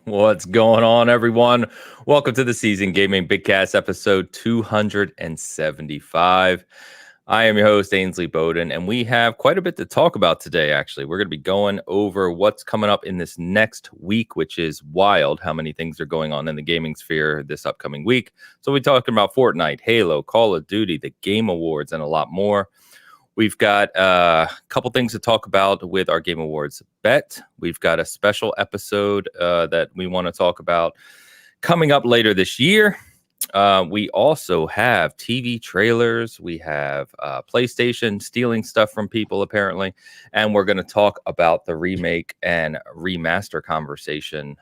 What's going on, everyone? Welcome to the Season Gaming Bitcast episode 275. I am your host, Ainsley Bowden, and we have quite a bit to talk about today, actually. We're going to be going over what's coming up in this next week, which is wild, how many things are going on in the gaming sphere this upcoming week. So we're talking about Fortnite, Halo, Call of Duty, the Game Awards, and a lot more. We've got a couple things to talk about with our Game Awards bet. We've got a special episode that we want to talk about coming up later this year. We also have TV trailers. We have PlayStation stealing stuff from people, apparently. And we're going to talk about the remake and remaster conversation.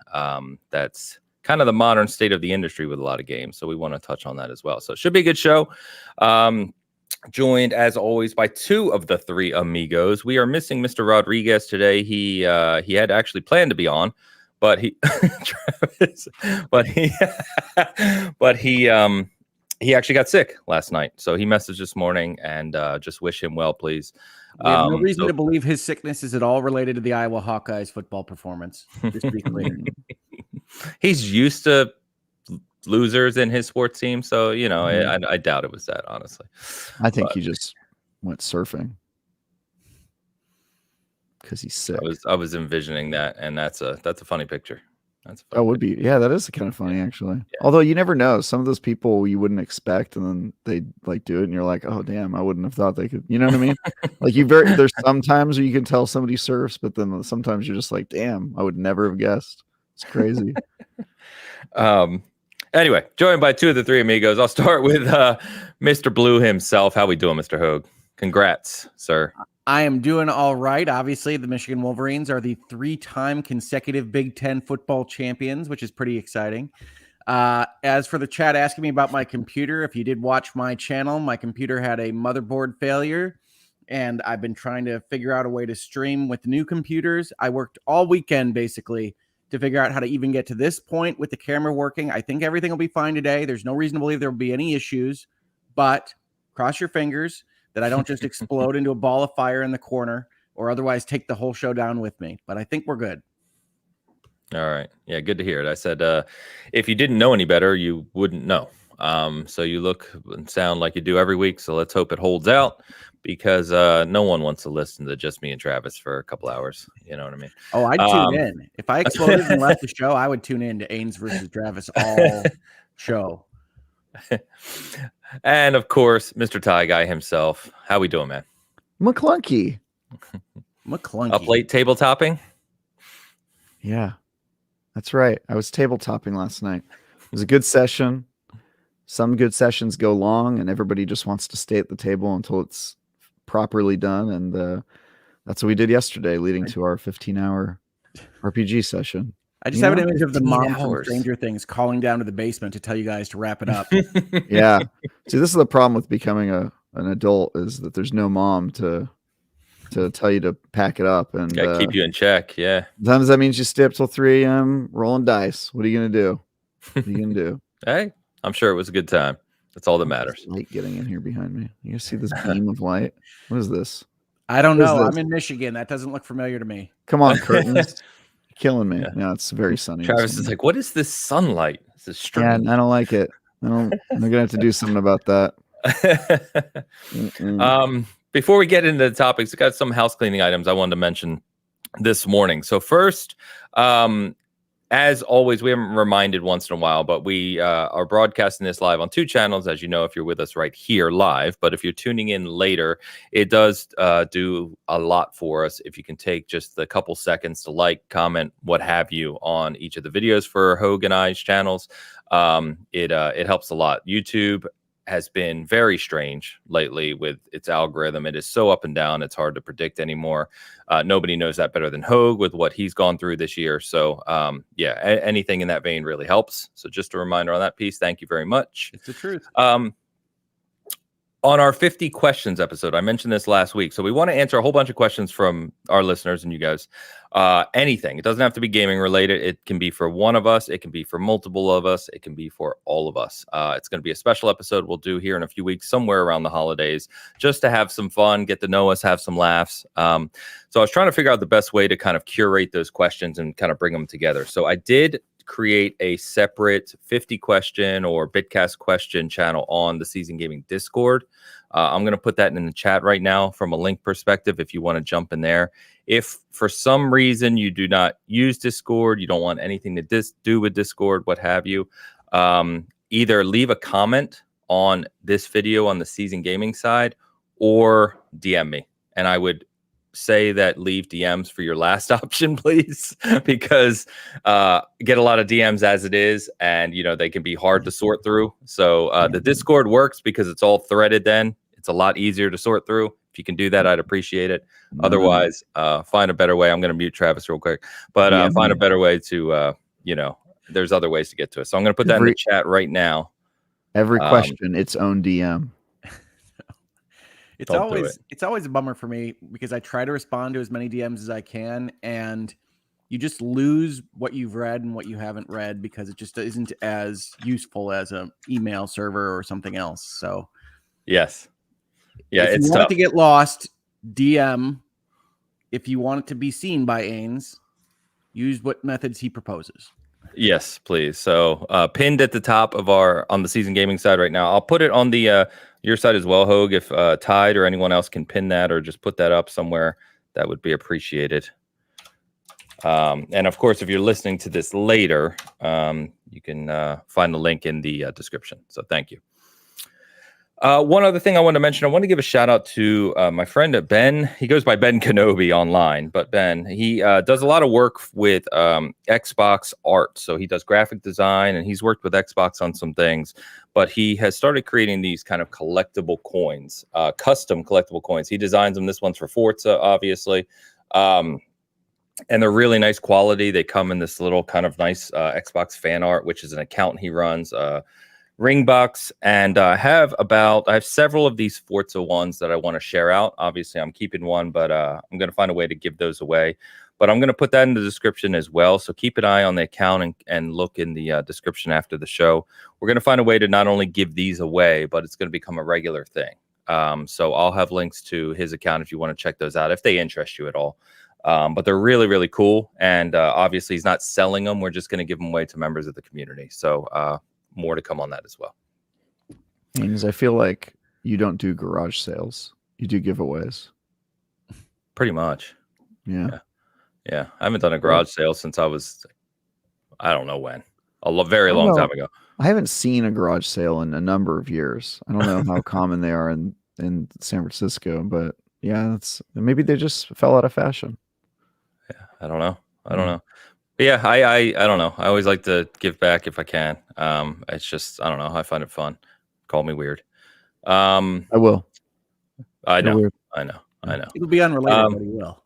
That's kind of the modern state of the industry with a lot of games. So we want to touch on that as well. So it should be a good show. Joined as always by two of the three amigos. We are missing Mr. Rodriguez today. He had actually planned to be on, but he Travis, he actually got sick last night. So he messaged this morning and just wish him well, please. We have no reason to believe his sickness is at all related to the Iowa Hawkeyes football performance. Just to be clear. He's used to losers in his sports team, so I doubt it was that, honestly. I think he just went surfing because he's sick. I was envisioning that, and that's a funny picture. That would be, yeah, that is kind of funny, actually. Yeah. Although you never know, some of those people you wouldn't expect, and then they like do it, and you're like, oh damn, I wouldn't have thought they could. You know what I mean? Like there's sometimes where you can tell somebody surfs, but then sometimes you're just like, damn, I would never have guessed. It's crazy. Anyway, joined by two of the three amigos. I'll start with Mr. Blue himself. How we doing, Mr. Hogue? Congrats, sir. I am doing all right. Obviously, the Michigan Wolverines are the 3-time consecutive Big Ten football champions, which is pretty exciting. As for the chat asking me about my computer, if you did watch my channel, my computer had a motherboard failure, and I've been trying to figure out a way to stream with new computers. I worked all weekend, basically, to figure out how to even get to this point with the camera working. I think everything will be fine today. There's no reason to believe there will be any issues, but cross your fingers that I don't just explode into a ball of fire in the corner or otherwise take the whole show down with me. But I think we're good. All right. Yeah, good to hear it. I said, if you didn't know any better, you wouldn't know. So you look and sound like you do every week. So let's hope it holds out, because no one wants to listen to just me and Travis for a couple hours. You know what I mean? Oh, I'd tune in. If I exploded and left the show, I would tune in to Ains versus Travis all show. And of course, Mr. Tie Guy himself. How we doing, man? McClunky. Up late table topping? Yeah, that's right. I was table topping last night. It was a good session. Some good sessions go long, and everybody just wants to stay at the table until it's properly done. And that's what we did yesterday, leading to our 15-hour RPG session. I just have an image of the mom from Stranger Things calling down to the basement to tell you guys to wrap it up. Yeah. See, this is the problem with becoming an adult, is that there's no mom to tell you to pack it up and keep you in check. Yeah. Sometimes that means you stay up till 3 a.m. rolling dice. What are you going to do? What are you going to do? Hey, I'm sure it was a good time. That's all that matters. Light getting in here behind me. You guys see this beam of light? What is this? I don't know. I'm in Michigan. That doesn't look familiar to me. Come on, curtains. Killing me. Yeah, it's very sunny. Travis is like, what is this sunlight? This is strange. Yeah, I don't like it. I'm gonna have to do something about that. Before we get into the topics, I got some house cleaning items I wanted to mention this morning. So first, as always, we haven't reminded once in a while, but we are broadcasting this live on 2 channels, as you know, if you're with us right here live. But if you're tuning in later, it does do a lot for us if you can take just a couple seconds to like, comment, what have you on each of the videos for Hogue and I's channels. It helps a lot. YouTube has been very strange lately with its algorithm. It is so up and down. It's hard to predict anymore. Nobody knows that better than Hogue with what he's gone through this year. So yeah, anything in that vein really helps. So just a reminder on that piece. Thank you very much. It's the truth. On our 50 questions episode, I mentioned this last week. So we want to answer a whole bunch of questions from our listeners and you guys. Anything. It doesn't have to be gaming related. It can be for one of us. It can be for multiple of us. It can be for all of us. It's going to be a special episode we'll do here in a few weeks, somewhere around the holidays, just to have some fun, get to know us, have some laughs. So I was trying to figure out the best way to kind of curate those questions and kind of bring them together. So I did create a separate 50 question or Bitcast question channel on the Season Gaming Discord. I'm going to put that in the chat right now from a link perspective if you want to jump in there. If for some reason you do not use Discord, you don't want anything to do with Discord, what have you, either leave a comment on this video on the Season Gaming side or DM me. And I would say that leave DMs for your last option, please, because get a lot of DMs as it is, and they can be hard to sort through. So the Discord works because it's all threaded. Then it's a lot easier to sort through. If you can do that, I'd appreciate it. Otherwise, find a better way. I'm going to mute Travis real quick, but find a better way to there's other ways to get to it. So I'm going to put that in the chat right now. Every question, its own DM. It's always a bummer for me because I try to respond to as many DMs as I can, and you just lose what you've read and what you haven't read because it just isn't as useful as an email server or something else. So yes, yeah, if it's you want tough. it to get lost, DM. If you want it to be seen by Ains, use what methods he proposes. Yes, please. So pinned at the top of on the Season Gaming side right now. I'll put it on the your side as well, Hogue. If Tide or anyone else can pin that or just put that up somewhere, that would be appreciated. And of course, if you're listening to this later, you can find the link in the description. So thank you. One other thing I want to mention, I want to give a shout out to my friend Ben. He goes by Ben Kenobi online, but Ben, he does a lot of work with Xbox art. So he does graphic design and he's worked with Xbox on some things, but he has started creating these kind of collectible coins, custom collectible coins. He designs them. This one's for Forza, obviously. And they're really nice quality. They come in this little kind of nice Xbox fan art, which is an account he runs. Ringbox, and I have several of these Forza ones that I want to share out. Obviously, I'm keeping one, but I'm going to find a way to give those away. But I'm going to put that in the description as well. So keep an eye on the account and look in the description after the show. We're going to find a way to not only give these away, but it's going to become a regular thing. So I'll have links to his account if you want to check those out, if they interest you at all. But they're really, really cool. And obviously, he's not selling them. We're just going to give them away to members of the community. So more to come on that as well. Because I feel like you don't do garage sales. You do giveaways. Pretty much. Yeah. I haven't done a garage sale since I don't know when. Very long time ago. I haven't seen a garage sale in a number of years. I don't know how common they are in San Francisco, but yeah, maybe they just fell out of fashion. Yeah, I don't know. But yeah, I don't know. I always like to give back if I can. It's just, I don't know. I find it fun. Call me weird. I will. I know. It'll be unrelated, but he will.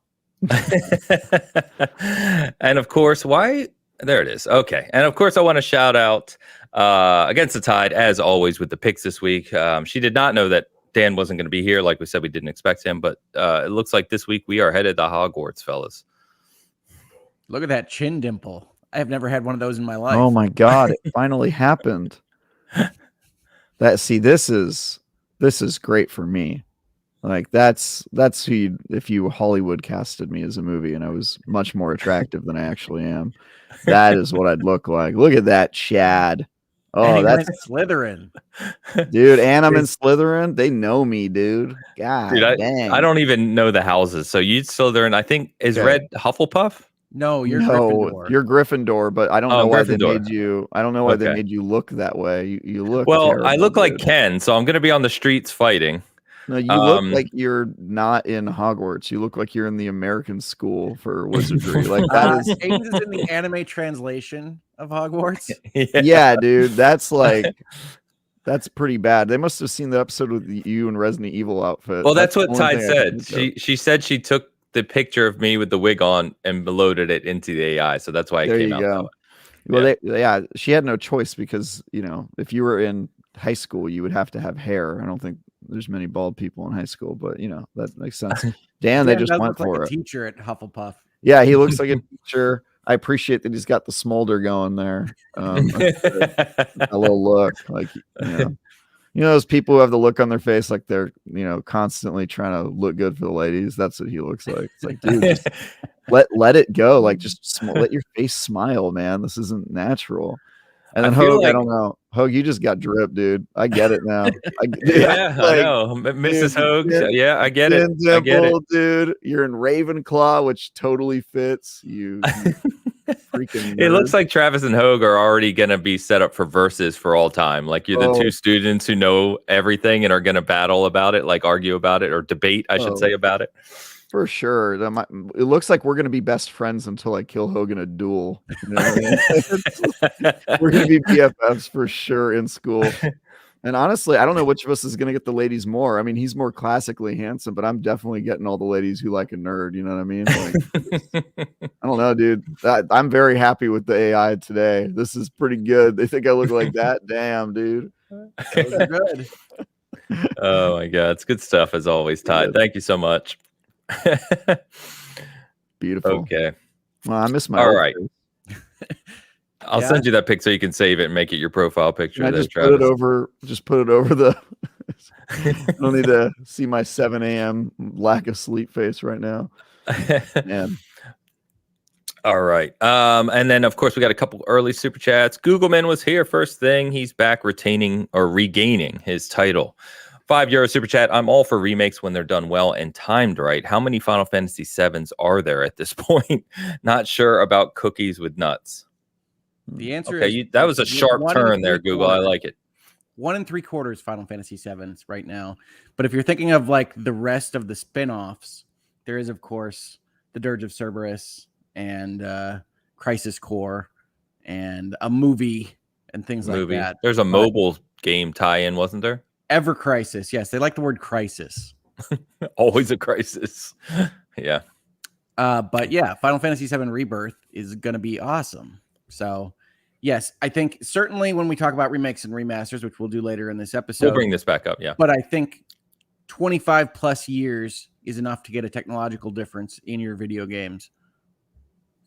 And of course, there it is. Okay. And of course, I want to shout out Against the Tide, as always, with the picks this week. She did not know that Dan wasn't going to be here. Like we said, we didn't expect him, but it looks like this week we are headed to Hogwarts, fellas. Look at that chin dimple. I have never had one of those in my life. Oh my God. It finally happened. This is great for me. Like that's who if you Hollywood casted me as a movie and I was much more attractive than I actually am, that is what I'd look like. Look at that Chad. Oh, that's Slytherin. Dude, and I'm in Slytherin. They know me, dude. God dude, dang. I don't even know the houses. So you Slytherin, I think, is Red Hufflepuff? No, you're Gryffindor. You're Gryffindor, but I don't know why they Gryffindor. made you. I don't know why they made you look that way. You look well. I look dude. like Ken, so I'm gonna be on the streets fighting. No, you look like you're not in Hogwarts. You look like you're in the American school for wizardry. Like that is. Ains is in the anime translation of Hogwarts. Yeah, dude, that's pretty bad. They must have seen the episode with you and Resident Evil outfit. Well, that's what Tide said. She said she took the picture of me with the wig on and loaded it into the AI, so that's why it came out that way. Well, she had no choice because if you were in high school, you would have to have hair. I don't think there's many bald people in high school, but that makes sense. Dan, they just went for it. Teacher at Hufflepuff. Yeah, he looks like a teacher. I appreciate that he's got the smolder going there. A little look, like those people who have the look on their face like they're constantly trying to look good for the ladies. That's what he looks like. It's like, dude, let it go. Like just let your face smile, man. This isn't natural. And then I feel Hogue, I like don't know. Hogue, you just got drip, dude. I get it now. yeah, I like, know. Mrs. dude, Hogue. Yeah, I get it. Chin I get it. dimple, dude. You're in Ravenclaw, which totally fits. You freaking It looks nerd. like Travis and Hogue are already going to be set up for verses for all time. Like you're the two students who know everything and are going to battle about it, like argue about it or debate, I should say, about it. For sure. It looks like we're going to be best friends until I kill Hogue in a duel. You know what I mean? We're going to be BFFs for sure in school. And honestly, I don't know which of us is going to get the ladies more. I mean, he's more classically handsome, but I'm definitely getting all the ladies who like a nerd. You know what I mean? Like, I don't know, dude. I'm very happy with the AI today. This is pretty good. They think I look like that. Damn, dude. Those are good. Oh my God. It's good stuff as always, Ty. Thank you so much. Beautiful. Okay. Well, I miss my all old right. I'll send you that pic so you can save it and make it your profile picture. I just put it over the I don't need to see my 7 a.m. lack of sleep face right now. Man. All right. And then of course we got a couple early super chats. Googleman was here first thing. He's back regaining his title. €5 super chat. I'm all for remakes when they're done well and timed right. How many Final Fantasy VIIs are there at this point? Not sure about cookies with nuts. The answer is that was a sharp turn there, Google. I like it. 1 3/4 Final Fantasy VIIs right now. But if you're thinking of like the rest of the spin-offs, there is of course the Dirge of Cerberus and Crisis Core and a movie and things like that. There's a mobile game tie-in, wasn't there? Ever Crisis. Yes, they like the word crisis. Always a crisis. Yeah. But yeah, Final Fantasy VII Rebirth is going to be awesome. So yes, I think certainly when we talk about remakes and remasters, which we'll do later in this episode, we'll bring this back up. Yeah. But I think 25 plus years is enough to get a technological difference in your video games.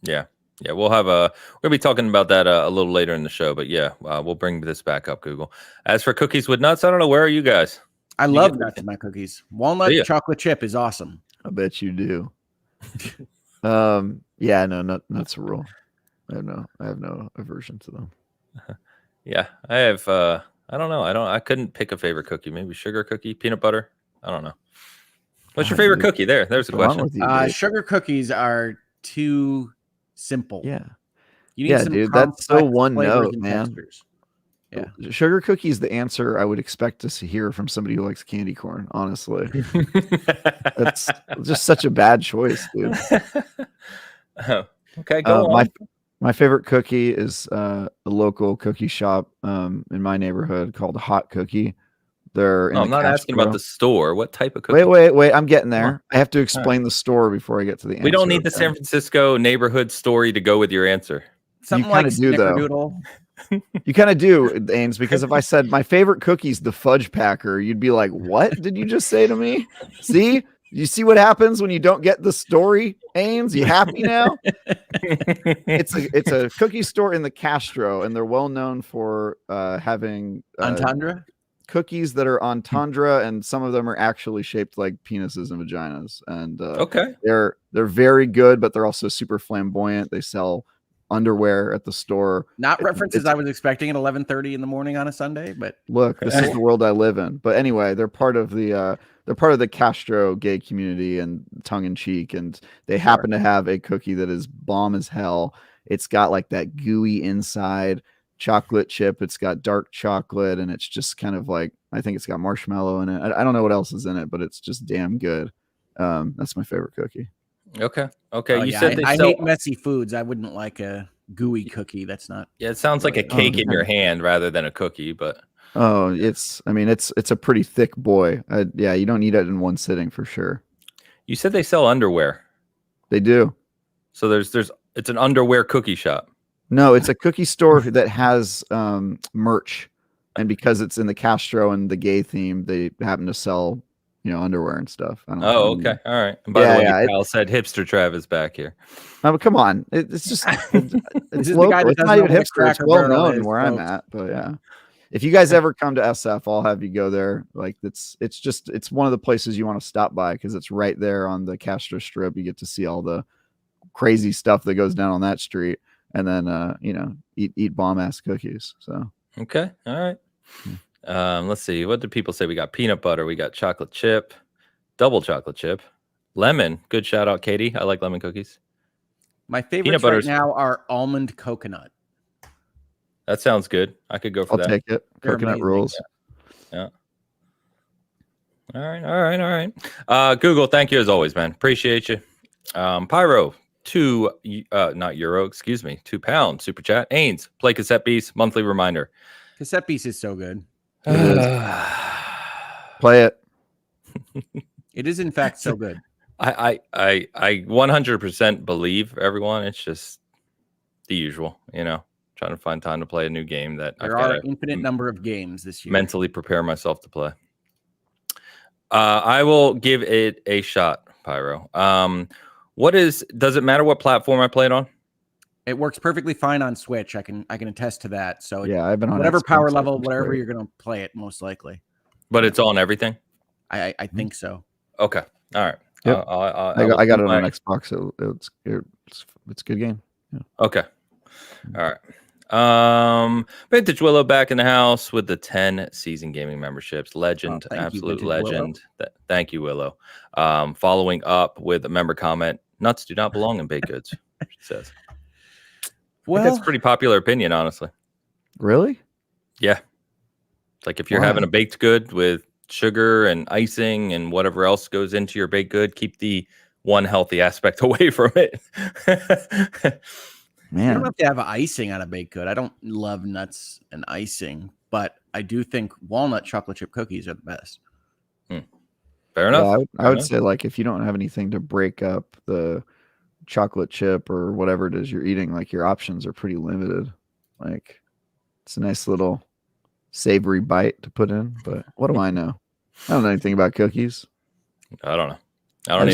Yeah. Yeah, we'll gonna be talking about that a little later in the show, but yeah, we'll bring this back up, Google. As for cookies with nuts, I don't know, where are you guys? I love nuts in my cookies. Walnut chocolate chip is awesome. I bet you do. Yeah, no, nuts are rule. I have no aversion to them. Yeah, I have. I don't know. I couldn't pick a favorite cookie. Maybe sugar cookie, peanut butter. I don't know. What's your favorite cookie? There's a question. Sugar cookies are too simple. Yeah. You need dude, that's so one note, man. Textures. Yeah. Sugar cookie is the answer I would expect to hear from somebody who likes candy corn, honestly. That's just such a bad choice, dude. Okay, go on. My favorite cookie is a local cookie shop in my neighborhood called Hot Cookie. I'm not asking about the store. What type of cookie? Wait. I'm getting there. I have to explain the store before I get to the answer. We don't need the San Francisco neighborhood story to go with your answer. Something like Snickerdoodle. You kind of do, Ames, because if I said my favorite cookie's the fudge packer, you'd be like, what did you just say to me? See? You see what happens when you don't get the story, Ames? You happy now? It's a cookie store in the Castro, and they're well known for having Entendre cookies that are entendre, and some of them are actually shaped like penises and vaginas. And they're very good, but they're also super flamboyant. They sell underwear at the store. Not references I was expecting at 11:30 in the morning on a Sunday, but look, this is the world I live in. But anyway, they're part of the Castro gay community and tongue in cheek, and they happen to have a cookie that is bomb as hell. It's got like that gooey inside chocolate chip. It's got dark chocolate, and it's just kind of like, I think it's got marshmallow in it. I don't know what else is in it, but it's just damn good. That's my favorite cookie. Okay. You said I hate messy foods. I wouldn't like a gooey cookie. That's not. Yeah, it sounds like a cake in your hand rather than a cookie, but. Oh, it's a pretty thick boy. You don't eat it in one sitting for sure. You said they sell underwear. They do. So it's an underwear cookie shop. No, it's a cookie store that has merch, and because it's in the Castro and the gay theme, they happen to sell underwear and stuff. Okay, all right. And by the way, Kyle said hipster Travis back here. Oh, come on, it's just it's local. It's not even hipster. It's well known where I'm at, but yeah. If you guys ever come to SF, I'll have you go there. Like it's one of the places you want to stop by because it's right there on the Castro Strip. You get to see all the crazy stuff that goes down on that street, and then eat bomb ass cookies. So okay, all right. Let's see. What do people say? We got peanut butter. We got chocolate chip, double chocolate chip, lemon. Good shout out, Katie. I like lemon cookies. My favorites right now are almond coconut. That sounds good. I could go for that. I'll take it. They're Coconut amazing. rules. Yeah. All right. Google, thank you as always, man. Appreciate you. Pyro, not euro, excuse me, £2 super chat. Ains, play Cassette Beast, monthly reminder. Cassette Beast is so good. It is. Play it. It is in fact so good. I 100% believe everyone. It's just the usual, trying to find time to play a new game that there are an infinite number of games this year. Mentally prepare myself to play. I will give it a shot, Pyro. Does it matter what platform I play it on? It works perfectly fine on Switch. I can attest to that. So yeah, I've been on whatever Xbox, power level, whatever you're going to play it, most likely. But it's on everything? I think so. Okay. All right. Yep. I got it on Xbox. It's a good game. Yeah. Okay. All right. Vintage Willow back in the house with the 10 season gaming memberships. Legend, absolute legend. Thank you, Willow. Following up with a member comment: nuts do not belong in baked goods. She says. Well, that's a pretty popular opinion, honestly. Really? Yeah. It's like if you're having a baked good with sugar and icing and whatever else goes into your baked good, keep the one healthy aspect away from it. Man, you don't have to have icing on a baked good. I don't love nuts and icing, but I do think walnut chocolate chip cookies are the best. Fair enough. Yeah, I would say, like, if you don't have anything to break up the chocolate chip or whatever it is you're eating, like, your options are pretty limited. Like, it's a nice little savory bite to put in, but what do I know? I don't know anything about cookies. I don't know.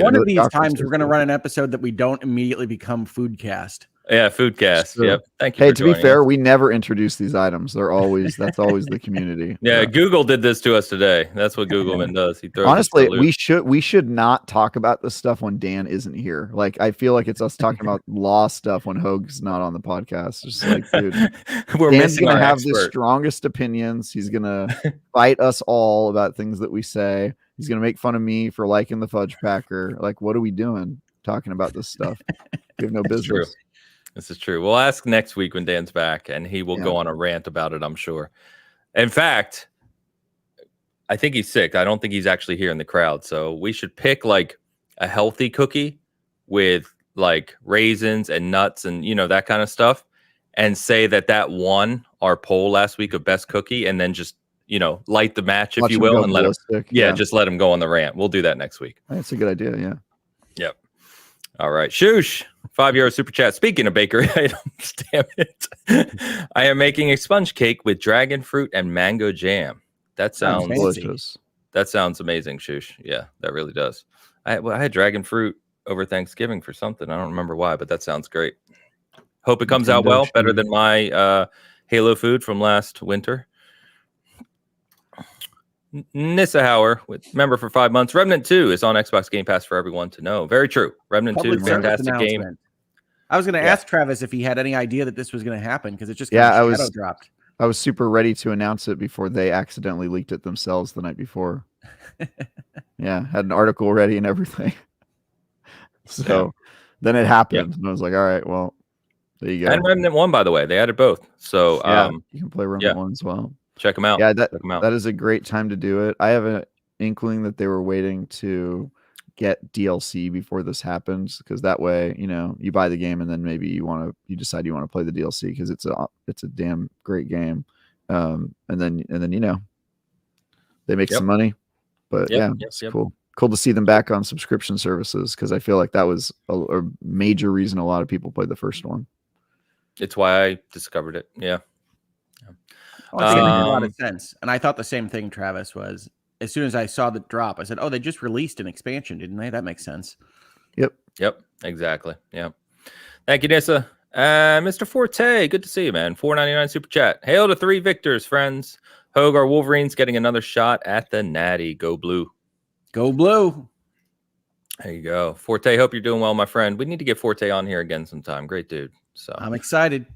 One of these times we're going to run an episode that we don't immediately become Foodcast. Yeah, Foodcast. Sure. Yep. Thank you. Hey, to be fair, we never introduce these items. That's always the community. Yeah, Google did this to us today. That's what Googleman does. He throws. Honestly, we should not talk about this stuff when Dan isn't here. Like, I feel like it's us talking about law stuff when Hoag's not on the podcast. Just like, dude, Dan's gonna have the strongest opinions. He's gonna fight us all about things that we say. He's gonna make fun of me for liking the fudge packer. Like, what are we doing talking about this stuff? We have no business. True. This is true. We'll ask next week when Dan's back, and he will go on a rant about it, I'm sure. In fact, I think he's sick. I don't think he's actually here in the crowd. So we should pick like a healthy cookie with like raisins and nuts and, that kind of stuff, and say that won our poll last week of best cookie, and then just, light the match, if you will, and let him, just let him go on the rant. We'll do that next week. That's a good idea. Yeah. Yep. All right. Shoosh, €5 super chat. Speaking of bakery items, damn it. I am making a sponge cake with dragon fruit and mango jam. That sounds delicious. That sounds amazing, Shoosh. Yeah, that really does. I had dragon fruit over Thanksgiving for something. I don't remember why, but that sounds great. Hope it comes out well. Better than my Halo food from last winter. Nissa Hauer, member for 5 months. Remnant 2 is on Xbox Game Pass for everyone to know. Very true. Remnant 2, fantastic game. I was going to ask Travis if he had any idea that this was going to happen, because it just shadow dropped. I was super ready to announce it before they accidentally leaked it themselves the night before. Yeah, had an article ready and everything. So then it happened, and I was like, all right, well, there you go. And Remnant 1, by the way, they added both. So you can play Remnant 1 as well. Check them out. Yeah, that is a great time to do it. I have an inkling that they were waiting to get DLC before this happens, because that way, you buy the game and then maybe you decide you want to play the DLC because it's a damn great game. And then they make some money. But it's cool. Cool to see them back on subscription services, because I feel like that was a major reason a lot of people played the first one. It's why I discovered it. Yeah. It makes a lot of sense. And I thought the same thing, Travis, was as soon as I saw the drop, I said, oh, they just released an expansion, didn't they? That makes sense. Yep. Exactly. Yep. Thank you, Nissa. Mr. Forte, good to see you, man. $4.99 super chat. Hail to 3 victors, friends. Hoag, our Wolverines getting another shot at the Natty. Go blue. Go blue. There you go. Forte, hope you're doing well, my friend. We need to get Forte on here again sometime. Great dude. So I'm excited.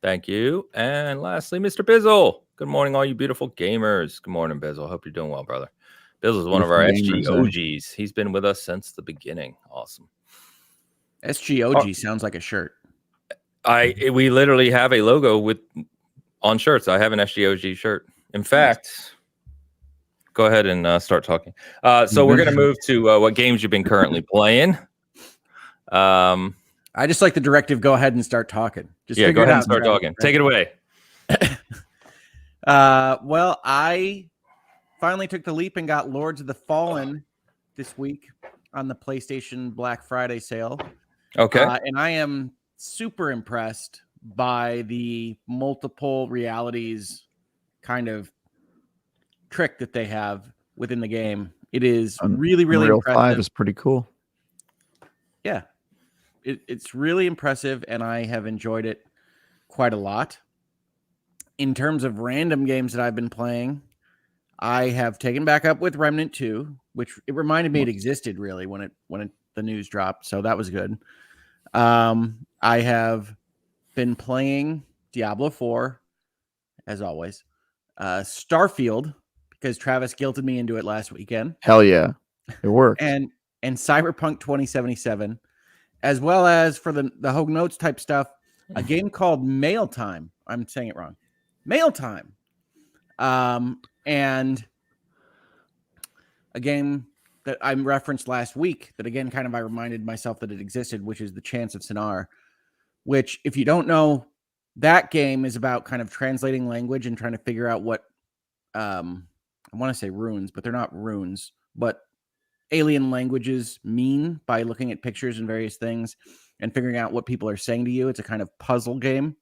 thank you. And lastly, Mr. Bizzle. Good morning, all you beautiful gamers. Good morning, Bizzle. Hope you're doing well, brother. Bizzle is one of our SG OGs. He's been with us since the beginning. Awesome. SGOG sounds like a shirt. We literally have a logo on shirts. I have an SGOG shirt. In fact, go ahead and start talking. So we're going to move to what games you've been currently playing. I just like the directive. Go ahead and start talking. Just go ahead and start talking. Take it away. Well, I finally took the leap and got Lords of the Fallen this week on the PlayStation Black Friday sale. Okay. And I am super impressed by the multiple realities kind of trick that they have within the game. It is really Unreal impressive. 5 is pretty cool. Yeah. It's really impressive, and I have enjoyed it quite a lot. In terms of random games that I've been playing, I have taken back up with Remnant 2, which it reminded me it existed really when the news dropped, so that was good. I have been playing Diablo 4, as always. Starfield, because Travis guilted me into it last weekend. Hell yeah. It worked. and Cyberpunk 2077, as well as for the Hogue Notes type stuff, a game called Mail Time. I'm saying it wrong. Mail Time. And a game that I referenced last week that, again, kind of I reminded myself that it existed, which is The Chance of Sinar, which, if you don't know, that game is about kind of translating language and trying to figure out what, I want to say runes, but they're not runes, but alien languages mean by looking at pictures and various things and figuring out what people are saying to you. It's a kind of puzzle game,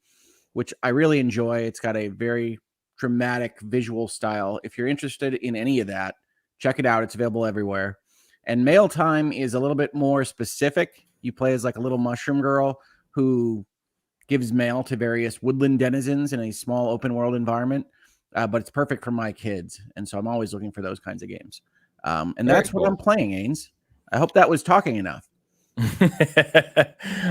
which I really enjoy. It's got a very dramatic visual style. If you're interested in any of that, check it out. It's available everywhere. And Mail Time is a little bit more specific. You play as like a little mushroom girl who gives mail to various woodland denizens in a small open world environment. But it's perfect for my kids. And so I'm always looking for those kinds of games. And that's what I'm playing, Ains. I hope that was talking enough.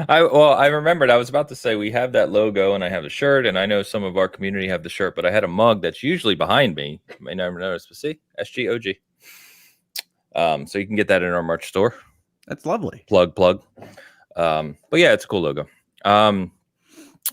I remembered I was about to say we have that logo and I have the shirt, and I know some of our community have the shirt, but I had a mug that's usually behind me. You may never notice, but see, SGOG. So you can get that in our merch store. That's lovely. Plug. But yeah, it's a cool logo.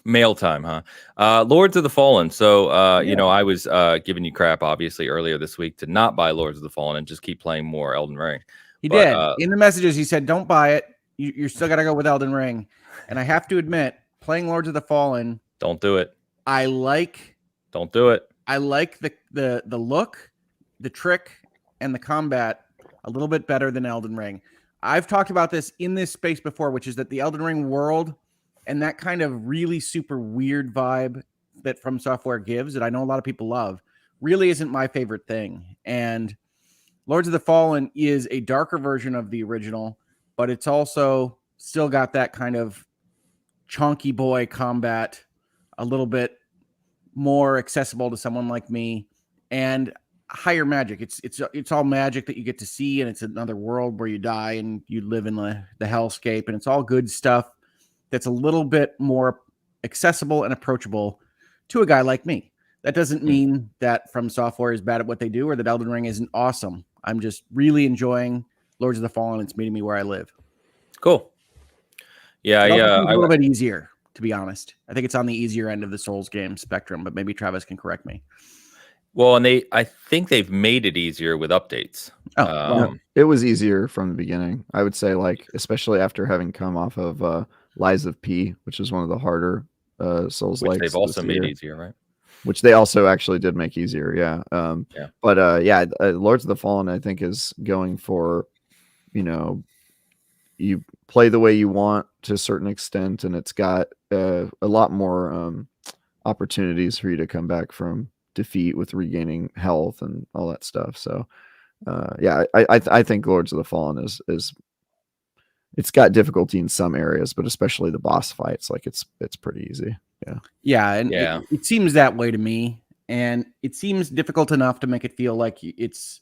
Mail Time, huh? Lords of the Fallen. So I was giving you crap obviously earlier this week to not buy Lords of the Fallen and just keep playing more Elden Ring. He did. In the messages, he said, "Don't buy it. You're still got to go with Elden Ring." And I have to admit, playing Lords of the Fallen, don't do it. Don't do it. I like the look, the trick, and the combat a little bit better than Elden Ring. I've talked about this in this space before, which is that the Elden Ring world and that kind of really super weird vibe that From Software gives, that I know a lot of people love, really isn't my favorite thing. And Lords of the Fallen is a darker version of the original, but it's also still got that kind of chonky boy combat, a little bit more accessible to someone like me, and higher magic. It's all magic that you get to see, and it's another world where you die and you live in the hellscape, and it's all good stuff that's a little bit more accessible and approachable to a guy like me. That doesn't mean that From Software is bad at what they do or that Elden Ring isn't awesome. I'm just really enjoying Lords of the Fallen. It's meeting me where I live. Cool. Yeah, a little bit easier, to be honest. I think it's on the easier end of the Souls game spectrum, but maybe Travis can correct me. Well, and I think they've made it easier with updates. It was easier from the beginning. I would say, like, especially after having come off of Lies of P, which is one of the harder Souls likes. They've also made easier, right? Which they also actually did make easier, yeah. But Lords of the Fallen, I think, is going for, you play the way you want to a certain extent, and it's got a lot more opportunities for you to come back from defeat with regaining health and all that stuff. So, I think Lords of the Fallen is it's got difficulty in some areas, but especially the boss fights, like it's pretty easy. It seems that way to me, and it seems difficult enough to make it feel like it's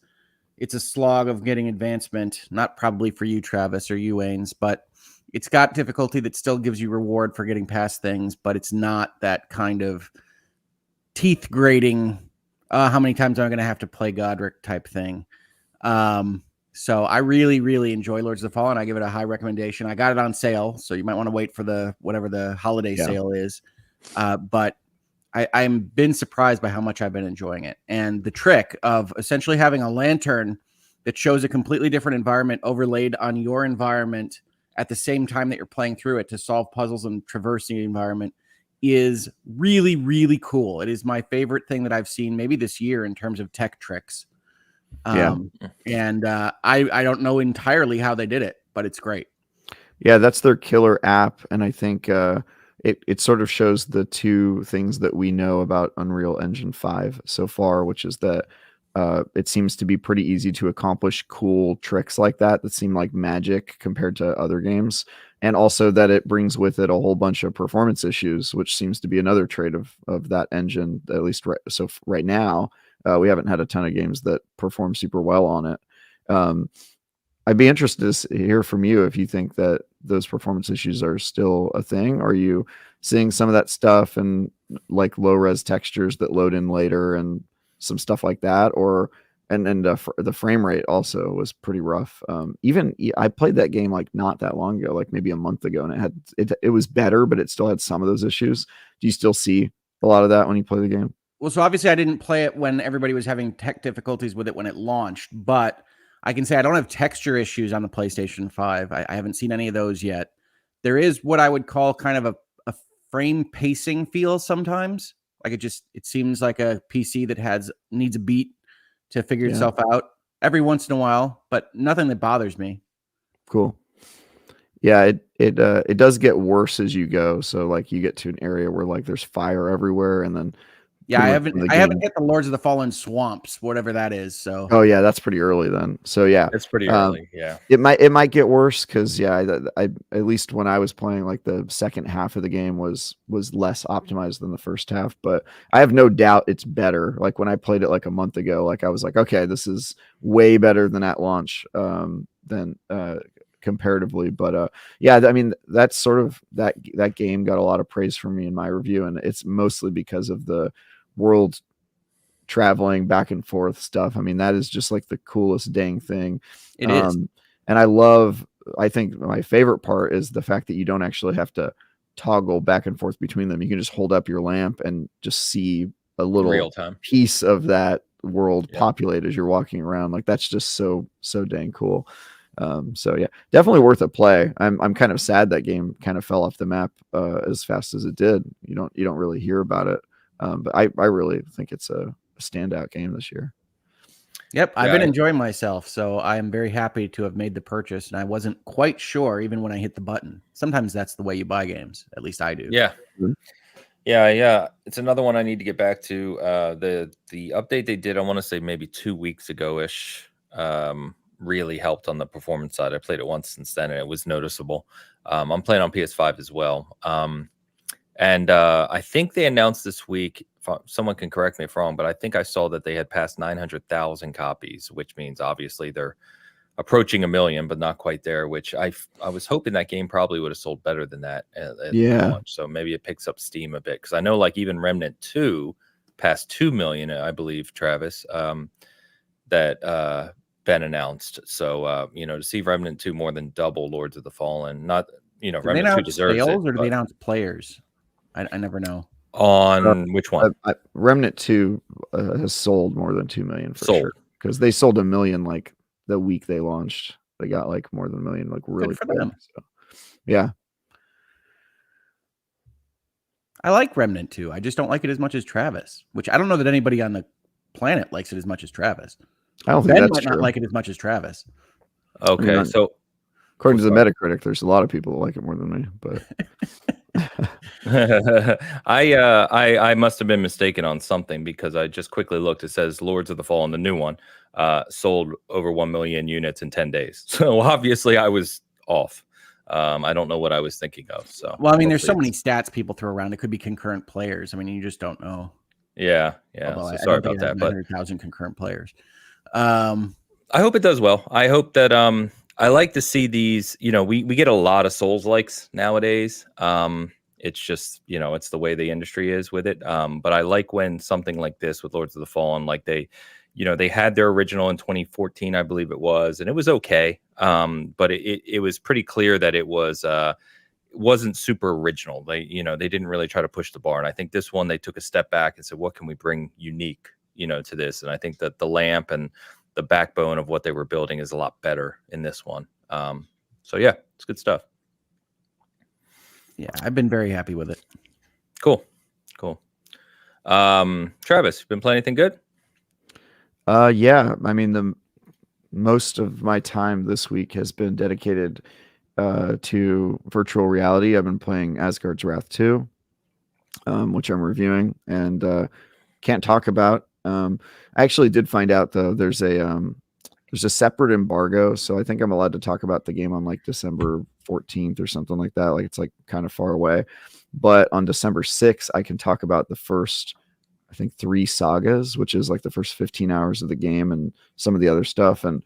it's a slog of getting advancement. Not probably for you, Travis, or you, Ains, but it's got difficulty that still gives you reward for getting past things, but it's not that kind of teeth grating. How many times am I going to have to play Godric type thing? So I really, really enjoy Lords of the Fallen. I give it a high recommendation. I got it on sale, so you might want to wait for whatever the holiday sale is. But I'm been surprised by how much I've been enjoying it. And the trick of essentially having a lantern that shows a completely different environment overlaid on your environment at the same time that you're playing through it to solve puzzles and traverse the environment is really, really cool. It is my favorite thing that I've seen maybe this year in terms of tech tricks. And I don't know entirely how they did it, but it's great. Yeah, that's their killer app, and I think it sort of shows the two things that we know about Unreal Engine 5 so far, which is that it seems to be pretty easy to accomplish cool tricks like that seem like magic compared to other games, and also that it brings with it a whole bunch of performance issues, which seems to be another trait of that engine, at least right now. We haven't had a ton of games that perform super well on it. I'd be interested to hear from you if you think that those performance issues are still a thing. Are you seeing some of that stuff and like low res textures that load in later and some stuff like that? Or the frame rate also was pretty rough. I played that game like not that long ago, like maybe a month ago, and it was better, but it still had some of those issues. Do you still see a lot of that when you play the game? Well, so obviously I didn't play it when everybody was having tech difficulties with it when it launched, but I can say I don't have texture issues on the PlayStation 5. I haven't seen any of those yet. There is what I would call kind of a frame pacing feel sometimes. Like it seems like a PC that needs a beat to figure itself out every once in a while, but nothing that bothers me. Cool. Yeah, it does get worse as you go. So like you get to an area where like there's fire everywhere, and then I haven't hit the Lords of the Fallen swamps, whatever that is. So oh yeah, that's pretty early then. So yeah, it's pretty early. Yeah, it might get worse because I at least when I was playing, like the second half of the game was less optimized than the first half, but I have no doubt it's better. Like when I played it like a month ago, like I was like, okay, this is way better than at launch. Than comparatively, but yeah, I mean that's sort of that game got a lot of praise from me in my review, and it's mostly because of the world traveling back and forth stuff. I mean, that is just like the coolest dang thing. It is. And I think my favorite part is the fact that you don't actually have to toggle back and forth between them. You can just hold up your lamp and just see a little real time piece of that world populate as you're walking around. Like that's just so dang cool. So yeah, definitely worth a play. I'm kind of sad that game kind of fell off the map as fast as it did. You don't really hear about it. But I really think it's a standout game this year. Yep, I've been enjoying myself, so I am very happy to have made the purchase, and I wasn't quite sure even when I hit the button. Sometimes that's the way you buy games. At least I do. Yeah. Mm-hmm. Yeah. It's another one I need to get back to. The update they did, I want to say maybe 2 weeks ago-ish, really helped on the performance side. I played it once since then, and it was noticeable. I'm playing on PS5 as well. And I think they announced this week, someone can correct me if wrong, but I think I saw that they had passed 900,000 copies, which means obviously they're approaching 1 million, but not quite there, which I was hoping that game probably would have sold better than that at launch. So maybe it picks up steam a bit, because I know like even Remnant 2 passed 2 million, I believe, Travis, that been announced. So, to see Remnant 2 more than double Lords of the Fallen, not, Remnant 2 deserves sales, it. Or do they announce players? I never know. On which one? Remnant 2 has sold more than 2 million for sure, because they sold 1 million like the week they launched. They got like more than 1 million, like really good for them. So, yeah, I like Remnant 2. I just don't like it as much as Travis, which I don't know that anybody on the planet likes it as much as Travis. I don't think Ben that's might true. not like it as much as Travis. Okay, so according to the Metacritic, there's a lot of people that like it more than me, but I must have been mistaken on something, because I just quickly looked. It says Lords of the Fallen, the new one, sold over 1 million units in 10 days. So obviously I was off. I don't know what I was thinking of. So, well, I mean, there's so many stats people throw around. It could be concurrent players. I mean, you just don't know. Yeah. Although so sorry about that. But 100,000 concurrent players. I hope it does well. I hope that I like to see these, we get a lot of Souls likes nowadays. It's just, it's the way the industry is with it. But I like when something like this with Lords of the Fallen, like they had their original in 2014, I believe it was, and it was okay. But it was pretty clear that it wasn't super original. They didn't really try to push the bar. And I think this one, they took a step back and said, what can we bring unique, to this? And I think that the lamp and the backbone of what they were building is a lot better in this one. So yeah, it's good stuff. Yeah, I've been very happy with it. Cool. Travis, been playing anything good? Yeah, I mean, the most of my time this week has been dedicated to virtual reality. I've been playing Asgard's Wrath 2, which I'm reviewing and can't talk about. I actually did find out though there's a separate embargo, so I think I'm allowed to talk about the game on like December 14th or something like that. Like it's like kind of far away, but on December 6th I can talk about the first, I think, 3 sagas, which is like the first 15 hours of the game and some of the other stuff. And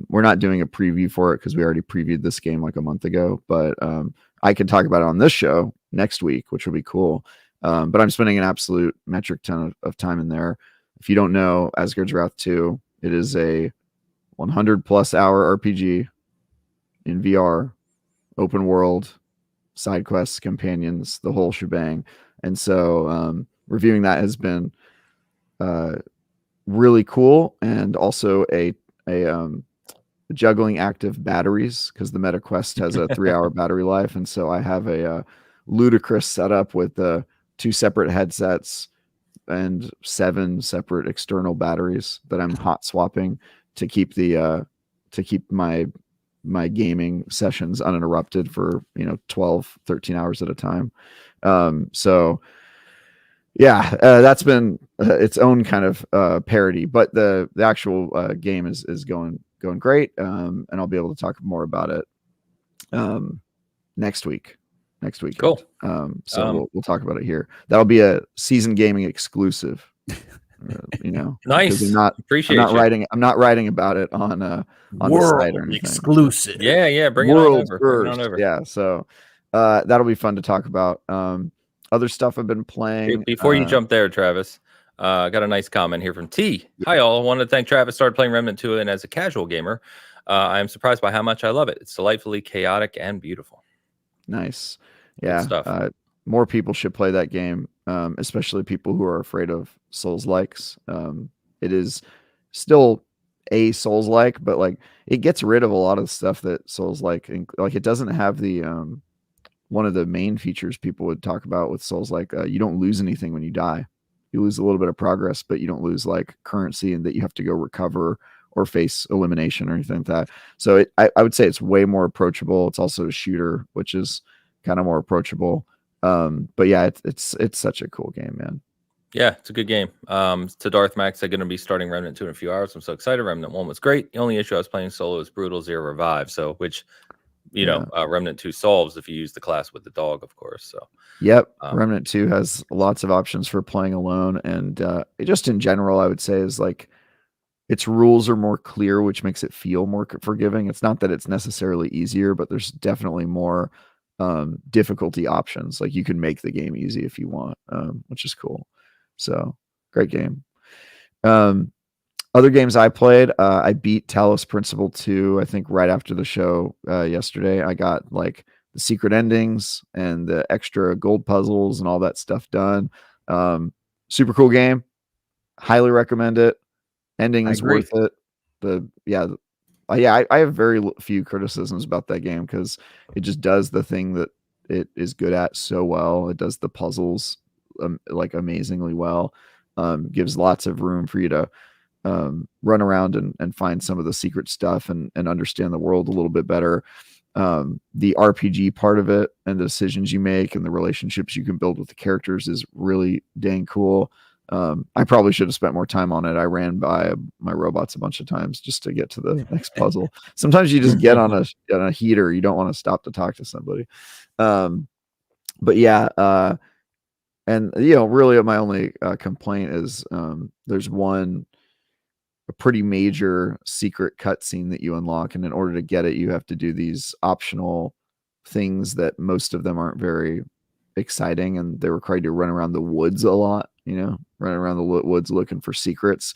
we're not doing a preview for it because we already previewed this game like a month ago, but I can talk about it on this show next week, which will be cool. But I'm spending an absolute metric ton of time in there. If you don't know, Asgard's Wrath 2, it is a 100+ hour RPG in VR, open world, side quests, companions, the whole shebang. And so reviewing that has been really cool, and also a juggling act of batteries, because the Meta Quest has a 3-hour battery life, and so I have a ludicrous setup with 2 separate headsets and 7 separate external batteries that I'm hot swapping to keep my gaming sessions uninterrupted for 12-13 hours at a time. So yeah, that's been its own kind of parody, but the actual game is going great, and I'll be able to talk more about it next weekend. Cool. So we'll talk about it here. That'll be a season gaming exclusive. Nice. I'm not writing about it on the site or anything. Exclusive. Yeah. Bring it on over. Yeah. So that'll be fun to talk about. Other stuff I've been playing. Before you jump there, Travis, got a nice comment here from T. Hi, all. I wanted to thank Travis. Started playing Remnant 2, and as a casual gamer, I am surprised by how much I love it. It's delightfully chaotic and beautiful. Nice. Yeah. More people should play that game, especially people who are afraid of Souls-likes. It is still a Souls-like, but like it gets rid of a lot of the stuff that Souls-like, like it doesn't have the one of the main features people would talk about with Souls-like. You don't lose anything when you die. You lose a little bit of progress, but you don't lose like currency and that you have to go recover or face elimination or anything like that. So I would say it's way more approachable. It's also a shooter, which is kind of more approachable. But yeah, it's such a cool game, man. Yeah, it's a good game. To Darth Max, I'm going to be starting Remnant 2 in a few hours. I'm so excited. Remnant 1 was great. The only issue I was playing solo is brutal 0 revive. So which Remnant 2 solves if you use the class with the dog, of course. So yep, Remnant 2 has lots of options for playing alone, and just in general, I would say is like its rules are more clear, which makes it feel more forgiving. It's not that it's necessarily easier, but there's definitely more difficulty options. Like you can make the game easy if you want, which is cool. So great game. Other games I played, I beat Talos Principle 2, I think right after the show yesterday. I got like the secret endings and the extra gold puzzles and all that stuff done. Super cool game. Highly recommend it. Ending is worth it. I have very few criticisms about that game because it just does the thing that it is good at so well. It does the puzzles like amazingly well. Gives lots of room for you to run around and find some of the secret stuff and understand the world a little bit better. The RPG part of it and the decisions you make and the relationships you can build with the characters is really dang cool. I probably should have spent more time on it. I ran by my robots a bunch of times just to get to the next puzzle. Sometimes you just get on a heater. You don't want to stop to talk to somebody. But yeah, and really my only complaint is there's one a pretty major secret cutscene that you unlock, and in order to get it, you have to do these optional things that most of them aren't very exciting, and they require you to run around the woods a lot, running around the woods looking for secrets,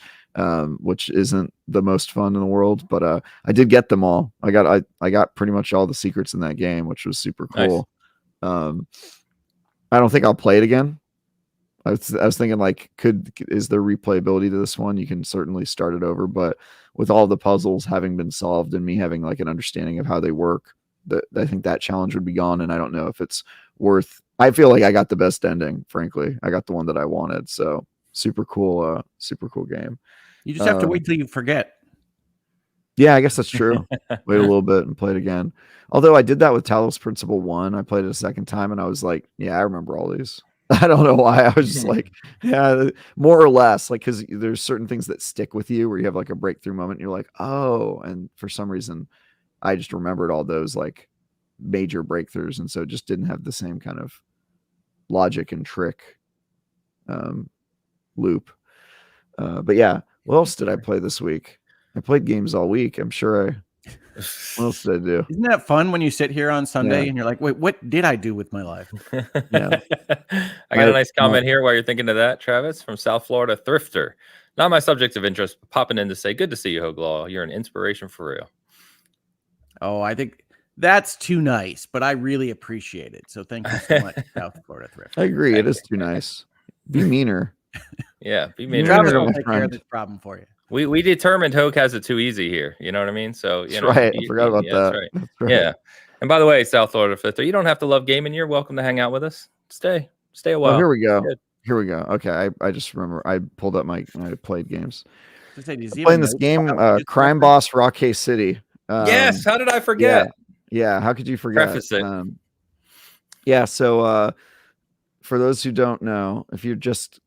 which isn't the most fun in the world, but I did get them all. I got pretty much all the secrets in that game, which was super cool. Nice. I don't think I'll play it again. I was thinking, like, is there replayability to this one? You can certainly start it over, but with all the puzzles having been solved and me having like an understanding of how they work, I think that challenge would be gone, and I don't know if it's worth. I feel like I got the best ending, frankly. I got the one that I wanted, so super cool game. You just have to wait till you forget. Yeah, I guess that's true. Wait a little bit and play it again. Although I did that with Talos Principle 1. I played it a second time, and I was like, yeah, I remember all these. I don't know why. I was just like, yeah, more or less, like, because there's certain things that stick with you where you have like a breakthrough moment. And you're like, oh, and for some reason, I just remembered all those like major breakthroughs, and so it just didn't have the same kind of logic and trick loop. But yeah, what else did I play this week? I played games all week. I'm sure what else did I do? Isn't that fun when you sit here on Sunday and you're like, wait, what did I do with my life? Yeah. I got a nice comment here while you're thinking of that, Travis, from South Florida Thrifter. Not my subject of interest, but popping in to say, good to see you, Hoglaw. You're an inspiration for real. Oh, I think that's too nice, but I really appreciate it. So thank you so much, South Florida Thrifter. I agree. It is too nice. Be meaner. Yeah, be meaner. Travis will take care of this problem for you. We determined Hogue has it too easy here. You know what I mean? So that's right. I forgot about that. That's right. Yeah. And by the way, South Florida Thrifter, you don't have to love gaming. You're welcome to hang out with us. Stay a while. Oh, here we go. Here we go. Okay, I just remember I pulled up I played games. Playing this game, Crime Boss Rockay City. Yes. How did I forget? Yeah. How could you forget? Preface it. Yeah. So for those who don't know, if you're just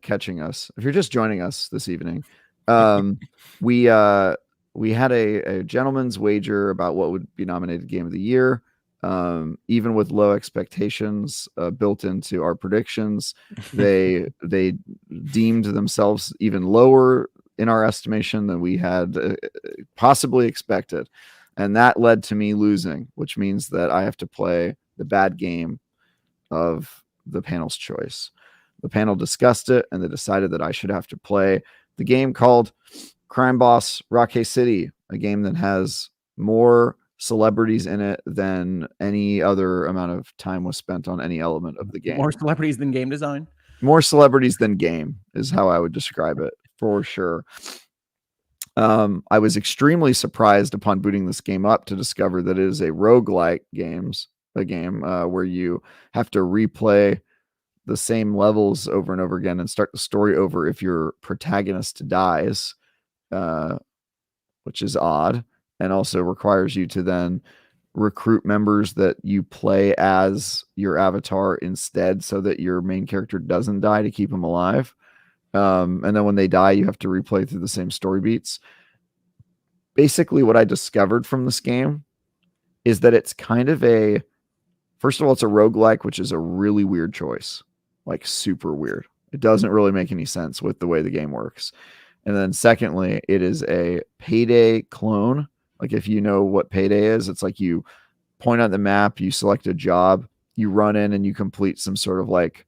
catching us, if you're just joining us this evening, we had a gentleman's wager about what would be nominated Game of the Year. Even with low expectations built into our predictions, they deemed themselves even lower in our estimation than we had possibly expected, and that led to me losing, which means that I have to play the bad game of the panel's choice. The panel discussed it, and they decided that I should have to play the game called Crime Boss Rockay City, a game that has more celebrities in it than any other amount of time was spent on any element of the game. More celebrities than game design? More celebrities than game is how I would describe it, for sure. I was extremely surprised upon booting this game up to discover that it is a roguelike game where you have to replay the same levels over and over again and start the story over if your protagonist dies, which is odd, and also requires you to then recruit members that you play as your avatar instead so that your main character doesn't die to keep him alive. And then when they die, you have to replay through the same story beats. Basically, what I discovered from this game is that it's kind of first of all, it's a roguelike, which is a really weird choice, like super weird. It doesn't really make any sense with the way the game works. And then secondly, it is a Payday clone. Like, if you know what Payday is, it's like you point on the map, you select a job, you run in and you complete some sort of like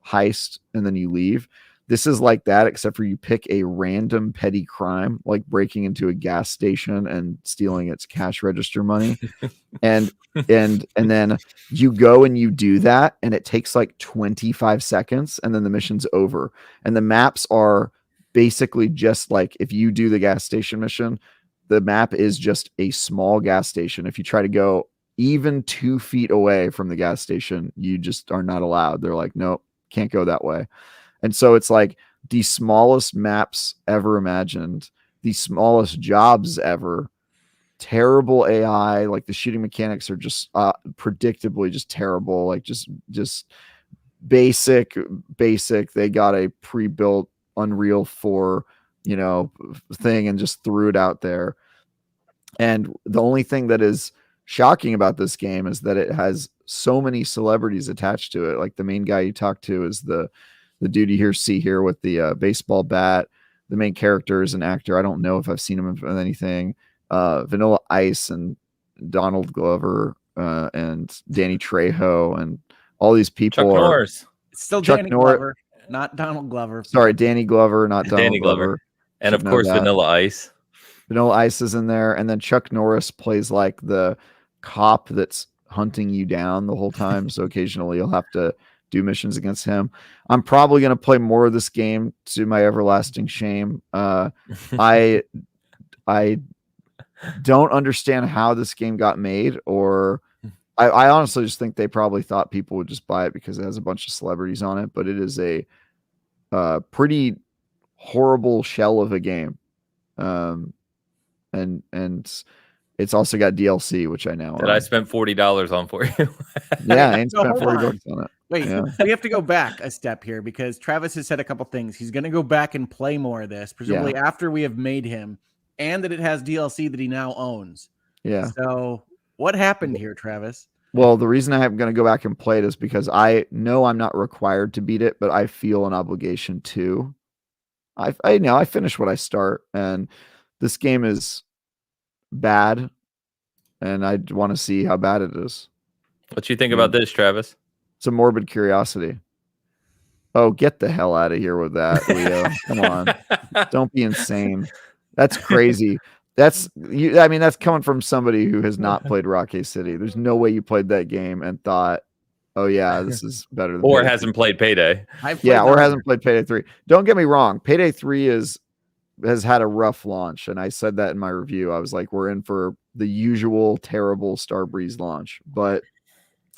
heist, and then you leave. This is like that, except for you pick a random petty crime, like breaking into a gas station and stealing its cash register money. and then you go and you do that, and it takes like 25 seconds, and then the mission's over. And the maps are basically just like, if you do the gas station mission, the map is just a small gas station. If you try to go even 2 feet away from the gas station, you just are not allowed. They're like, nope, can't go that way. And so it's like the smallest maps ever imagined, the smallest jobs ever, terrible AI. Like, the shooting mechanics are just predictably just terrible. Like, just basic. They got a pre-built Unreal 4, thing and just threw it out there. And the only thing that is shocking about this game is that it has so many celebrities attached to it. Like, the main guy you talk to is the dude you see here with the baseball bat. the main character is an actor. I don't know if I've seen him in anything. Vanilla Ice and Donald Glover and Danny Trejo and all these people Chuck are Norris. It's still Chuck Danny Norris. Glover, not Donald Glover. Sorry, Danny Glover, not Donald Danny Glover. And Should of know course, that. Vanilla Ice. Vanilla Ice is in there, and then Chuck Norris plays like the cop that's hunting you down the whole time. So occasionally you'll have to do missions against him. I'm probably going to play more of this game to my everlasting shame. I don't understand how this game got made, or I honestly just think they probably thought people would just buy it because it has a bunch of celebrities on it, but it is a pretty horrible shell of a game. And it's also got DLC, which I now That I spent $40 on for you. Yeah, I ain't So spent hold $40 on. on it. Wait, Yeah. we have to go back a step here because Travis has said a couple things. He's going to go back and play more of this, presumably after we have made him, and that it has DLC that he now owns. Yeah. So what happened here, Travis? Well, the reason I'm going to go back and play it is because I know I'm not required to beat it, but I feel an obligation to. I know I finish what I start, and this game is bad, and I want to see how bad it is. What you think about this, Travis? It's a morbid curiosity. Oh, get the hell out of here with that, Leo. Come on. Don't be insane. That's crazy. That's coming from somebody who has not played Rocky City. There's no way you played that game and thought, oh yeah, this is better than Or Payday hasn't 3. played Payday. Or hasn't played Payday 3. Don't get me wrong. Payday 3 has had a rough launch, and I said that in my review. I was like, we're in for the usual terrible Starbreeze launch. But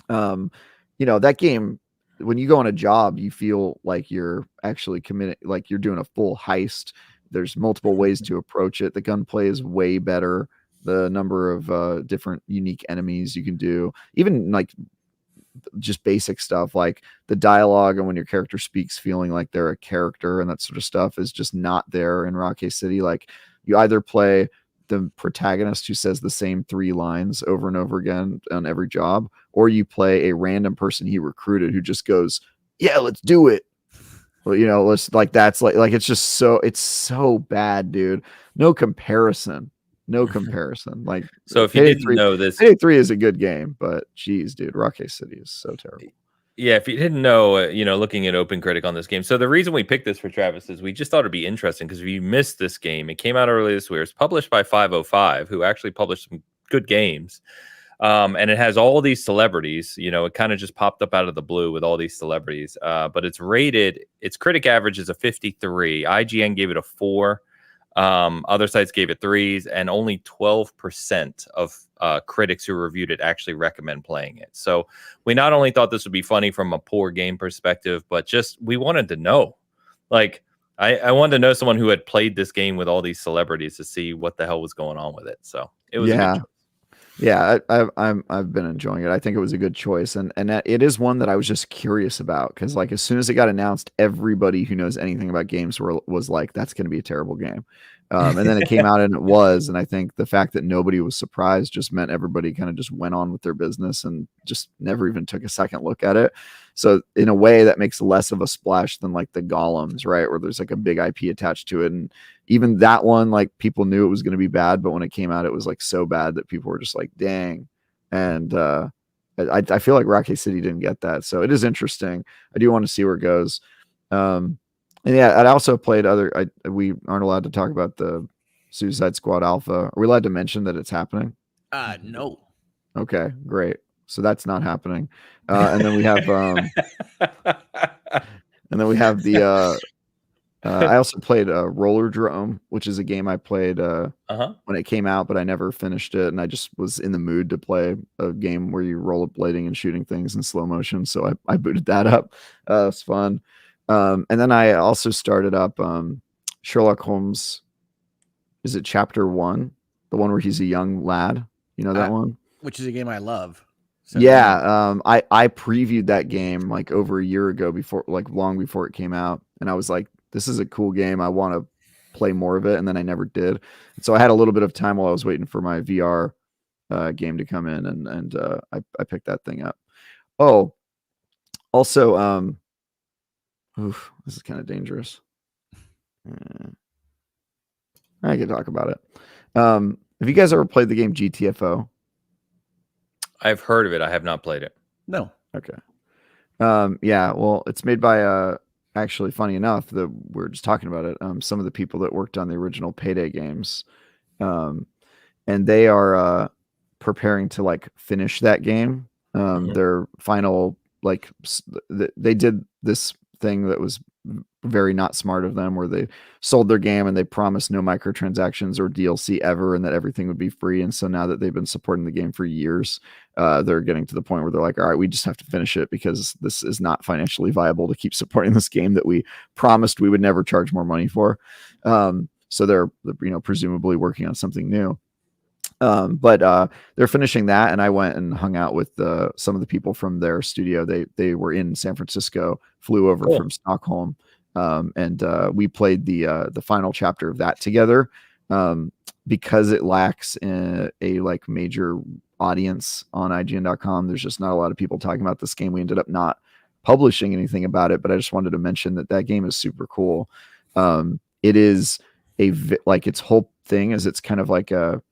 that game, when you go on a job, you feel like you're actually committed, like you're doing a full heist. There's multiple ways to approach it. The gunplay is way better. The number of different unique enemies you can do, even like just basic stuff like the dialogue and when your character speaks feeling like they're a character and that sort of stuff is just not there in Rocky City. Like you either play the protagonist who says the same 3 lines over and over again on every job, or you play a random person he recruited who just goes, yeah, let's do it. Well, let's that's it's so bad, dude. No comparison. Like, so if you didn't know this, Payday 3 is a good game, but geez, dude, Rocky City is so terrible. Yeah, if you didn't know, looking at OpenCritic on this game. So the reason we picked this for Travis is we just thought it'd be interesting because if you missed this game, it came out early this year. It's published by 505, who actually published some good games. And it has all these celebrities. It kind of just popped up out of the blue with all these celebrities. But it's rated, its critic average is a 53. IGN gave it a 4. Other sites gave it 3s, and only 12% of critics who reviewed it actually recommend playing it. So we not only thought this would be funny from a poor game perspective, but just we wanted to know. Like, I wanted to know someone who had played this game with all these celebrities to see what the hell was going on with it. So it was a good choice. Yeah, I've been enjoying it. I think it was a good choice, and it is one that I was just curious about because like as soon as it got announced, everybody who knows anything about games was like, "That's going to be a terrible game," and then it came out and it was. And I think the fact that nobody was surprised just meant everybody kind of just went on with their business and just never even took a second look at it. So in a way, that makes less of a splash than like the Golems, right? Where there's like a big IP attached to it, and even that one, like people knew it was going to be bad, but when it came out, it was like so bad that people were just like, "Dang!" And I feel like Rocky City didn't get that, so it is interesting. I do want to see where it goes. And yeah, I also played other. We aren't allowed to talk about the Suicide Squad Alpha. Are we allowed to mention that it's happening? No. Okay, great. So that's not happening. And then we have the. I also played Roller Drome, which is a game I played when it came out, but I never finished it, and I just was in the mood to play a game where you rollerblading and shooting things in slow motion, so I booted that up. It's fun. And then I also started up Sherlock Holmes. Is it Chapter 1? The one where he's a young lad? You know that one? Which is a game I love. So, yeah, I previewed that game like over a year ago long before it came out, and I was like, this is a cool game. I want to play more of it, and then I never did. So I had a little bit of time while I was waiting for my VR game to come in, and I picked that thing up. Oh, also, this is kind of dangerous. I can talk about it. Have you guys ever played the game GTFO? I've heard of it. I have not played it. No. Okay. Yeah, well, it's made by actually, funny enough, that we're just talking about it. Some of the people that worked on the original Payday games, and they are preparing to like finish that game. Their final they did this thing that was very not smart of them, where they sold their game and they promised no microtransactions or DLC ever, and that everything would be free. And so now that they've been supporting the game for years, they're getting to the point where they're like, all right, we just have to finish it because this is not financially viable to keep supporting this game that we promised we would never charge more money for. So they're presumably working on something new. But they're finishing that, and I went and hung out with some of the people from their studio. They were in San Francisco, flew over from Stockholm, and we played the final chapter of that together. Because it lacks a like major audience on IGN.com, there's just not a lot of people talking about this game. We ended up not publishing anything about it, but I just wanted to mention that game is super cool. It is like its whole thing is it's kind of like a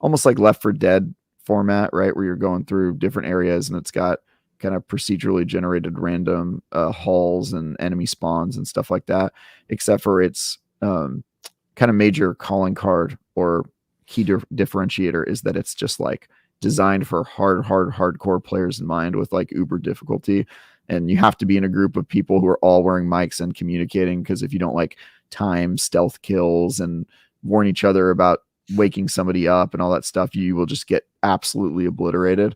almost like Left 4 Dead format, right? Where you're going through different areas and it's got kind of procedurally generated random halls and enemy spawns and stuff like that, except for its kind of major calling card or key differentiator is that it's just like designed for hardcore players in mind, with like uber difficulty. And you have to be in a group of people who are all wearing mics and communicating, because if you don't like time stealth kills and warn each other about waking somebody up and all that stuff, you will just get absolutely obliterated.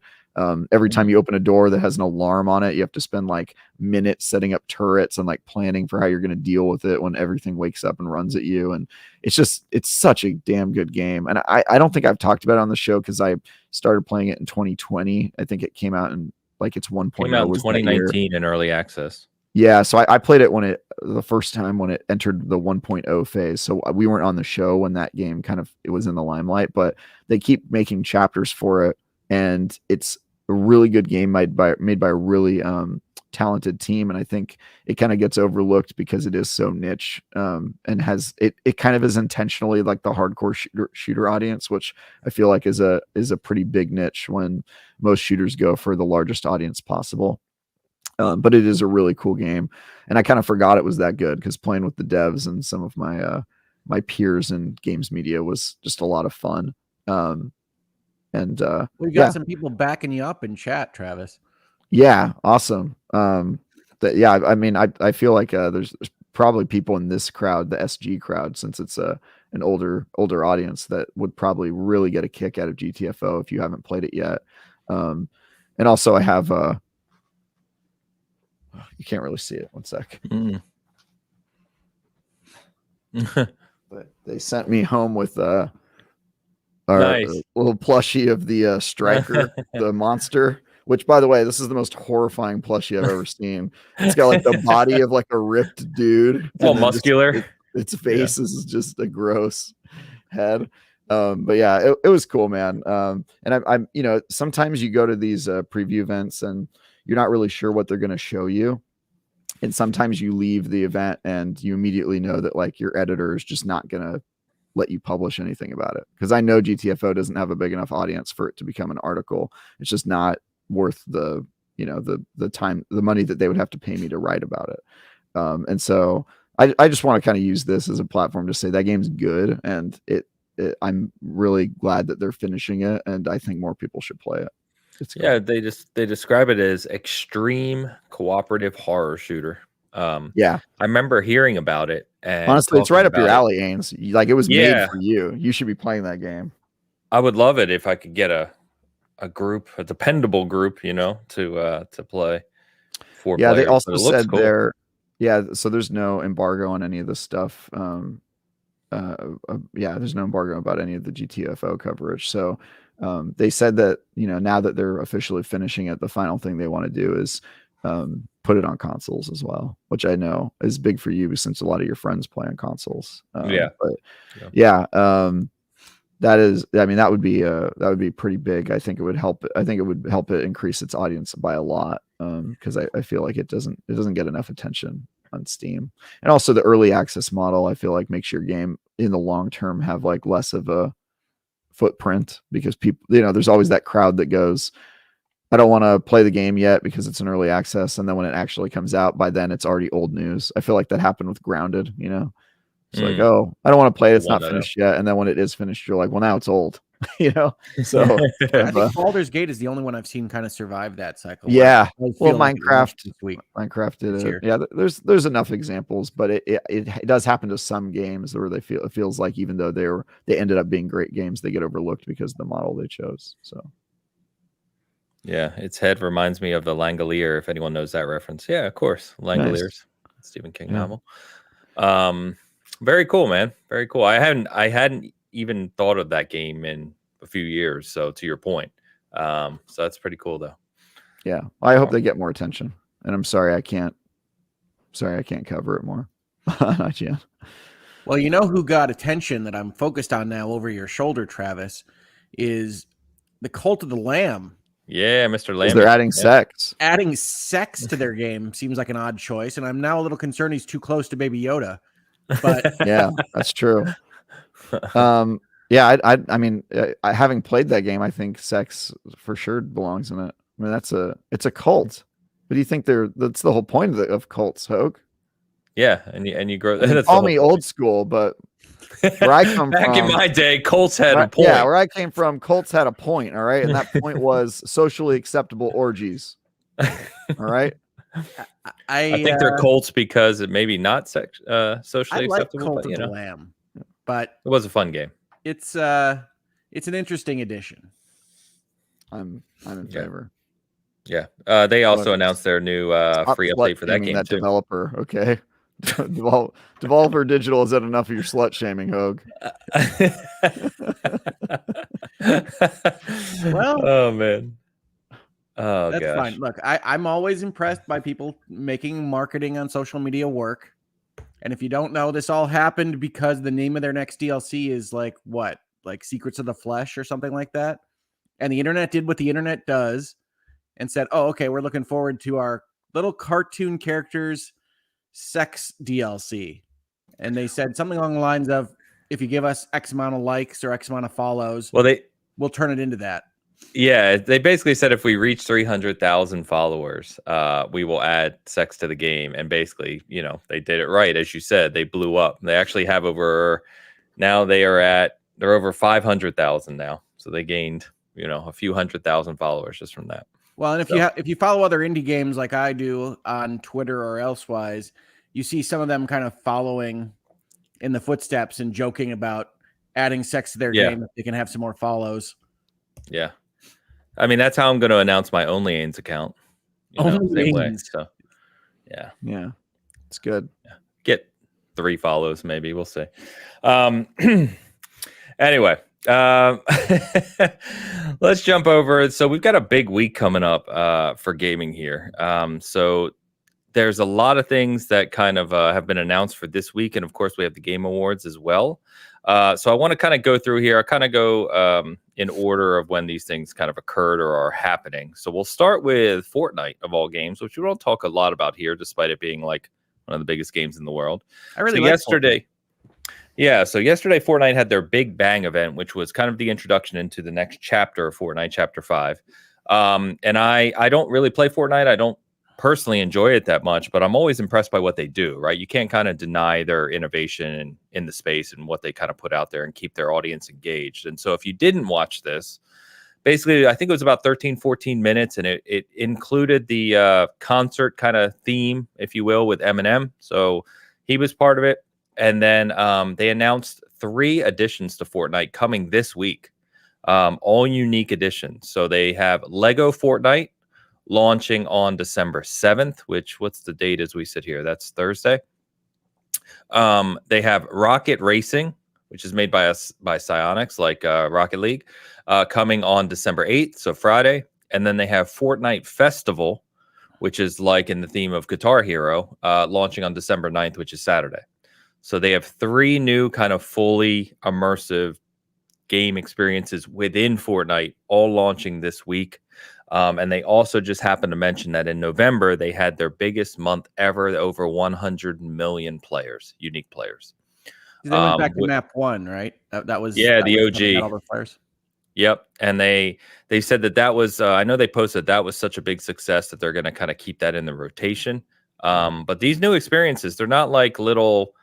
Every time you open a door that has an alarm on it, you have to spend like minutes setting up turrets and like planning for how you're going to deal with it when everything wakes up and runs at you. And it's such a damn good game. And I don't think I've talked about it on the show because I started playing it in 2020. I think it came out in like its 1.0 Came out in was 2019 in early access. Yeah, so I played it the first time when it entered the 1.0 phase. So we weren't on the show when that game it was in the limelight, but they keep making chapters for it, and it's a really good game made by a really talented team. And I think it kind of gets overlooked because it is so niche, and has it kind of is intentionally like the hardcore shooter audience, which I feel like is a pretty big niche when most shooters go for the largest audience possible. But it is a really cool game, and I kind of forgot it was that good because playing with the devs and some of my my peers in games media was just a lot of fun. We've got some people backing you up in chat, Travis. Yeah, awesome. I mean, I feel like there's probably people in this crowd, the SG crowd, since it's an older audience, that would probably really get a kick out of GTFO if you haven't played it yet. And also I have you can't really see it. One sec. But they sent me home with our little plushie of the striker, the monster. Which, by the way, this is the most horrifying plushie I've ever seen. It's got like the body of like a ripped dude. It's all muscular. Its face is just a gross head. But yeah, it was cool, man. And I'm sometimes you go to these preview events and you're not really sure what they're going to show you. And sometimes you leave the event and you immediately know that like your editor is just not going to let you publish anything about it. Because I know GTFO doesn't have a big enough audience for it to become an article. It's just not worth the time, the money that they would have to pay me to write about it. And so I just want to kind of use this as a platform to say that game's good, and I'm really glad that they're finishing it, and I think more people should play it. Yeah, they describe it as extreme cooperative horror shooter. Yeah, I remember hearing about it, and honestly, it's right up your alley, Ains. Like, it was made for you. You should be playing that game. I would love it if I could get a group, a dependable group, to play. Four players. They also said cool. So there's no embargo on any of this stuff. There's no embargo about any of the GTFO coverage. So they said that, now that they're officially finishing it, the final thing they want to do is put it on consoles as well, which I know is big for you since a lot of your friends play on consoles. That would be pretty big. I think it would help it increase its audience by a lot, because I feel like it doesn't get enough attention on Steam. And also the early access model, I feel like, makes your game in the long term have like less of a footprint, because people, there's always that crowd that goes, I don't want to play the game yet because it's an early access, and then when it actually comes out, by then it's already old news. I feel like that happened with Grounded. It's like, oh, I don't want to play it, it's not finished yet, and then when it is finished, you're like, well, now it's old. So I think Baldur's Gate is the only one I've seen kind of survive that cycle. Yeah, well, Minecraft did it. Year. Yeah, there's enough examples, but it does happen to some games where it feels like even though they ended up being great games, they get overlooked because of the model they chose. So yeah, its head reminds me of the Langolier, if anyone knows that reference. Yeah, of course, Langoliers, nice. Stephen King novel. Very cool, man. Very cool. I hadn't even thought of that game in a few years. So to your point, so that's pretty cool, though. Yeah, I hope they get more attention. And I'm sorry I can't cover it more. Not yet. Well, you know who got attention that I'm focused on now over your shoulder, Travis, is the Cult of the Lamb. Yeah, Mr. Lamb. They're adding sex. Adding sex to their game seems like an odd choice, and I'm now a little concerned he's too close to Baby Yoda. But yeah, that's true. Yeah, I mean, having played that game, I think sex for sure belongs in it. I mean, it's a cult. But do you think that's the whole point of cults, Hogue? Yeah, and you grow. I mean, call me old school, but where I come back from, in my day, cults had a point. Yeah, where I came from, cults had a point. All right, and that point was socially acceptable orgies. All right. I think they're cults because it maybe not socially acceptable. Cult of the Lamb, but it was a fun game. It's an interesting addition. I'm in favor. Yeah. They also announced their new free update for that game too. Developer, okay. Devolver Digital, is that enough of your slut shaming, Hogue? Well, oh man. Oh, that's gosh. fine. Look, I'm always impressed by people making marketing on social media work. And if you don't know, this all happened because the name of their next DLC is like Secrets of the Flesh or something like that. And the internet did what the internet does and said, oh, okay, we're looking forward to our little cartoon characters sex DLC. And they said something along the lines of, if you give us X amount of likes or X amount of follows, we'll turn it into that. Yeah, they basically said if we reach 300,000 followers, we will add sex to the game. And basically, they did it right. As you said, they blew up. They actually have they're over 500,000 now. So they gained, a few 100,000 followers just from that. Well, and if you follow other indie games like I do on Twitter or elsewise, you see some of them kind of following in the footsteps and joking about adding sex to their game if they can have some more follows. Yeah. I mean, that's how I'm going to announce my OnlyAins account. Same way. So, yeah. Yeah. It's good. Yeah. Get 3 follows, maybe. We'll see. Anyway, let's jump over. So we've got a big week coming up for gaming here. So there's a lot of things that kind of have been announced for this week. And of course, we have the Game Awards as well. So I want to kind of go through here. I kind of go in order of when these things kind of occurred or are happening. So we'll start with Fortnite of all games, which we don't talk a lot about here, despite it being like one of the biggest games in the world. I really like yesterday. Fortnite. Yeah, so yesterday Fortnite had their Big Bang event, which was kind of the introduction into the next chapter of Fortnite, Chapter 5. And I don't really play Fortnite. I don't personally enjoy it that much, but I'm always impressed by what they do, right? You can't kind of deny their innovation in the space and what they kind of put out there and keep their audience engaged. And so if you didn't watch this, basically, I think it was about 13, 14 minutes, and it included the concert kind of theme, if you will, with Eminem. So he was part of it. And then they announced 3 additions to Fortnite coming this week, all unique additions. So they have Lego Fortnite launching on December 7th, what's the date as we sit here? That's Thursday. They have Rocket Racing, which is made by Psyonix, like Rocket League, coming on December 8th, so Friday. And then they have Fortnite Festival, which is like in the theme of Guitar Hero, launching on December 9th, which is Saturday. So they have 3 new kind of fully immersive game experiences within Fortnite, all launching this week. And they also just happened to mention that in November, they had their biggest month ever, over 100 million players, unique players. They went back to map 1, right? That was the got all OG. those players. Yep, and they said that was I know they posted that was such a big success that they're going to kind of keep that in the rotation. But these new experiences, they're not like little,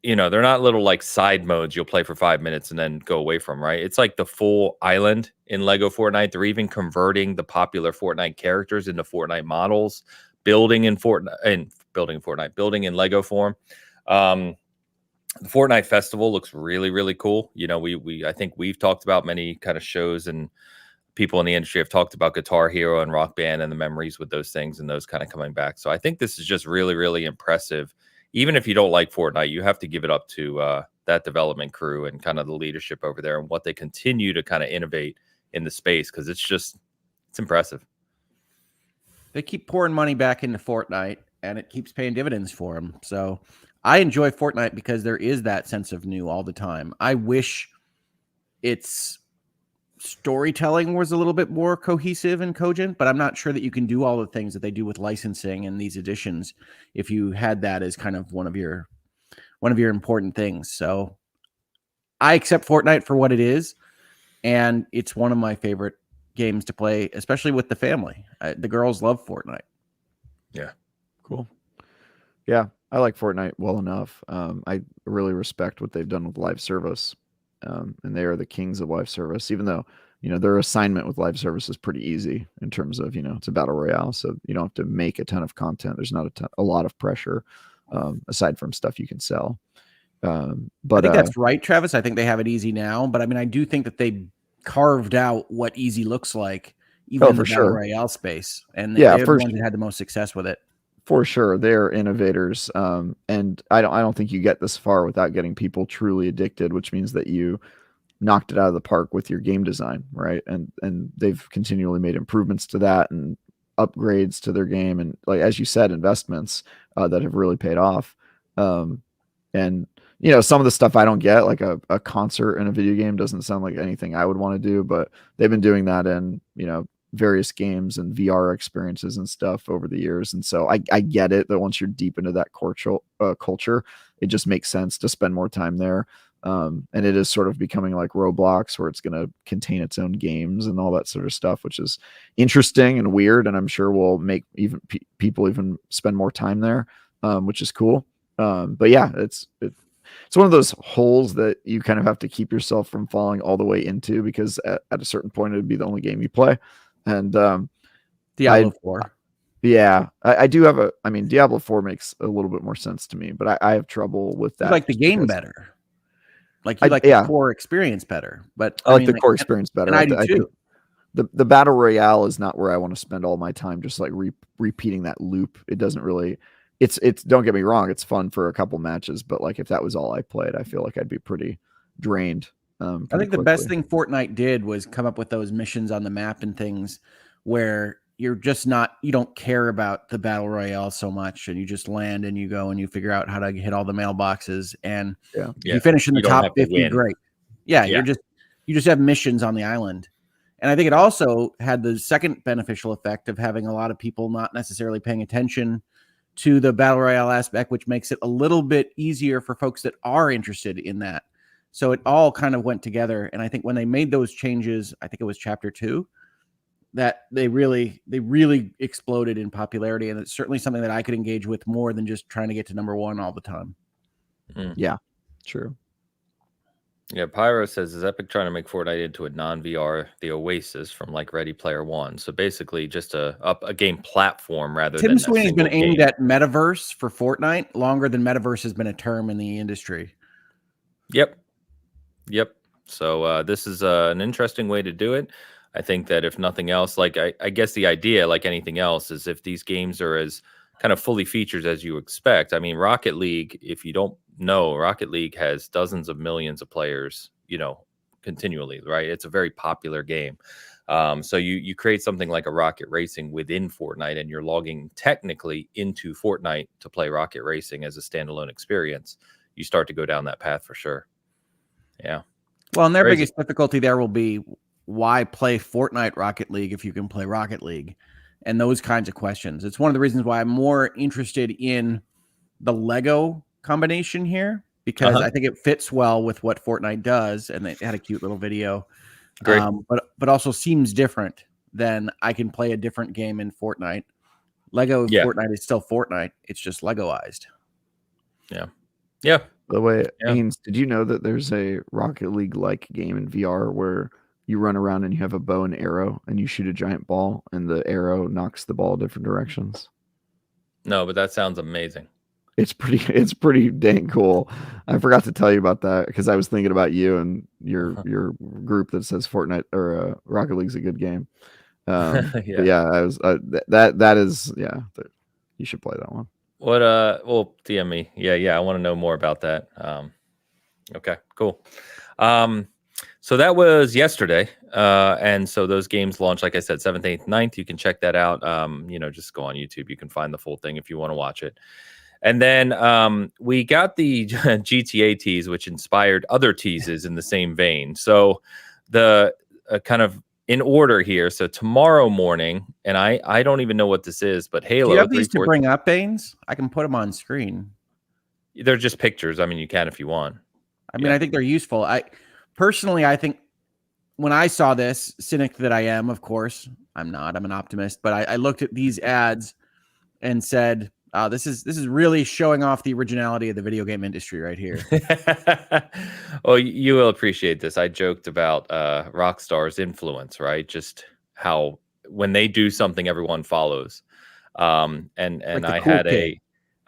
they're not little like side modes you'll play for 5 minutes and then go away from, right? It's like the full island in Lego Fortnite. They're even converting the popular Fortnite characters into Fortnite models, building in Lego form. The Fortnite Festival looks really, really cool. I think we've talked about many kind of shows, and people in the industry have talked about Guitar Hero and Rock Band and the memories with those things and those kind of coming back. So I think this is just really, really impressive. Even if you don't like Fortnite, you have to give it up to that development crew and kind of the leadership over there and what they continue to kind of innovate in the space, because it's impressive. They keep pouring money back into Fortnite, and it keeps paying dividends for them. So I enjoy Fortnite because there is that sense of new all the time. I wish its storytelling was a little bit more cohesive and cogent, but I'm not sure that you can do all the things that they do with licensing and these editions if you had that as kind of one of your important things. So I accept Fortnite for what it is, and it's one of my favorite games to play, especially with the family. The girls love Fortnite. Yeah. Cool. Yeah, I like Fortnite well enough. I really respect what they've done with live service. And they are the kings of live service, even though, their assignment with live service is pretty easy in terms of, it's a battle royale. So you don't have to make a ton of content. There's not a lot of pressure, aside from stuff you can sell. But I think that's right, Travis. I think they have it easy now, but I mean, I do think that they carved out what easy looks like, even in the battle royale space. And they're the ones that had the most success with it. For sure, they're innovators, and I don't think you get this far without getting people truly addicted, which means that you knocked it out of the park with your game design, right? And they've continually made improvements to that and upgrades to their game, and like as you said, investments that have really paid off. And some of the stuff I don't get, like a concert in a video game, doesn't sound like anything I would want to do, but they've been doing that in various games and VR experiences and stuff over the years. And so I get it that once you're deep into that culture, it just makes sense to spend more time there. And it is sort of becoming like Roblox, where it's going to contain its own games and all that sort of stuff, which is interesting and weird. And I'm sure will make even people even spend more time there, which is cool. But yeah, it's one of those holes that you kind of have to keep yourself from falling all the way into, because at a certain point, it would be the only game you play. And Diablo 4. Yeah, I do have Diablo 4 makes a little bit more sense to me, but I have trouble with that. You like the game better. Like you like the core experience better. But I like the core experience better. And I do too. The battle royale is not where I want to spend all my time, just like repeating that loop. It doesn't really. It's don't get me wrong, it's fun for a couple matches, but like if that was all I played, I feel like I'd be pretty drained. I think the best thing Fortnite did was come up with those missions on the map and things where you don't care about the battle royale so much, and you just land and you go and you figure out how to hit all the mailboxes, and you finish in the top 50. Great. Yeah. You just have missions on the island. And I think it also had the second beneficial effect of having a lot of people not necessarily paying attention to the battle royale aspect, which makes it a little bit easier for folks that are interested in that. So it all kind of went together. And I think when they made those changes, I think it was chapter 2, that they really exploded in popularity. And it's certainly something that I could engage with more than just trying to get to number 1 all the time. Yeah, true. Yeah, Pyro says, is Epic trying to make Fortnite into a non-VR, the Oasis from like Ready Player One? So basically just a game platform rather than Tim Sweeney's been aimed at metaverse for Fortnite longer than metaverse has been a term in the industry. Yep. So this is an interesting way to do it. I think that if nothing else, like I guess the idea, like anything else, is if these games are as kind of fully featured as you expect. I mean, Rocket League, if you don't know, Rocket League has dozens of millions of players, continually, right? It's a very popular game. So you create something like a Rocket Racing within Fortnite, and you're logging technically into Fortnite to play Rocket Racing as a standalone experience. You start to go down that path for sure. Yeah. Well, and their biggest difficulty there will be, why play Fortnite Rocket League if you can play Rocket League, and those kinds of questions. It's one of the reasons why I'm more interested in the Lego combination here, because I think it fits well with what Fortnite does, and they had a cute little video. Great. But also seems different than I can play a different game in Fortnite. Lego Fortnite is still Fortnite. It's just Legoized. Yeah. Yeah. By the way, Ains, did you know that there's a Rocket League-like game in VR where you run around and you have a bow and arrow and you shoot a giant ball and the arrow knocks the ball different directions? No, but that sounds amazing. It's pretty dang cool. I forgot to tell you about that because I was thinking about you and your group that says Fortnite or Rocket League's a good game. But yeah, I was that is you should play that one. What well, DM me. Yeah, I want to know more about that. Okay, cool. So that was yesterday. And so those games launched, like I said, 7th, 8th, 9th. You can check that out. Just go on YouTube. You can find the full thing if you want to watch it. And then we got the GTA tease, which inspired other teases in the same vein. So the kind of in order here. So tomorrow morning, and I don't even know what this is, but Halo. Do you have these to bring up, Baines? I can put them on screen. They're just pictures. I mean, you can if you want. I mean, I think they're useful. I think when I saw this, cynic that I am, of course, I'm not. I'm an optimist. But I looked at these ads and said, this is really showing off the originality of the video game industry right here. Well, you will appreciate this. I joked about Rockstar's influence, right? Just how when they do something, everyone follows. And like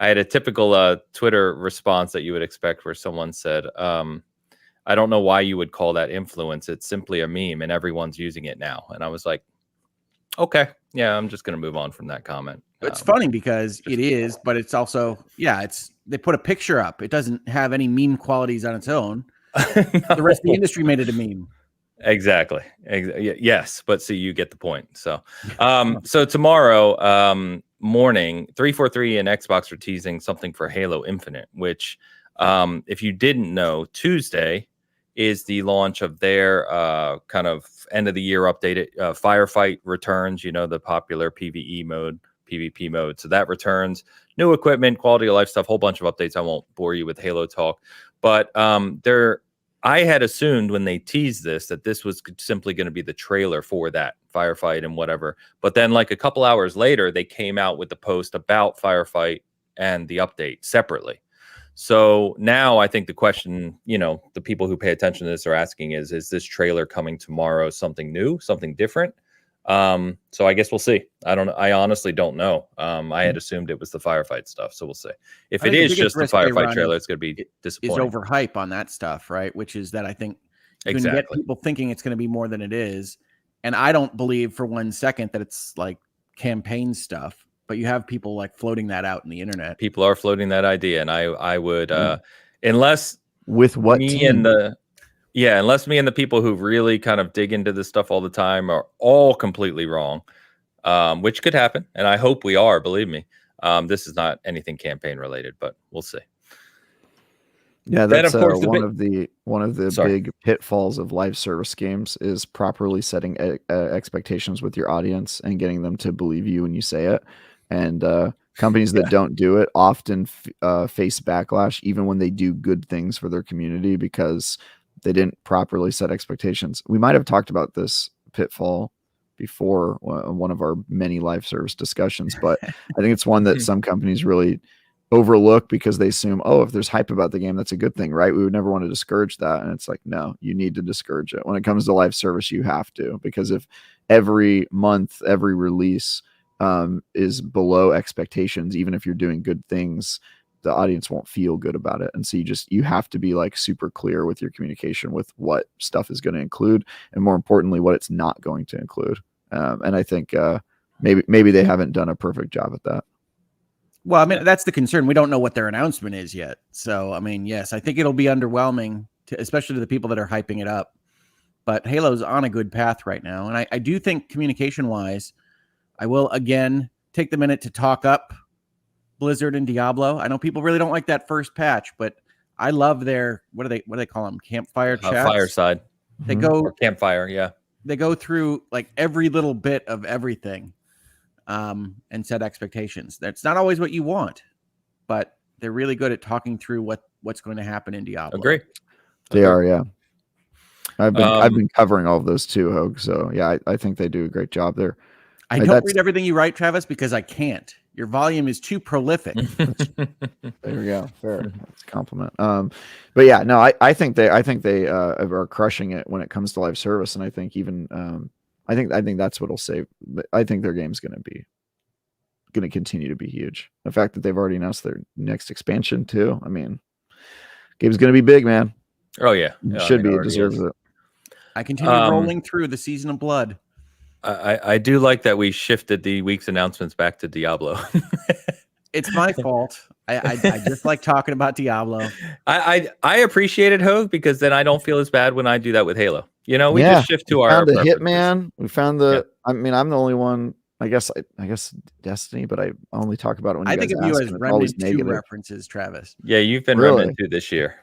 I had a typical Twitter response that you would expect where someone said, I don't know why you would call that influence. It's simply a meme and everyone's using it now. And I was like, okay, yeah, I'm just going to move on from that comment. It's funny because it is, but it's also, they put a picture up. It doesn't have any meme qualities on its own. No. The rest of the industry made it a meme. Exactly. Yes, but see, you get the point. So, so tomorrow morning, 343 and Xbox are teasing something for Halo Infinite, which, if you didn't know, Tuesday is the launch of their kind of end of the year updated Firefight returns. The popular PvE mode, PvP mode. So that returns new equipment, quality of life stuff, whole bunch of updates. I won't bore you with Halo talk, but I had assumed when they teased this that this was simply going to be the trailer for that Firefight and whatever. But then like a couple hours later, they came out with the post about Firefight and the update separately. So now I think the question, the people who pay attention to this are asking is this trailer coming tomorrow something new, something different? So I guess we'll see. I honestly don't know. I had assumed it was the Firefight stuff, so we'll see. If it is just the Firefight trailer, it's going to be disappointing. Is overhype on that stuff, right? Which is that I think you can get people thinking it's going to be more than it is. And I don't believe for 1 second that it's like campaign stuff. But you have people like floating that out in the internet. People are floating that idea, and I would unless with what me team? and unless me and the people who really kind of dig into this stuff all the time are all completely wrong, which could happen, and I hope we are. Believe me, this is not anything campaign related, but we'll see. Yeah, that's one of the big pitfalls of live service games is properly setting expectations with your audience and getting them to believe you when you say it. And companies that don't do it often face backlash, even when they do good things for their community, because they didn't properly set expectations. We might have talked about this pitfall before one of our many live service discussions, but I think it's one that some companies really overlook because they assume, if there's hype about the game, that's a good thing, right? We would never want to discourage that. And it's like, no, you need to discourage it. When it comes to live service, you have to, because if every month, every release is below expectations, even if you're doing good things, the audience won't feel good about it. And so you have to be like super clear with your communication with what stuff is going to include, and more importantly, what it's not going to include. And I think maybe they haven't done a perfect job at that. Well, I mean, that's the concern. We don't know what their announcement is yet. So, I mean, yes, I think it'll be underwhelming, especially to the people that are hyping it up. But Halo's on a good path right now. And I do think communication-wise, I will, again, take the minute to talk up Blizzard and Diablo. I know people really don't like that first patch, but I love their, what do they call them? Campfire chats? Fireside. They go... Or campfire, yeah. They go through like every little bit of everything. And set expectations. That's not always what you want, but They're really good at talking through what's going to happen in Diablo. Agree. They are, yeah. I've Um, been covering all of those too, Hogue. So yeah, I think they do a great job there. I don't read everything you write, Travis, because I can't. Your volume is too prolific. There we go. Fair. That's a compliment. But yeah, no, I think they are crushing it when it comes to live service, and I think even I think that's what'll save. I think their game's going to continue to be huge. The fact that they've already announced their next expansion too. I mean, game's going to be big, man. Oh yeah, Should be. It deserves it. I continue rolling through the Season of Blood. I do like that we shifted the week's announcements back to Diablo. It's my fault. I just like talking about Diablo. I appreciate it, Hogue, because then I don't feel as bad when I do that with Halo. You know, we Yeah, just shift to we our found the preferences. Hitman. We found the. I mean, I'm the only one. I guess Destiny, but I only talk about it when you I guys think of ask, you and as it's always Remnant 2 negative. references, Travis. Yeah, you've been Really? Remnant 2 this year.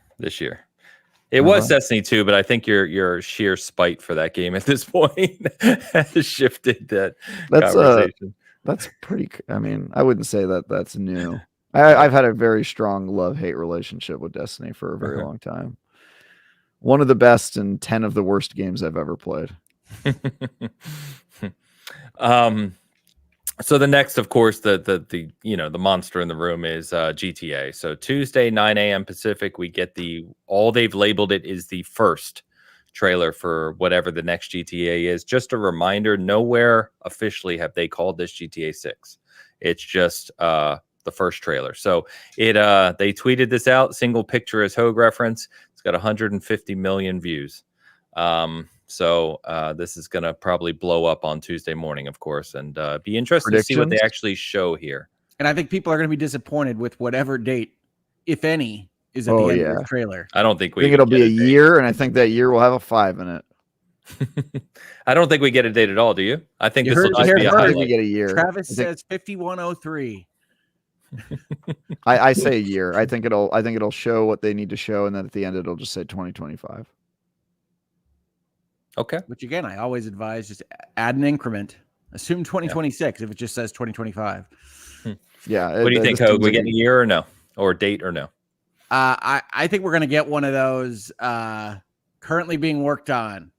It was Destiny 2, but I think your sheer spite for that game at this point has shifted that conversation. That's pretty. I mean, I wouldn't say that that's new. I've had a very strong love-hate relationship with Destiny for a very long time. One of the best and 10 of the worst games I've ever played. So the next, of course, the monster in the room is GTA. So Tuesday, 9 a.m. Pacific, we get all they've labeled it is the first trailer for whatever the next GTA is. Just a reminder, nowhere officially have they called this GTA 6. It's just the first trailer. So they tweeted this out, single picture as Hogue reference. It's got 150 million views. So this is going to probably blow up on Tuesday morning, of course, and be interesting to see what they actually show here. And I think people are going to be disappointed with whatever date, if any, is at the end of the trailer. I don't think I think it'll be a year, and I think that year will have a 5 in it. I don't think we get a date at all. Do you? I think this will just be a highlight. We get a year. Travis says 5103. I say a year. I think it'll show what they need to show, and then at the end it'll just say 2025. Okay. Which again, I always advise just add an increment. Assume 2026 if it just says 2025. Yeah. What do you think, Hogue? We get a year or no, or a date or no? I think we're gonna get one of those currently being worked on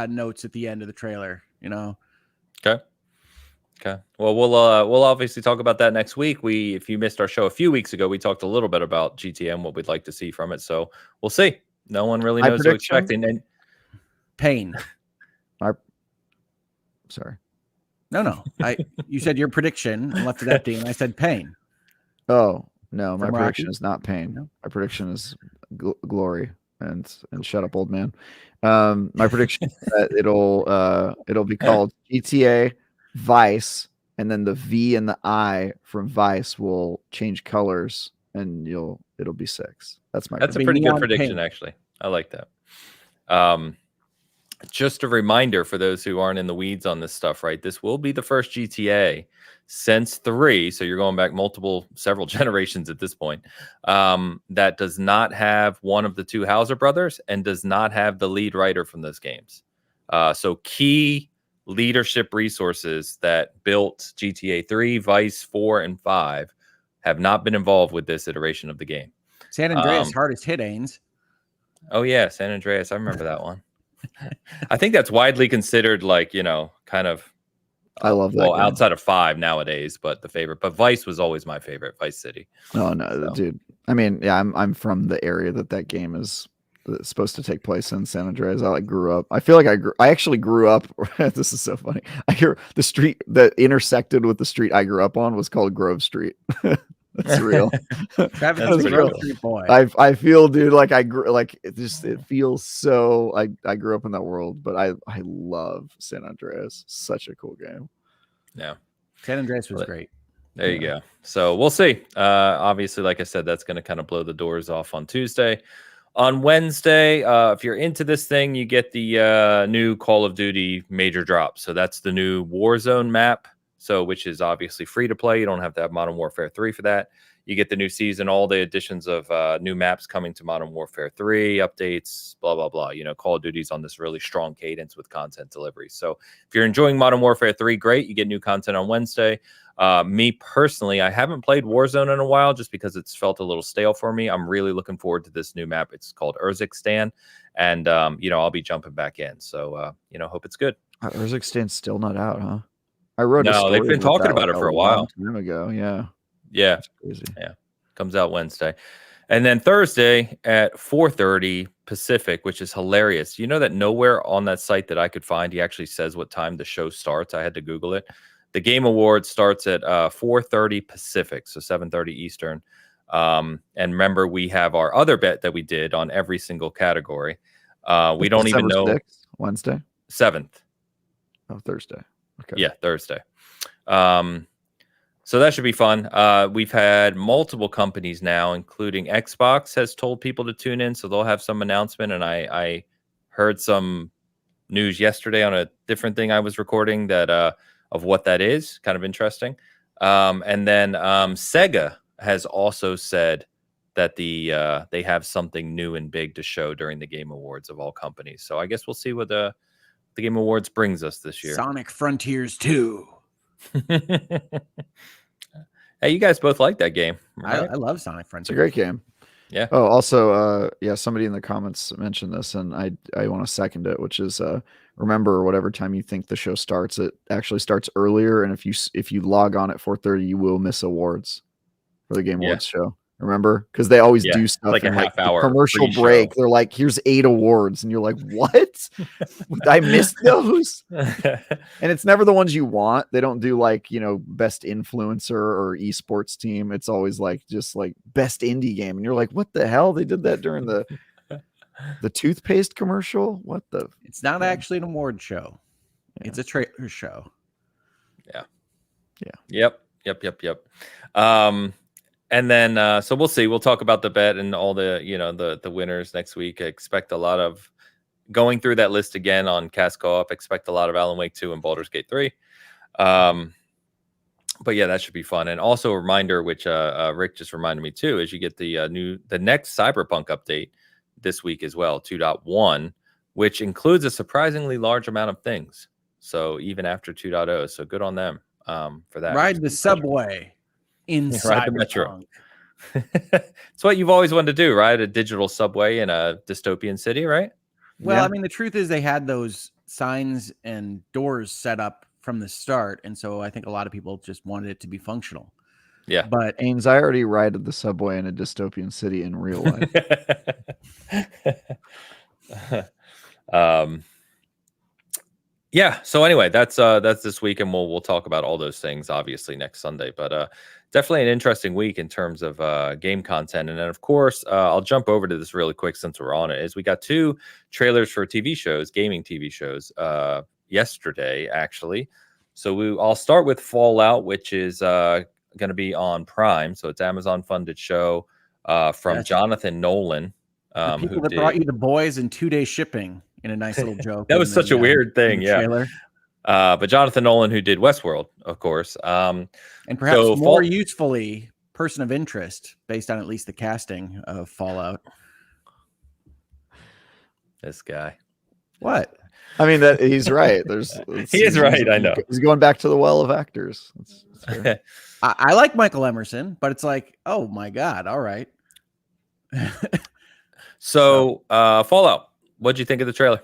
notes at the end of the trailer. You know. Okay. Well, we'll obviously talk about that next week. If you missed our show a few weeks ago, we talked a little bit about GTA and what we'd like to see from it. So we'll see. No one really knows what expecting. And pain. Sorry. No. You said your prediction and left it empty, and I said pain. Oh no, my prediction is not pain. No. My prediction is glory. And shut up, old man. My prediction is that it'll be called GTA Vice, and then the V and the I from Vice will change colors, and it'll be 6. That's a pretty good prediction, actually. I like that. Just a reminder for those who aren't in the weeds on this stuff, right? This will be the first GTA since 3, so you're going back several generations at this point, that does not have one of the 2 Hauser brothers and does not have the lead writer from those games. So key leadership resources that built GTA 3, Vice 4, and 5 have not been involved with this iteration of the game. San Andreas hardest hit, Ains. Oh yeah, San Andreas. I remember that one. I think that's widely considered kind of I love that. Well, outside of 5 nowadays, but the favorite. But Vice was always my favorite, Vice City. Oh no, dude. I mean, yeah, I'm from the area that game is supposed to take place in, San Andreas. I grew up. I feel like I actually grew up. This is so funny. I hear the street that intersected with the street I grew up on was called Grove Street. That's real. Travis is a Grove Street boy. I feel, dude, like I grew, like it feels so. I grew up in that world, but I love San Andreas. Such a cool game. Yeah, San Andreas was great. There you go. So we'll see. Obviously, like I said, that's going to kind of blow the doors off on Tuesday. On Wednesday, if you're into this thing, you get the new Call of Duty major drop. So that's the new Warzone map. So which is obviously free to play. You don't have to have Modern Warfare 3 for that. You get the new season, all the additions of new maps coming to Modern Warfare 3, updates, blah, blah, blah. Call of Duty's on this really strong cadence with content delivery. So if you're enjoying Modern Warfare 3, great. You get new content on Wednesday. Me personally, I haven't played Warzone in a while just because it's felt a little stale for me. I'm really looking forward to this new map. It's called Urzikstan. And, I'll be jumping back in. So, hope it's good. Urzikstan's still not out, huh? I wrote a No, story they've been talking about it for a while. Time ago, yeah. Yeah. That's crazy. Yeah. Comes out Wednesday. And then Thursday at 4:30 Pacific, which is hilarious. You know that nowhere on that site that I could find, he actually says what time the show starts. I had to Google it. The Game Awards starts at 4:30 Pacific, so 7:30 Eastern. And remember, we have our other bet that we did on every single category. We don't even know. 6th, Wednesday? 7th. Oh, Thursday. Okay. Yeah, Thursday. So that should be fun. We've had multiple companies now, including Xbox has told people to tune in, so they'll have some announcement. And I heard some news yesterday on a different thing I was recording that of what that is. Kind of interesting. And then Sega has also said that they have something new and big to show during the Game Awards of all companies. So I guess we'll see what the Game Awards brings us this year. Sonic Frontiers 2. Hey, you guys both like that game, right? I love Sonic Frontiers. It's a great game. Yeah. Oh, also, somebody in the comments mentioned this, and I want to second it, which is remember, whatever time you think the show starts, it actually starts earlier, and if you log on at 4:30, you will miss awards for the Game Awards show. Remember, because they always do stuff like in a like half hour commercial pre-show. break. They're like, "Here's 8 awards," and you're like, "What? I missed those?" And it's never the ones you want. They don't do like best influencer or esports team. It's always like just like best indie game, and you're like, "What the hell? They did that during the toothpaste commercial? What the?" It's not actually an award show. Yeah. It's a trailer show. Yeah. Yep. And then, so we'll see. We'll talk about the bet and all the the winners next week. I expect a lot of going through that list again on Cast Co-op. Expect a lot of Alan Wake 2 and Baldur's Gate 3. But yeah, that should be fun. And also a reminder, which Rick just reminded me too, is you get the next Cyberpunk update this week as well, 2.1, which includes a surprisingly large amount of things. So even after 2.0, so good on them for that. Ride the subway. Ride the metro. It's what you've always wanted to do, right? A digital subway in a dystopian city, right? Well, I mean, the truth is they had those signs and doors set up from the start, and so I think a lot of people just wanted it to be functional. Yeah. But Ains, I already ride the subway in a dystopian city in real life. Yeah. So anyway, that's this week, and we'll talk about all those things obviously next Sunday. But definitely an interesting week in terms of game content. And then of course, I'll jump over to this really quick since we're on it. Is we got 2 trailers for TV shows, gaming TV shows, yesterday actually. So I'll start with Fallout, which is going to be on Prime. So it's Amazon funded show from Jonathan Nolan. The people that brought you The Boys in 2-day shipping in a nice little joke. That was such a weird thing, yeah. Trailer. But Jonathan Nolan, who did Westworld, of course. And perhaps more usefully, person of interest, based on at least the casting of Fallout. This guy. What? I mean, that he's right. He is right, I know. He's going back to the well of actors. That's I like Michael Emerson, but it's like, oh my God, all right. So, Fallout, what'd you think of the trailer?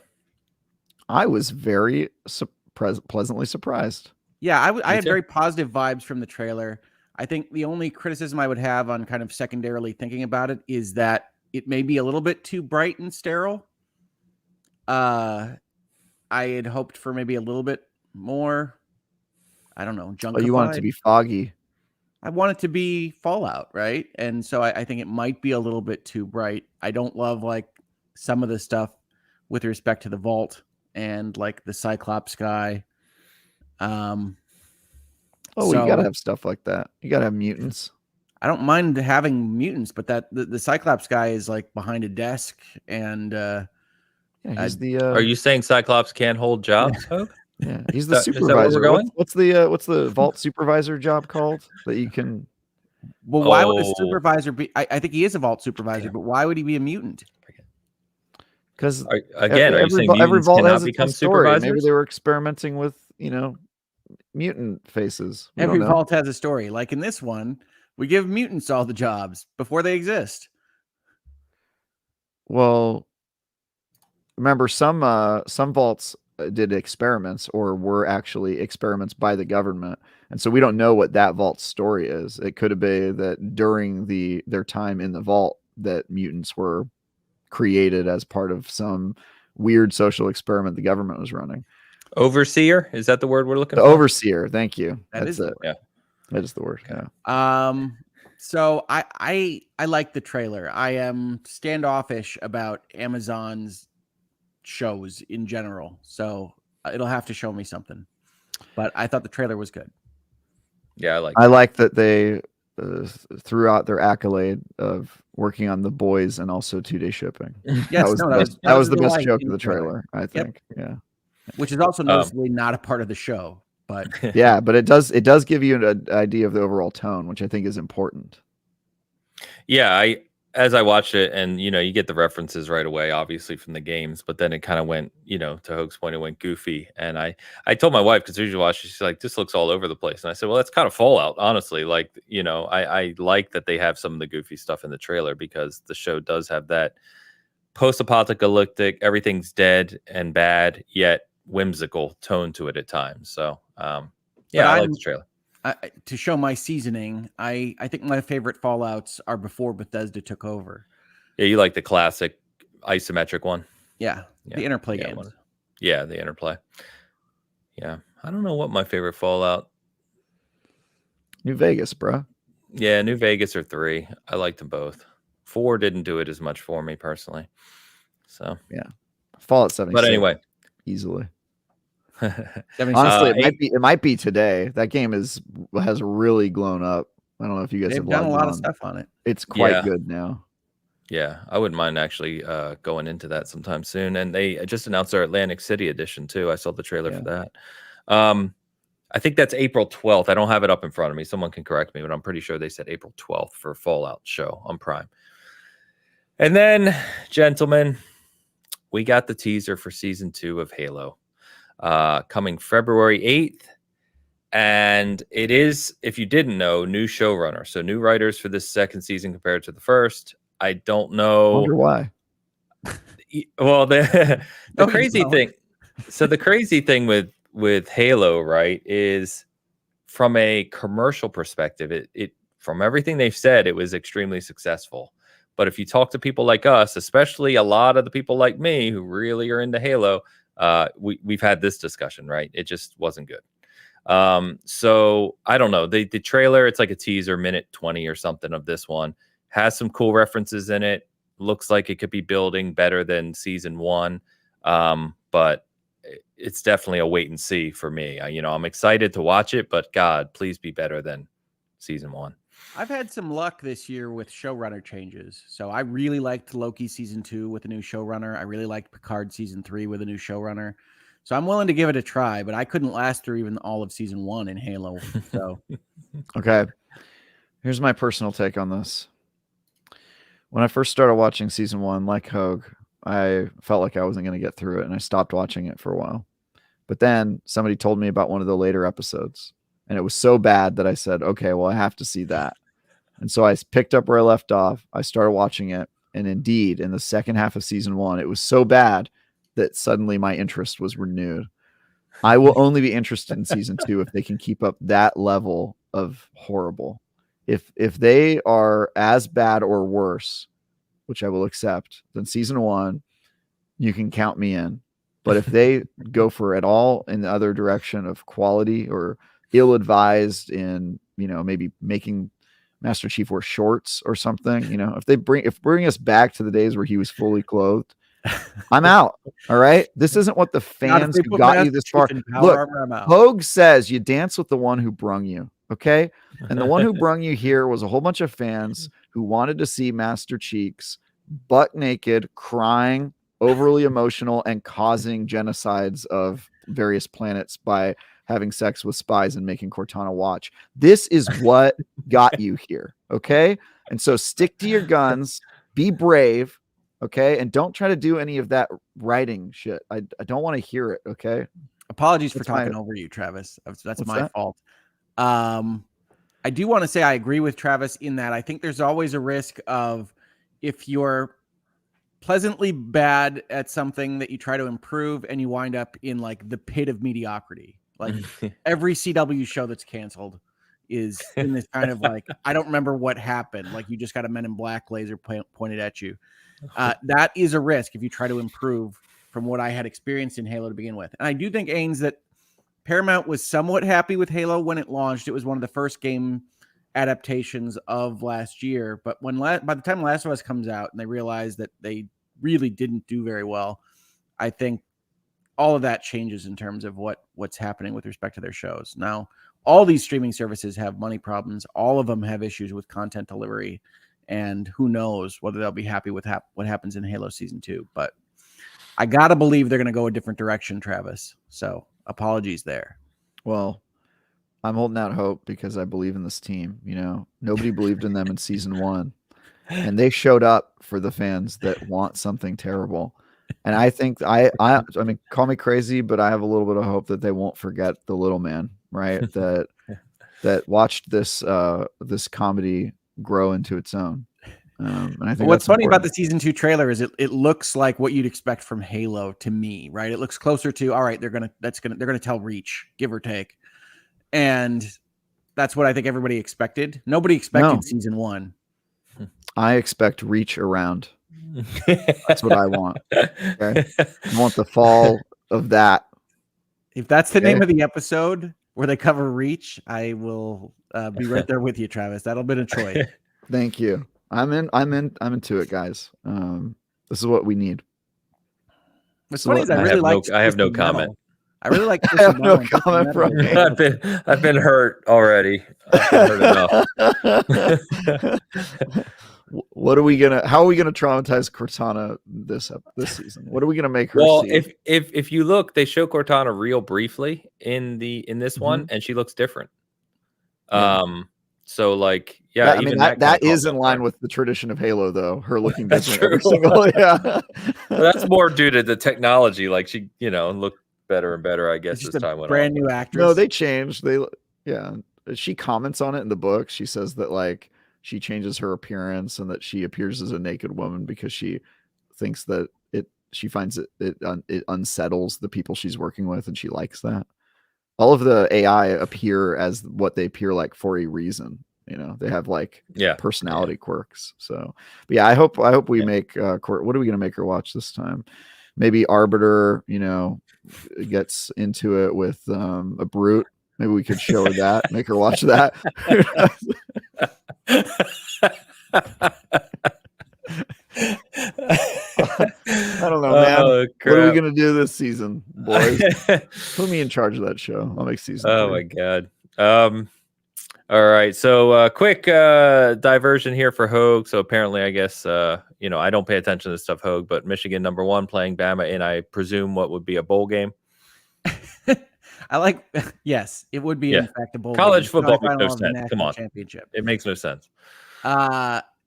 I was very pleasantly surprised. Yeah, I had very positive vibes from the trailer. I think the only criticism I would have on kind of secondarily thinking about it is that it may be a little bit too bright and sterile. I had hoped for maybe a little bit more, I don't know, junkified. Oh, you want it to be foggy. I want it to be Fallout, right? And so I think it might be a little bit too bright. I don't love like some of the stuff with respect to the vault and like the Cyclops guy. You gotta have stuff like that. You gotta have mutants. I don't mind having mutants, but that the Cyclops guy is like behind a desk and he's the are you saying Cyclops can't hold jobs? Yeah, he's the supervisor. Is that where we're going? What's the vault supervisor job called that you can Well, why would a Oh, supervisor be? I think he is a vault supervisor, but why would he be a mutant? Because again, are you saying every mutants vault cannot has its own become story. Maybe supervisors? they were experimenting with, mutant faces. We Every don't know. vault has a story. Like in this one, we give mutants all the jobs before they exist. Well, remember some vaults did experiments or were actually experiments by the government, and so we don't know what that vault's story is. It could have been that during their time in the vault that mutants were created as part of some weird social experiment the government was running. Overseer, is that the word we're looking The for? overseer, thank you. That That's is the it. word. Yeah. That is the word. Yeah. So I like the trailer. I am standoffish about Amazon's shows in general. So it'll have to show me something. But I thought the trailer was good. Yeah, I like that they threw out their accolade of working on The Boys and also 2-day shipping. Yes, That was the best delight joke in of the trailer. trailer, I think. Yep. Yeah. Which is also noticeably not a part of the show, but Yeah, but it does give you an idea of the overall tone, which I think is important. Yeah, as I watched it, and you get the references right away, obviously from the games, but then it kind of went, to Hoag's point, it went goofy. And I told my wife, because we usually watch it, she's like, this looks all over the place. And I said, well, that's kind of Fallout, honestly. Like, I like that they have some of the goofy stuff in the trailer, because the show does have that post-apocalyptic, everything's dead and bad, yet whimsical tone to it at times. So, yeah, I like the trailer. To show my seasoning, I think my favorite Fallouts are before Bethesda took over. Yeah, you like the classic isometric one? Yeah, the interplay games. Yeah, the interplay. Yeah, I don't know what my favorite Fallout. New Vegas, bro. Yeah, New Vegas or 3. I liked them both. 4 didn't do it as much for me personally. So yeah, Fallout 76. But anyway, easily. Honestly, it might be today. That game has really blown up. I don't know if you guys have done a lot of stuff on it. It's quite good now. Yeah, I wouldn't mind actually going into that sometime soon. And they just announced their Atlantic City edition too. I saw the trailer for that. I think that's April 12th. I don't have it up in front of me. Someone can correct me, but I'm pretty sure they said April 12th for Fallout show on Prime. And then, gentlemen, we got the teaser for season 2 of Halo coming February 8th. And it is, if you didn't know, new showrunner. So new writers for this second season compared to the first. I don't know. I wonder why. Well, the crazy thing. So the crazy thing with Halo, right, is from a commercial perspective, it from everything they've said, it was extremely successful. But if you talk to people like us, especially a lot of the people like me who really are into Halo, we've had this discussion, right? It just wasn't good. So I don't know. The trailer, it's like a teaser, minute 20 or something of this one, has some cool references in it. Looks like it could be building better than season 1. But it's definitely a wait and see for me. I'm excited to watch it, but God, please be better than season 1. I've had some luck this year with showrunner changes. So I really liked Loki season 2 with a new showrunner. I really liked Picard season 3 with a new showrunner. So I'm willing to give it a try, but I couldn't last through even all of season 1 in Halo. So okay. Here's my personal take on this. When I first started watching season 1, like Hoag, I felt like I wasn't going to get through it, and I stopped watching it for a while. But then somebody told me about one of the later episodes, and it was so bad that I said, okay, well, I have to see that. And so I picked up where I left off. I started watching it, and indeed, in the second half of season 1, it was so bad that suddenly my interest was renewed. I will only be interested in season 2 if they can keep up that level of horrible. If they are as bad or worse, which I will accept, than season 1, you can count me in. But if they go for it all in the other direction of quality or ill-advised in, maybe making Master Chief wear shorts or something, if they bring us back to the days where he was fully clothed, I'm out. All right. This isn't what the fans who got you this far. Look, Hoag says you dance with the one who brung you. Okay. And the one who brung you here was a whole bunch of fans who wanted to see Master Cheeks butt naked, crying, overly emotional, and causing genocides of various planets by having sex with spies and making Cortana watch. This is what got you here, okay? And so stick to your guns, be brave, okay? And don't try to do any of that writing shit. I don't want to hear it, okay? Apologies for talking over you, Travis. That's my fault. I do want to say I agree with Travis in that I think there's always a risk of if you're pleasantly bad at something that you try to improve and you wind up in like the pit of mediocrity. Like every CW show that's canceled is in this kind of like, I don't remember what happened. Like you just got a Men in Black laser pointed at you. That is a risk if you try to improve from what I had experienced in Halo to begin with. And I do think, Ains, that Paramount was somewhat happy with Halo when it launched. It was one of the first game adaptations of last year. But by the time Last of Us comes out and they realize that they really didn't do very well, I think all of that changes in terms of what's happening with respect to their shows. Now, all these streaming services have money problems. All of them have issues with content delivery. And who knows whether they'll be happy with what happens in Halo Season 2. But I got to believe they're going to go a different direction, Travis. So apologies there. Well, I'm holding out hope because I believe in this team. You know, nobody believed in them in Season 1. And they showed up for the fans that want something terrible. And I think I mean, call me crazy, but I have a little bit of hope that they won't forget the little man, right? that watched this comedy grow into its own. And I think what's funny about the Season 2 trailer is it looks like what you'd expect from Halo to me, right? It looks closer to, all right, they're gonna tell Reach, give or take. And that's what I think everybody expected. Nobody expected Season 1. I expect Reach around. That's what I want. Okay? I want the fall of that. If that's the name of the episode where they cover Reach, I will be right there with you, Travis. That'll be a choice. Thank you. I'm into it, guys. This is what we need. What's funny is I have no comment. I really like. I have no comment from me. I've been hurt already. I've been hurt enough. How are we gonna traumatize Cortana this season? What are we gonna make her see? if you look, they show Cortana real briefly in this one, and she looks different. Yeah. So like, yeah, I mean that is in line with the tradition of Halo, though. Her looking different every single, yeah. Well, that's more due to the technology. Like she, looked better and better, I guess, as time went on. Brand new actress. No, they changed. She comments on it in the book. She says that like she changes her appearance and that she appears as a naked woman because she thinks that she finds it unsettles the people she's working with, and she likes that. All of the AI appear as what they appear like for a reason. They have like personality quirks. So, but yeah, I hope we make Court. What are we gonna make her watch this time? Maybe Arbiter, gets into it with a brute. Maybe we could show her that, make her watch that. I don't know, man. What are we gonna do this season, boys? Put me in charge of that show. I'll make season 3. My god. All right, so quick diversion here for Hogue. So apparently, I guess I don't pay attention to this stuff, Hogue, but Michigan #1 playing Bama in, I presume, what would be a bowl game. Yes, it would be in fact a bowl college game. Football makes no sense. Come on, championship. It makes no sense.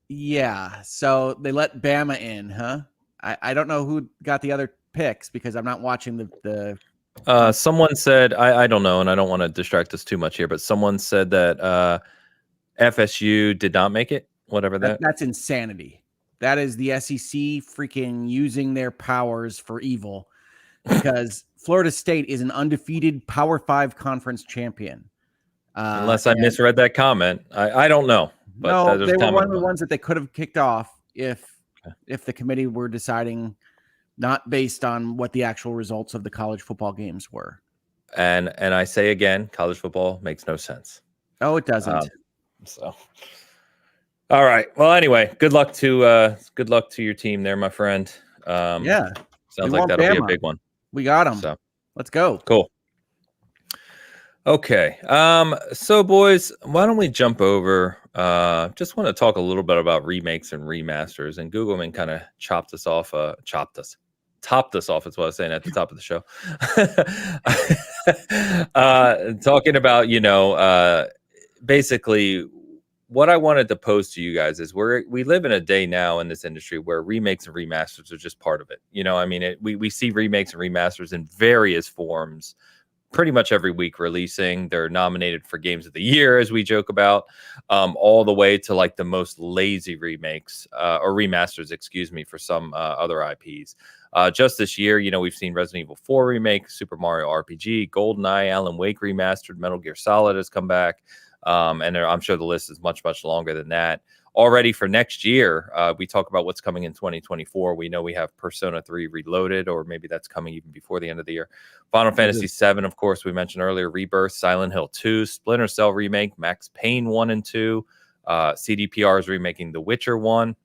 Yeah. So they let Bama in, huh? I don't know who got the other picks because I'm not watching the. Someone said I don't know, and I don't want to distract us too much here, but someone said that FSU did not make it. Whatever that's insanity. That is the SEC freaking using their powers for evil, because Florida State is an undefeated Power 5 conference champion. Unless I misread that comment, I don't know. But no, they were one of the ones that they could have kicked off if the committee were deciding not based on what the actual results of the college football games were. And I say again, college football makes no sense. Oh, it doesn't. So, all right. Well, anyway, good luck to your team there, my friend. Sounds like that'll be a big one. We got them. So let's go. Cool. Okay. So boys, why don't we jump over? Just want to talk a little bit about remakes and remasters. And Googleman kind of topped us off. Is what I was saying at the top of the show. Talking about, basically what I wanted to pose to you guys is we live in a day now in this industry where remakes and remasters are just part of it. I mean, we see remakes and remasters in various forms pretty much every week releasing. They're nominated for games of the year, as we joke about, all the way to like the most lazy remakes or remasters, excuse me, for some other IPs. Just this year, we've seen Resident Evil 4 remake, Super Mario RPG, GoldenEye, Alan Wake remastered, Metal Gear Solid has come back. And I'm sure the list is much, much longer than that. Already for next year, we talk about what's coming in 2024. We know we have Persona 3 Reloaded, or maybe that's coming even before the end of the year. Final Fantasy 7, of course, we mentioned earlier, Rebirth, Silent Hill 2, Splinter Cell remake, Max Payne 1 and 2. CDPR is remaking The Witcher 1.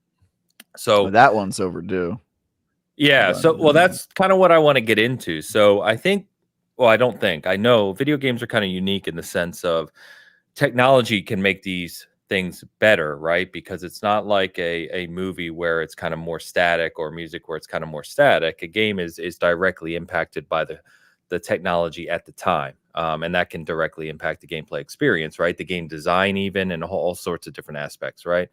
So that one's overdue. Yeah. So, that's kind of what I want to get into. So I know video games are kind of unique in the sense of technology can make these things better, right? Because it's not like a movie where it's kind of more static, or music where it's kind of more static. A game is directly impacted by the technology at the time. And that can directly impact the gameplay experience, right? The game design, even, and all sorts of different aspects, right?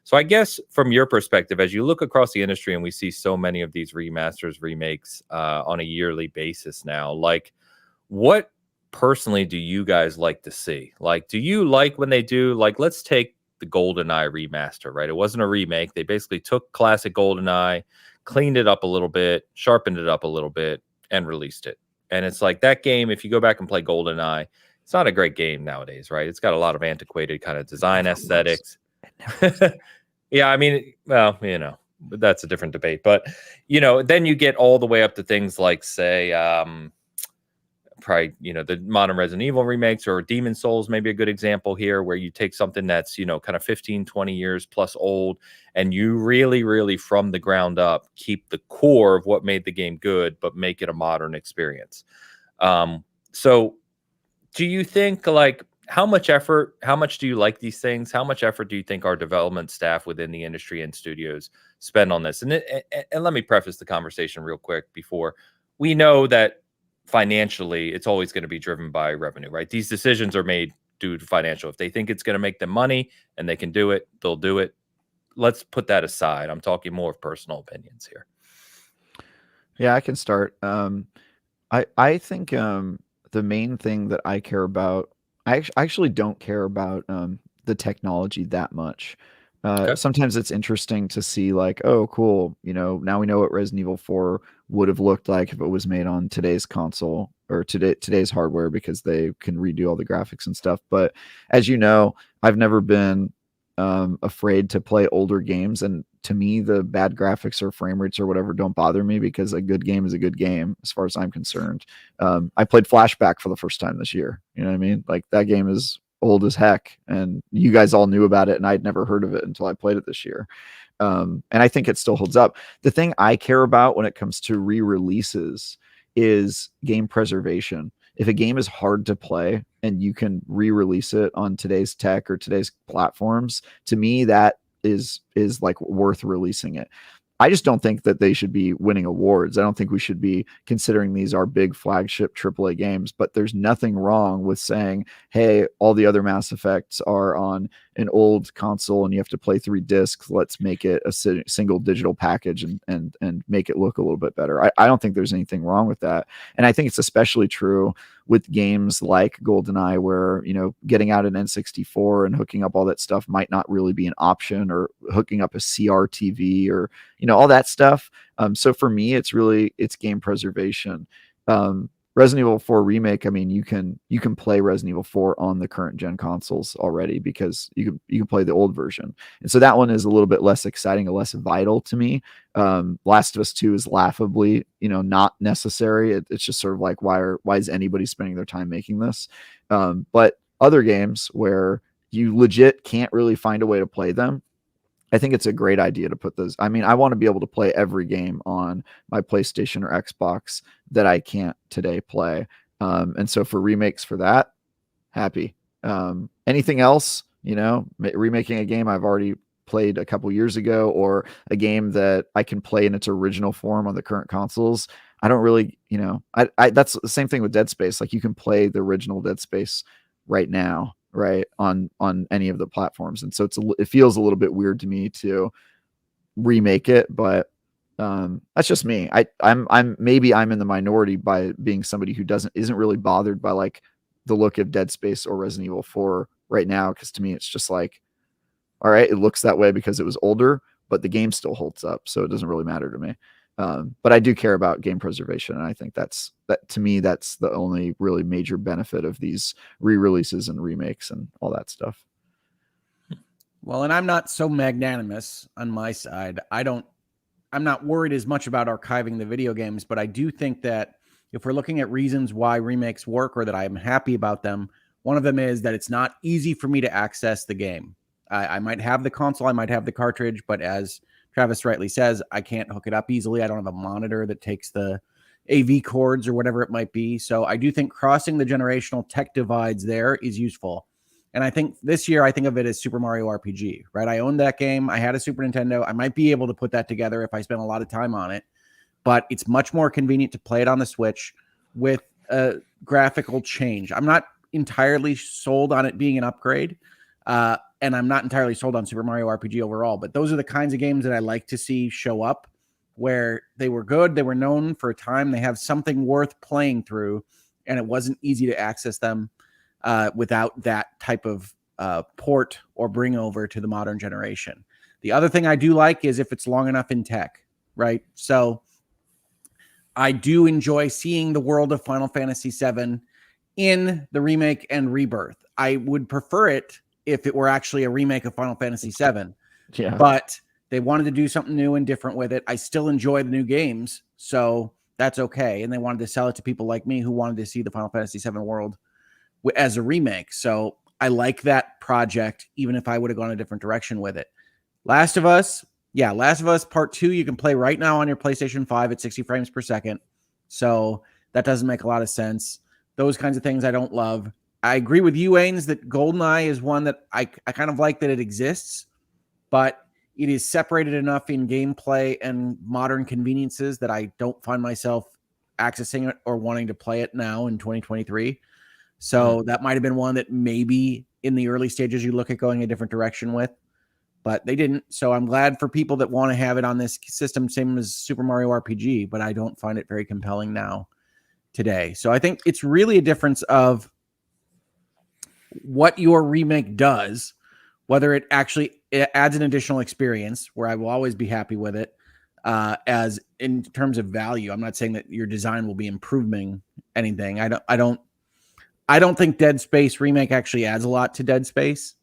So I guess from your perspective, as you look across the industry and we see so many of these remasters, remakes on a yearly basis now, like, what personally do you guys like to see? Like, do you like when they do, like, let's take the GoldenEye remaster, right? It wasn't a remake. They basically took classic GoldenEye, cleaned it up a little bit, sharpened it up a little bit, and released it. And it's like that game, if you go back and play GoldenEye, it's not a great game nowadays, right? It's got a lot of antiquated kind of design aesthetics. Yeah, I mean, well, but that's a different debate. But, then you get all the way up to things like, say, probably, the modern Resident Evil remakes, or Demon Souls, maybe a good example here, where you take something that's, kind of 15, 20 years plus old, and you really, really from the ground up keep the core of what made the game good, but make it a modern experience. So do you think, like, how much do you like these things? How much effort do you think our development staff within the industry and studios spend on this? And let me preface the conversation real quick before. We know that financially, it's always going to be driven by revenue, right? These decisions are made due to financial. If they think it's going to make them money and they can do it, they'll do it. Let's put that aside. I'm talking more of personal opinions here. Yeah, I can start. I think the main thing that I care about, I actually don't care about the technology that much. Okay. Sometimes it's interesting to see, like, oh, cool, now we know what Resident Evil 4 would have looked like if it was made on today's console or today's hardware, because they can redo all the graphics and stuff. But as you know, I've never been afraid to play older games, and to me, the bad graphics or frame rates or whatever don't bother me, because a good game is a good game as far as I'm concerned. I played Flashback for the first time this year. You know what I mean? Like, that game is old as heck, and you guys all knew about it, and I'd never heard of it until I played it this year. And I think it still holds up. The thing I care about when it comes to re-releases is game preservation. If a game is hard to play and you can re-release it on today's tech or today's platforms, to me, that is like worth releasing it. I just don't think that they should be winning awards. I don't think we should be considering these our big flagship AAA games, but there's nothing wrong with saying, hey, all the other Mass Effects are on an old console and you have to play 3 discs. Let's make it a single digital package and make it look a little bit better. I don't think there's anything wrong with that. And I think it's especially true with games like GoldenEye, where, getting out an N64 and hooking up all that stuff might not really be an option, or hooking up a CRTV, or, all that stuff. So for me, it's game preservation. Resident Evil 4 Remake, I mean, you can play Resident Evil 4 on the current gen consoles already, because you can play the old version. And so that one is a little bit less exciting and less vital to me. Last of Us 2 is laughably, not necessary. It's just sort of like, why is anybody spending their time making this? But other games where you legit can't really find a way to play them, I think it's a great idea to put those. I mean, I want to be able to play every game on my PlayStation or Xbox that I can't today play. And so for remakes for that, happy. Anything else, remaking a game I've already played a couple years ago, or a game that I can play in its original form on the current consoles, I don't really, I that's the same thing with Dead Space. Like you can play the original Dead Space right now, right, on any of the platforms, and so it feels a little bit weird to me to remake it, but that's just me. I'm maybe I'm in the minority by being somebody who isn't really bothered by like the look of Dead Space or Resident Evil 4 right now, because to me it's just like, all right, it looks that way because it was older, but the game still holds up, so it doesn't really matter to me. But I do care about game preservation, and I think that to me that's the only really major benefit of these re-releases and remakes and all that stuff. Well, and I'm not so magnanimous on my side. I'm not worried as much about archiving the video games, but I do think that if we're looking at reasons why remakes work or that I'm happy about them, one of them is that it's not easy for me to access the game. I might have the console, I might have the cartridge, but as Travis rightly says, I can't hook it up easily. I don't have a monitor that takes the AV cords or whatever it might be. So I do think crossing the generational tech divides there is useful. And I think this year, I think of it as Super Mario RPG, right? I owned that game. I had a Super Nintendo. I might be able to put that together if I spend a lot of time on it, but it's much more convenient to play it on the Switch with a graphical change. I'm not entirely sold on it being an upgrade, and I'm not entirely sold on Super Mario RPG overall, but those are the kinds of games that I like to see show up, where they were good, they were known for a time, they have something worth playing through, and it wasn't easy to access them without that type of port or bring over to the modern generation. The other thing I do like is if it's long enough in tech, right? So I do enjoy seeing the world of Final Fantasy VII in the remake and rebirth. I would prefer it if it were actually a remake of Final Fantasy VII, Yeah. but they wanted to do something new and different with it. I still enjoy the new games, so that's okay. And they wanted to sell it to people like me who wanted to see the Final Fantasy VII world as a remake. So I like that project, even if I would have gone a different direction with it. Last of Us Part 2, you can play right now on your PlayStation 5 at 60 frames per second. So that doesn't make a lot of sense. Those kinds of things I don't love. I agree with you, Ains, that GoldenEye is one that I kind of like that it exists, but it is separated enough in gameplay and modern conveniences that I don't find myself accessing it or wanting to play it now in 2023. So that might have been one that maybe in the early stages you look at going a different direction with, but they didn't. So I'm glad for people that want to have it on this system, same as Super Mario RPG, but I don't find it very compelling now today. So I think it's really a difference of what your remake does, whether it adds an additional experience, where I will always be happy with it, as in terms of value. I'm not saying that your design will be improving anything. I don't think Dead Space Remake actually adds a lot to Dead Space.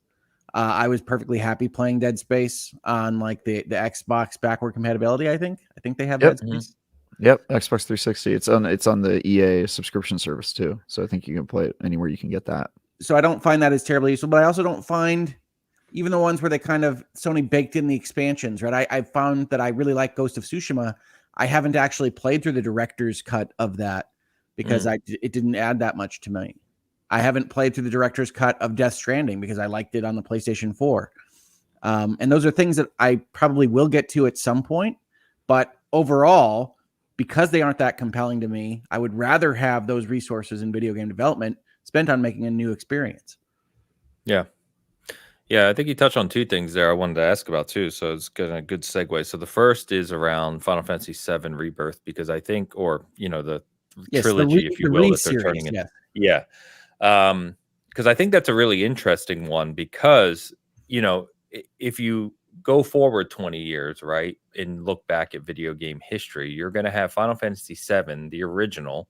I was perfectly happy playing Dead Space on like the Xbox backward compatibility. I think they have Dead Space. Yep, Xbox 360. It's on the EA subscription service too. So I think you can play it anywhere you can get that. So I don't find that as terribly useful, but I also don't find even the ones where they kind of Sony baked in the expansions, right? I found that I really like Ghost of Tsushima. I haven't actually played through the director's cut of that because it didn't add that much to me. I haven't played through the director's cut of Death Stranding because I liked it on the PlayStation 4. And those are things that I probably will get to at some point. But overall, because they aren't that compelling to me, I would rather have those resources in video game development spent on making a new experience. Yeah. Yeah, I think you touched on two things there I wanted to ask about too. So it's a good segue. So the first is around Final Fantasy VII Rebirth, because I think, or the trilogy, if you will, that they're turning it. Yeah. Because I think that's a really interesting one, because if you go forward 20 years, right, and look back at video game history, you're going to have Final Fantasy VII, the original,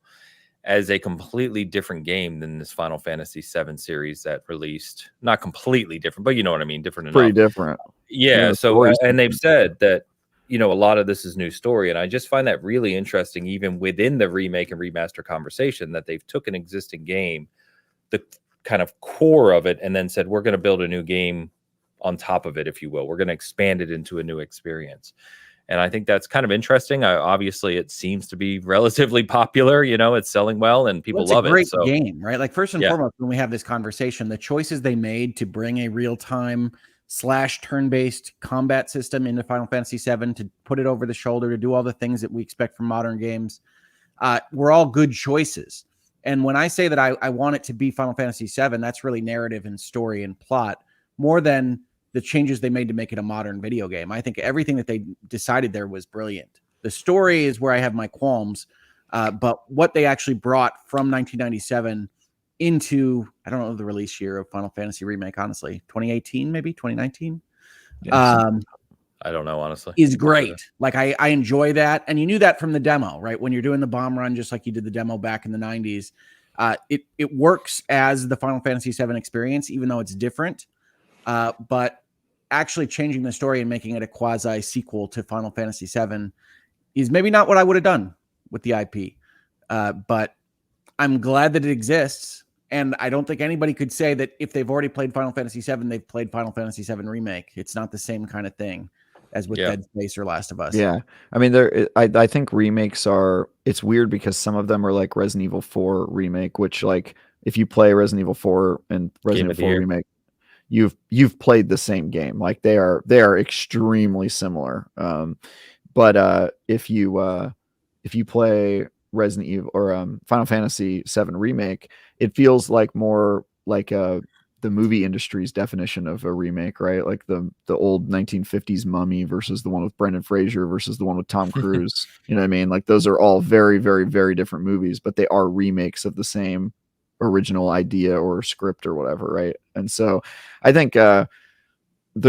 as a completely different game than this Final Fantasy VII series that released. Not completely different, but you know what I mean, different enough. Pretty different. Yeah. So, and they've said that, a lot of this is new story. And I just find that really interesting, even within the remake and remaster conversation, that they've took an existing game, the kind of core of it, and then said, we're going to build a new game on top of it, if you will. We're going to expand it into a new experience. And I think that's kind of interesting. Obviously, it seems to be relatively popular. It's selling well and people love it. It's a great game, right? Like, first and foremost, when we have this conversation, the choices they made to bring a real-time / turn-based combat system into Final Fantasy VII, to put it over the shoulder, to do all the things that we expect from modern games, were all good choices. And when I say that I want it to be Final Fantasy VII, that's really narrative and story and plot more than the changes they made to make it a modern video game. I think everything that they decided there was brilliant. The story is where I have my qualms, but what they actually brought from 1997 into, I don't know the release year of Final Fantasy Remake, honestly, 2018, maybe 2019. Yeah, I don't know, honestly. Is great. Like I enjoy that. And you knew that from the demo, right? When you're doing the bomb run, just like you did the demo back in the 90s, it works as the Final Fantasy VII experience, even though it's different. But actually changing the story and making it a quasi sequel to Final Fantasy VII is maybe not what I would have done with the IP. But I'm glad that it exists. And I don't think anybody could say that if they've already played Final Fantasy VII, they've played Final Fantasy VII Remake. It's not the same kind of thing as with Dead Space or Last of Us. Yeah. I mean, I think remakes are, it's weird because some of them are like Resident Evil 4 remake, which like if you play Resident Evil 4 and Resident Evil 4 remake, you've played the same game. Like they are extremely similar. But if you play Resident Evil or Final Fantasy VII remake, it feels like more like the movie industry's definition of a remake, right? Like the old 1950s Mummy versus the one with Brendan Fraser versus the one with Tom Cruise. You know what I mean? Like those are all very, very, very different movies, but they are remakes of the same original idea or script or whatever, right? And so I think there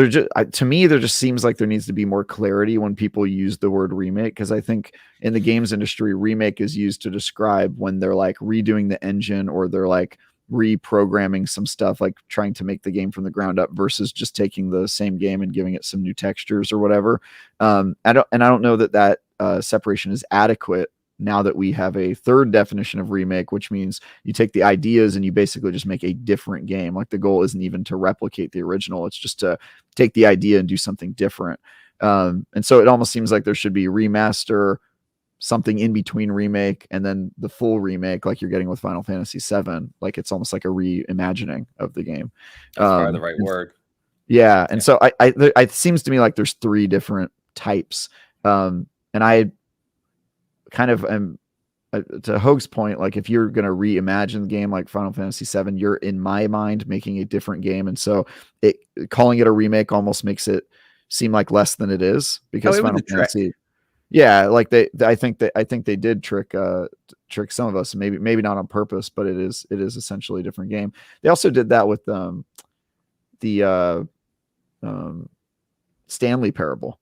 just to me there just seems like there needs to be more clarity when people use the word remake, because I think in the games industry remake is used to describe when they're like redoing the engine or they're like reprogramming some stuff, like trying to make the game from the ground up versus just taking the same game and giving it some new textures or whatever. I don't know that separation is adequate now that we have a third definition of remake, which means you take the ideas and you basically just make a different game. Like the goal isn't even to replicate the original. It's just to take the idea and do something different. And so it almost seems like there should be remaster, something in between remake, and then the full remake, like you're getting with Final Fantasy VII. Like it's almost like a reimagining of the game. That's probably the right word. Yeah. And so it seems to me like there's three different types. And I kind of am to Hoag's point, like if you're going to reimagine the game like Final Fantasy VII, you're in my mind making a different game. And so calling it a remake almost makes it seem like less than it is, because Final Fantasy, like I think they did trick some of us, maybe not on purpose, but it is essentially a different game. They also did that with the Stanley Parable.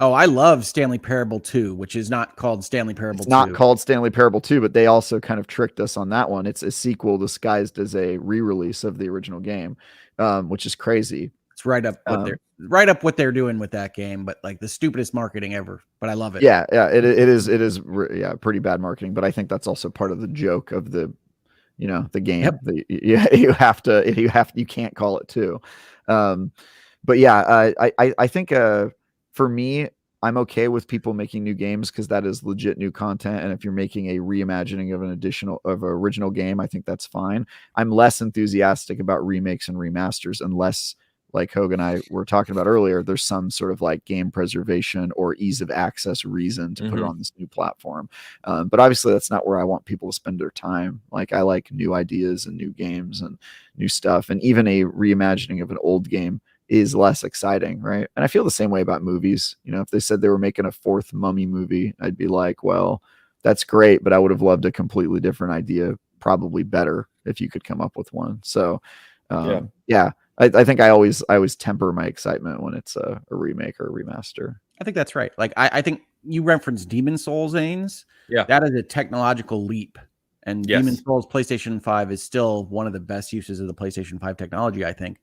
Oh, I love Stanley Parable 2, which is not called Stanley Parable 2. It's not called Stanley Parable 2, but they also kind of tricked us on that one. It's a sequel disguised as a re-release of the original game, which is crazy. It's right up what they're doing with that game, but like the stupidest marketing ever. But I love it. Yeah, it is pretty bad marketing, but I think that's also part of the joke of the game. Yep. You can't call it 2. But yeah, I think for me, I'm okay with people making new games because that is legit new content. And if you're making a reimagining of an original game, I think that's fine. I'm less enthusiastic about remakes and remasters unless, like Hoag and I were talking about earlier, there's some sort of like game preservation or ease of access reason to put it on this new platform. But obviously that's not where I want people to spend their time. Like I like new ideas and new games and new stuff. And even a reimagining of an old game is less exciting, right? And I feel the same way about movies. If they said they were making a 4th Mummy movie, I'd be like, well, that's great, but I would have loved a completely different idea, probably better if you could come up with one. So I think I always temper my excitement when it's a remake or a remaster. I think that's right. Like I think you referenced Demon Souls, Ains. Yeah, that is a technological leap, and Demon Souls PlayStation 5 is still one of the best uses of the PlayStation 5 technology, I think.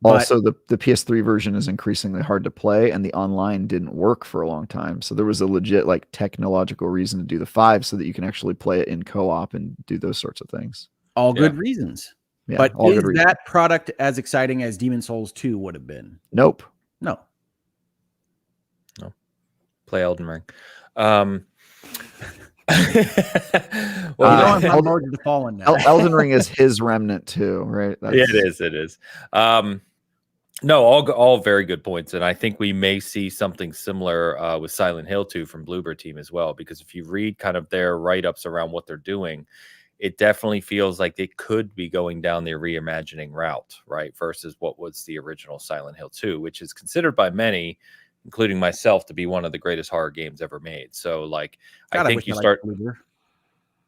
Also, the PS3 version is increasingly hard to play, and the online didn't work for a long time. So there was a legit like technological reason to do the 5 so that you can actually play it in co-op and do those sorts of things. All good reasons. Yeah, but is that product as exciting as Demon Souls 2 would have been? Nope. No. Play Elden Ring. Well, the Fallen now. Elden Ring is his remnant too, right? It is. No, all very good points, and I think we may see something similar with Silent Hill 2 from Bloober Team as well. Because if you read kind of their write-ups around what they're doing, it definitely feels like they could be going down the reimagining route, right? Versus what was the original Silent Hill 2, which is considered by many, including myself, to be one of the greatest horror games ever made. So, like, God, I think wish you I liked start. Bloober.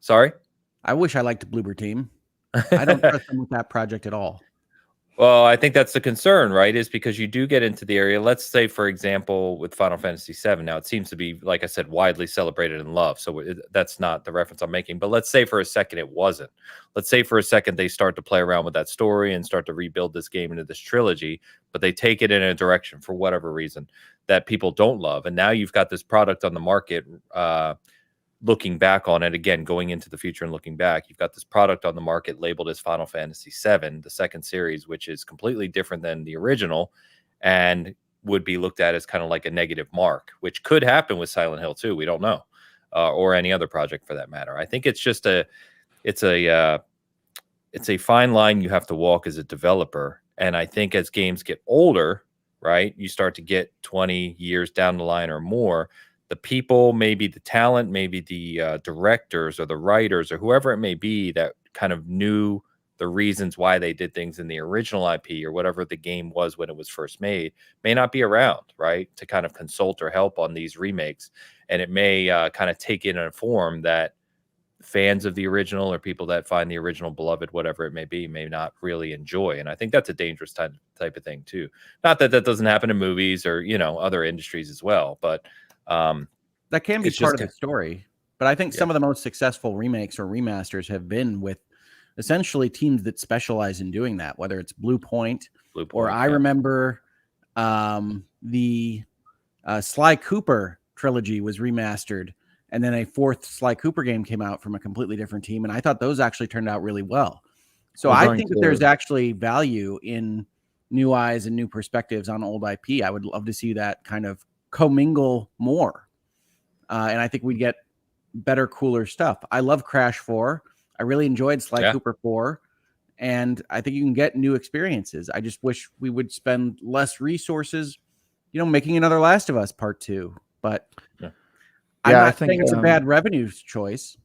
Sorry. I wish I liked Bloober Team. I don't trust them with that project at all. Well, I think that's the concern, right? Is because you do get into the area. Let's say, for example, with Final Fantasy VII. Now, it seems to be, like I said, widely celebrated and loved. So that's not the reference I'm making. But let's say for a second it wasn't. Let's say for a second they start to play around with that story and start to rebuild this game into this trilogy, but they take it in a direction for whatever reason that people don't love. And now you've got this product on the market. Looking back on it again, going into the future and looking back, you've got this product on the market labeled as Final Fantasy VII, the second series, which is completely different than the original and would be looked at as kind of like a negative mark, which could happen with Silent Hill 2. We don't know, or any other project for that matter. I think it's just it's a fine line you have to walk as a developer. And I think as games get older, right, you start to get 20 years down the line or more, the people, maybe the talent, maybe the directors or the writers or whoever it may be that kind of knew the reasons why they did things in the original IP or whatever the game was when it was first made, may not be around, right, to kind of consult or help on these remakes. And it may kind of take in a form that fans of the original or people that find the original beloved, whatever it may be, may not really enjoy. And I think that's a dangerous type of thing too. Not that that doesn't happen in movies or, other industries as well, but that can be part of the story. But I think some of the most successful remakes or remasters have been with essentially teams that specialize in doing that, whether it's Blue Point or I remember the Sly Cooper trilogy was remastered, and then a fourth Sly Cooper game came out from a completely different team, and I thought those actually turned out really well. So I think that there's actually value in new eyes and new perspectives on old IP. I would love to see that kind of commingle more. And I think we'd get better, cooler stuff. I love Crash 4. I really enjoyed Sly Cooper 4. And I think you can get new experiences. I just wish we would spend less resources, making another Last of Us Part 2. But I'm not saying it's a bad revenue choice.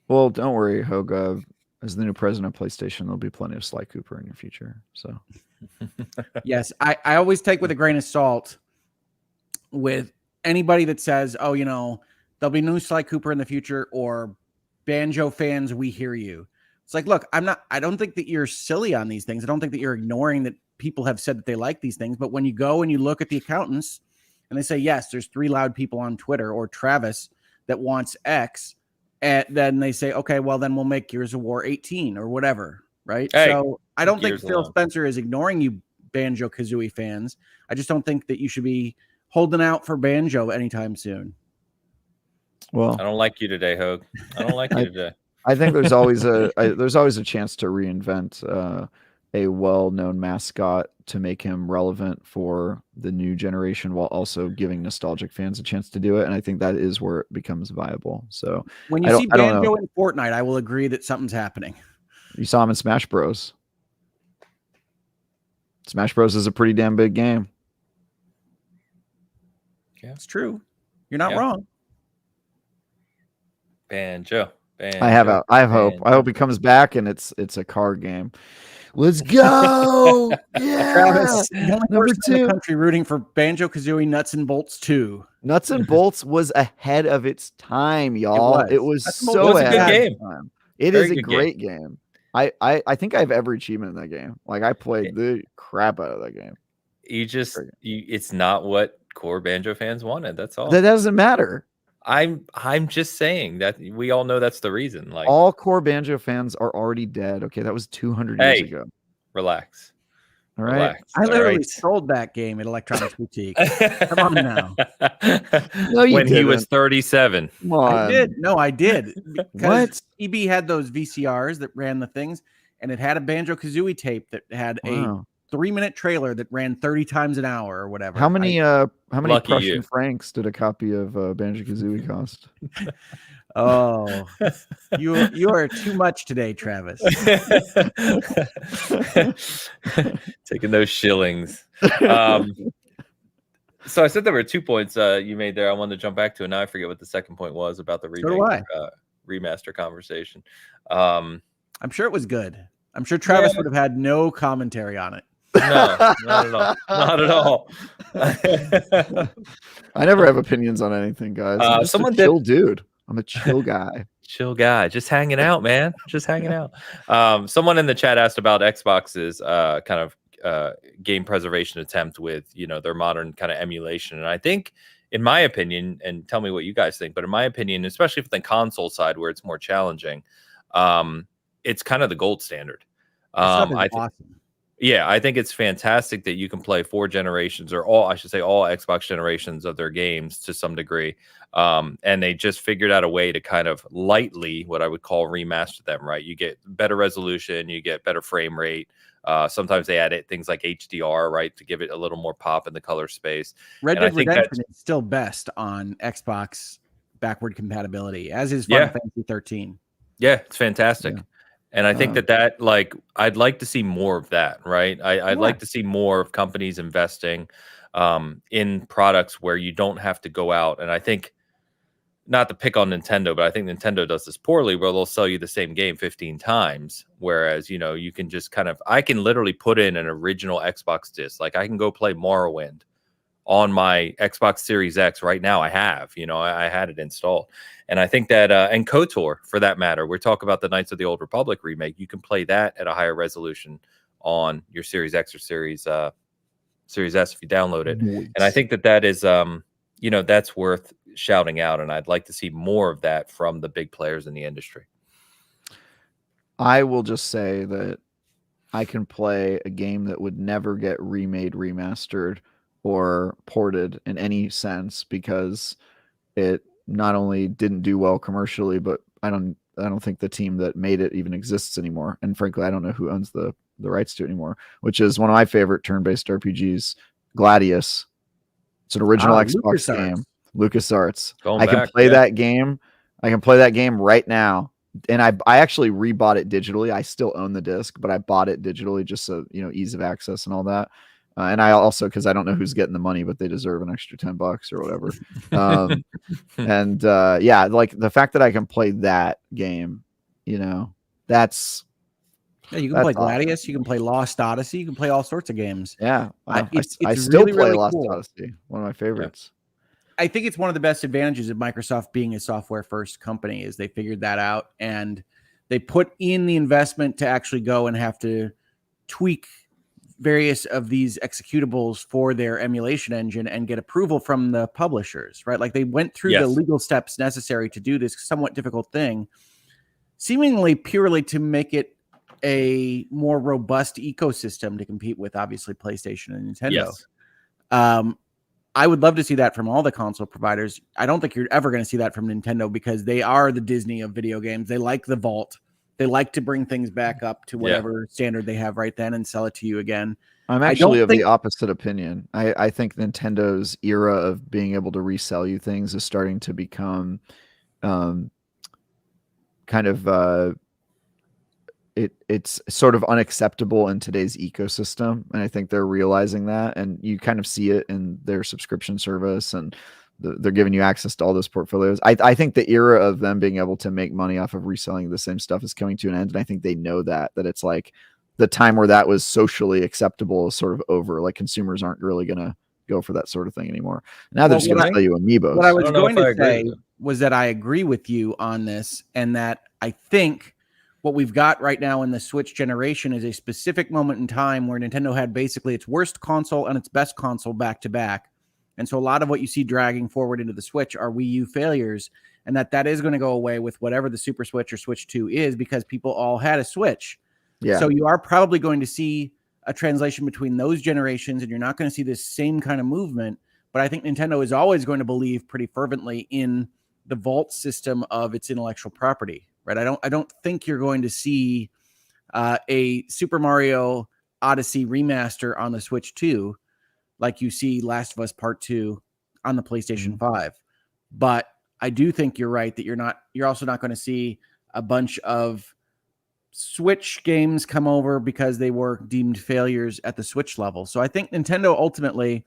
Well, don't worry, Hoga. As the new president of PlayStation, there'll be plenty of Sly Cooper in your future. So, yes, I always take with a grain of salt with anybody that says, oh, there'll be new Sly Cooper in the future, or Banjo fans, we hear you. It's like, look, I don't think that you're silly on these things. I don't think that you're ignoring that people have said that they like these things. But when you go and you look at the accountants and they say, yes, there's 3 loud people on Twitter or Travis that wants X, and then they say, okay, well, then we'll make Gears of War 18 or whatever. Right. Hey, so I don't think Phil Spencer is ignoring you Banjo-Kazooie fans. I just don't think that you should be holding out for Banjo anytime soon. Well, I don't like you today, Hogue. I don't like you today. I think there's always a chance to reinvent a well-known mascot to make him relevant for the new generation, while also giving nostalgic fans a chance to do it. And I think that is where it becomes viable. So when you see Banjo in Fortnite, I will agree that something's happening. You saw him in Smash Bros. Smash Bros is a pretty damn big game. Yeah, it's true. You're not wrong. Banjo. I have hope. I hope he comes back and it's a card game. Let's go. Yeah. Travis, number 2 in the country rooting for Banjo-Kazooie Nuts and Bolts 2. Nuts and Bolts was ahead of its time, y'all. It was so ahead a good game. It is a great game. I think I have every achievement in that game. Like, I played the crap out of that game. It's not what core Banjo fans wanted. That's all. That doesn't matter. I'm just saying that we all know that's the reason. Like, all core Banjo fans are already dead. Okay, that was 200 years ago. Relax. All right. Relax. I literally sold that game at Electronics Boutique. Come on now. No, you when didn't. He was 37. Come on. I did. No, I did. What? EB had those VCRs that ran the things, and it had a Banjo-Kazooie tape that had a 3-minute trailer that ran 30 times an hour or whatever. How many Prussian francs did a copy of Banjo-Kazooie cost? Oh, you are too much today, Travis. Taking those shillings. So I said there were 2 points you made there. I wanted to jump back to, and now I forget what the second point was about the So do I. remaster conversation. I'm sure it was good. I'm sure Travis would have had no commentary on it. No, not at all. Not at all. I never have opinions on anything, guys. I'm just a chill dude. I'm a chill guy. Chill guy, just hanging out, man. Just hanging out. Someone in the chat asked about Xbox's kind of game preservation attempt with, you know, their modern kind of emulation. And I think, in my opinion, and tell me what you guys think, but in my opinion, especially for the console side where it's more challenging, it's kind of the gold standard. Awesome. Yeah, I think it's fantastic that you can play 4 generations, or all, I should say, all Xbox generations of their games to some degree. And they just figured out a way to kind of lightly, what I would call, remaster them, right? You get better resolution, you get better frame rate. Sometimes they add things like HDR, right, to give it a little more pop in the color space. Red Dead Redemption is still best on Xbox backward compatibility, as is Final Fantasy 13. Yeah, it's fantastic. Yeah. And I think that like, I'd like to see more of that, right? I'd like to see more of companies investing in products where you don't have to go out. And I think, not to pick on Nintendo, but I think Nintendo does this poorly, where they'll sell you the same game 15 times. Whereas, you know, you can just kind of, I can literally put in an original Xbox disc. Like, I can go play Morrowind on my Xbox Series X right now. I had it installed. And I think that, and KOTOR for that matter, we're talking about the Knights of the Old Republic remake. You can play that at a higher resolution on your Series X or Series S if you download it. Nice. And I think that is, you know, that's worth shouting out. And I'd like to see more of that from the big players in the industry. I will just say that I can play a game that would never get remade, remastered, or ported in any sense, because it not only didn't do well commercially, but I don't think the team that made it even exists anymore. And frankly, I don't know who owns the rights to it anymore, which is one of my favorite turn-based RPGs, Gladius. It's an original Xbox game, LucasArts. I can play that game. I can play that game right now. And I actually rebought it digitally. I still own the disc, but I bought it digitally just so, you know, ease of access and all that. And I also, because I don't know who's getting the money, but they deserve an extra $10 or whatever. Yeah, like the fact that I can play that game, you know, that's. Yeah, you can play Gladius, awesome. You can play Lost Odyssey, you can play all sorts of games. Yeah, I still play really Lost Odyssey, one of my favorites. I think it's one of the best advantages of Microsoft being a software first company is they figured that out, and they put in the investment to actually go and have to tweak various of these executables for their emulation engine and get approval from the publishers, right? Like, they went through the legal steps necessary to do this somewhat difficult thing, seemingly purely to make it a more robust ecosystem to compete with, obviously, PlayStation and Nintendo. Yes. I would love to see that from all the console providers. I don't think you're ever going to see that from Nintendo, because they are the Disney of video games. They like the vault. They like to bring things back up to whatever standard they have right then and sell it to you again. I'm actually of the opposite opinion. I think Nintendo's era of being able to resell you things is starting to become kind of it's sort of unacceptable in today's ecosystem. And I think they're realizing that, and you kind of see it in their subscription service, and they're giving you access to all those portfolios. I think the era of them being able to make money off of reselling the same stuff is coming to an end. And I think they know that it's like the time where that was socially acceptable is sort of over. Like, consumers aren't really going to go for that sort of thing anymore. Now they're just going to sell you amiibos. What I was going to say was that I agree with you on this, and that I think what we've got right now in the Switch generation is a specific moment in time where Nintendo had basically its worst console and its best console back to back. And so a lot of what you see dragging forward into the Switch are Wii U failures, and that is going to go away with whatever the Super Switch or Switch 2 is, because people all had a Switch. Yeah. So you are probably going to see a translation between those generations, and you're not going to see this same kind of movement. But I think Nintendo is always going to believe pretty fervently in the vault system of its intellectual property. Right, I don't think you're going to see a Super Mario Odyssey remaster on the Switch 2 like you see Last of Us Part 2 on the PlayStation 5. But I do think you're right that you're also not going to see a bunch of Switch games come over because they were deemed failures at the Switch level. So I think Nintendo ultimately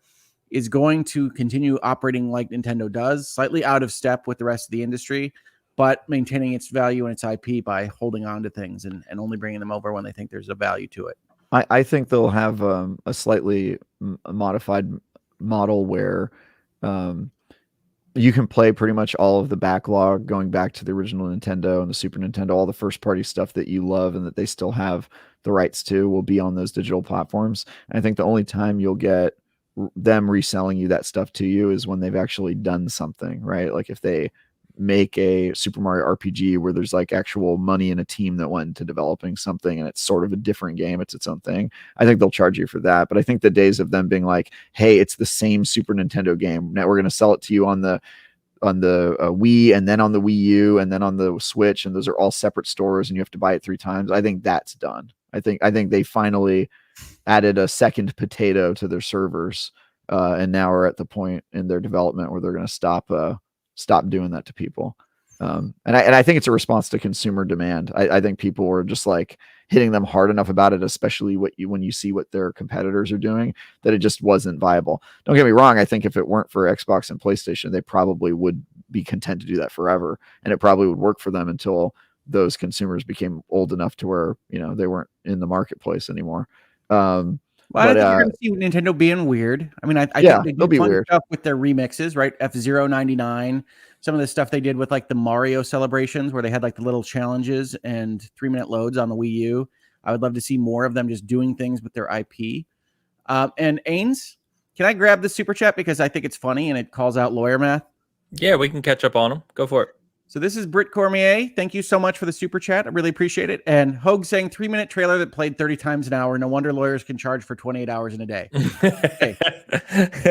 is going to continue operating like Nintendo does, slightly out of step with the rest of the industry, but maintaining its value and its IP by holding on to things and only bringing them over when they think there's a value to it. I think they'll have a slightly modified model where you can play pretty much all of the backlog going back to the original Nintendo and the Super Nintendo, all the first party stuff that you love and that they still have the rights to will be on those digital platforms. And I think the only time you'll get them reselling you that stuff to you is when they've actually done something, right? Like if they make a Super Mario RPG where there's like actual money in a team that went into developing something and it's sort of a different game, it's its own thing, I think they'll charge you for that. But I think the days of them being like, hey, it's the same Super Nintendo game, now we're going to sell it to you on the Wii and then on the Wii U and then on the Switch, and those are all separate stores and you have to buy it 3 times, I think that's done. I think they finally added a second potato to their servers, and now are at the point in their development where they're going to stop doing that to people. And I think it's a response to consumer demand. I think people were just like hitting them hard enough about it, especially when you see what their competitors are doing, that it just wasn't viable. Don't get me wrong. I think if it weren't for Xbox and PlayStation, they probably would be content to do that forever. And it probably would work for them until those consumers became old enough to where, they weren't in the marketplace anymore. Well, I think you're going to see Nintendo being weird. I mean, I yeah, think they'll be weird stuff with their remixes, right? F-Zero 99, some of the stuff they did with like the Mario celebrations where they had like the little challenges and 3-minute loads on the Wii U. I would love to see more of them just doing things with their IP. And Ains, can I grab the super chat because I think it's funny and it calls out lawyer math? Yeah, we can catch up on them. Go for it. So this is Britt Cormier. Thank you so much for the super chat. I really appreciate it. And Hogue saying 3-minute trailer that played 30 times an hour. No wonder lawyers can charge for 28 hours in a day. Okay.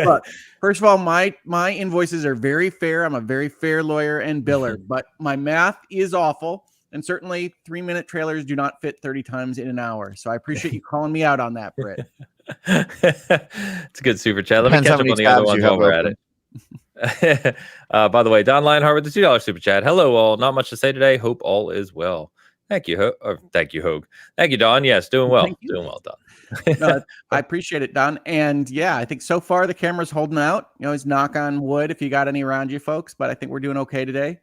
Look, first of all, my invoices are very fair. I'm a very fair lawyer and biller, but my math is awful. And certainly 3-minute trailers do not fit 30 times in an hour. So I appreciate you calling me out on that, Britt. It's a good super chat. Let me catch up on the other ones while we're at it. By the way, Don Lionheart with the $2 super chat. Hello all. Not much to say today. Hope all is well. Thank you, thank you, Hogue. Thank you, Don. Yes, doing well. Doing well, Don. No, I appreciate it, Don. And yeah, I think so far the camera's holding out. You always knock on wood if you got any around you, folks. But I think we're doing okay today.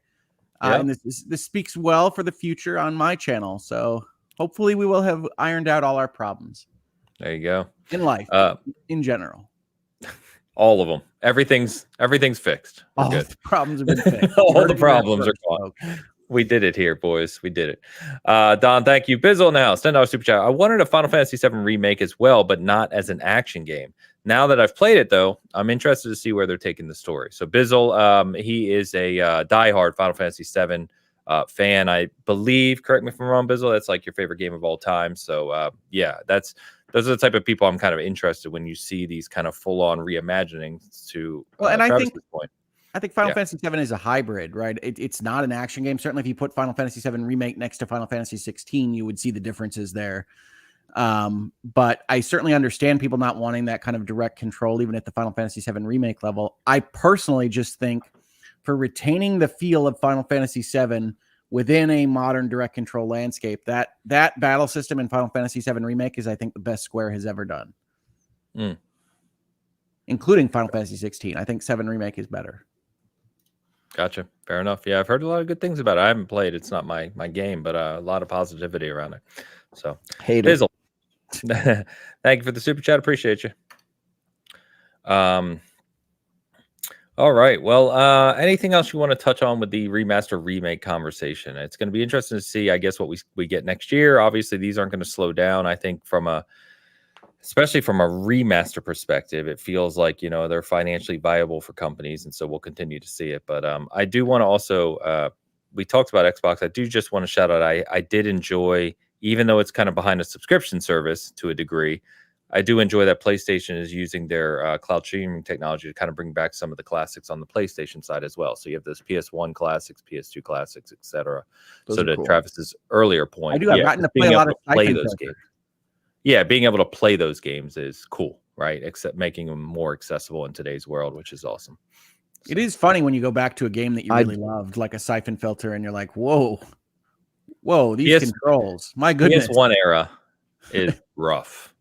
Yep. And this speaks well for the future on my channel. So hopefully we will have ironed out all our problems. There you go. In life, in general. All of them. Everything's fixed. We're good. The problems have been fixed. All the problems are gone. We did it here, boys. We did it. Don, thank you. Bizzle now, $10 super chat. I wanted a Final Fantasy VII remake as well, but not as an action game. Now that I've played it, though, I'm interested to see where they're taking the story. So Bizzle, he is a diehard Final Fantasy VII fan, I believe. Correct me if I'm wrong, Bizzle. That's like your favorite game of all time. So yeah, those are the type of people I'm kind of interested when you see these kind of full-on reimaginings to and Travis's point. I think Final Fantasy VII is a hybrid, right? It's not an action game. Certainly, if you put Final Fantasy VII Remake next to Final Fantasy 16, you would see the differences there. But I certainly understand people not wanting that kind of direct control, even at the Final Fantasy VII Remake level. I personally just think for retaining the feel of Final Fantasy VII within a modern direct control landscape, that battle system in Final Fantasy VII Remake is, I think, the best Square has ever done. Including Final Fantasy 16. I think 7 Remake is better. Gotcha. Fair enough. Yeah, I've heard a lot of good things about it. I haven't played. It's not my game, but a lot of positivity around it. So, hate it. Thank you for the super chat. Appreciate you. All right. Well, anything else you want to touch on with the remaster remake conversation? It's going to be interesting to see, I guess, what we get next year. Obviously, these aren't going to slow down. I think especially from a remaster perspective, it feels like, they're financially viable for companies. And so we'll continue to see it. But I do want to also, we talked about Xbox. I do just want to shout out, I did enjoy, even though it's kind of behind a subscription service to a degree, I do enjoy that PlayStation is using their cloud streaming technology to kind of bring back some of the classics on the PlayStation side as well. So you have those PS1 classics, PS2 classics, etc. So to cool. Travis's earlier point, I've gotten to play a lot of those games. Yeah, being able to play those games is cool, right? Except making them more accessible in today's world, which is awesome. So. It is funny when you go back to a game that you really loved, like a Siphon Filter, and you're like, whoa, Whoa, these controls. My goodness. PS1 era is rough.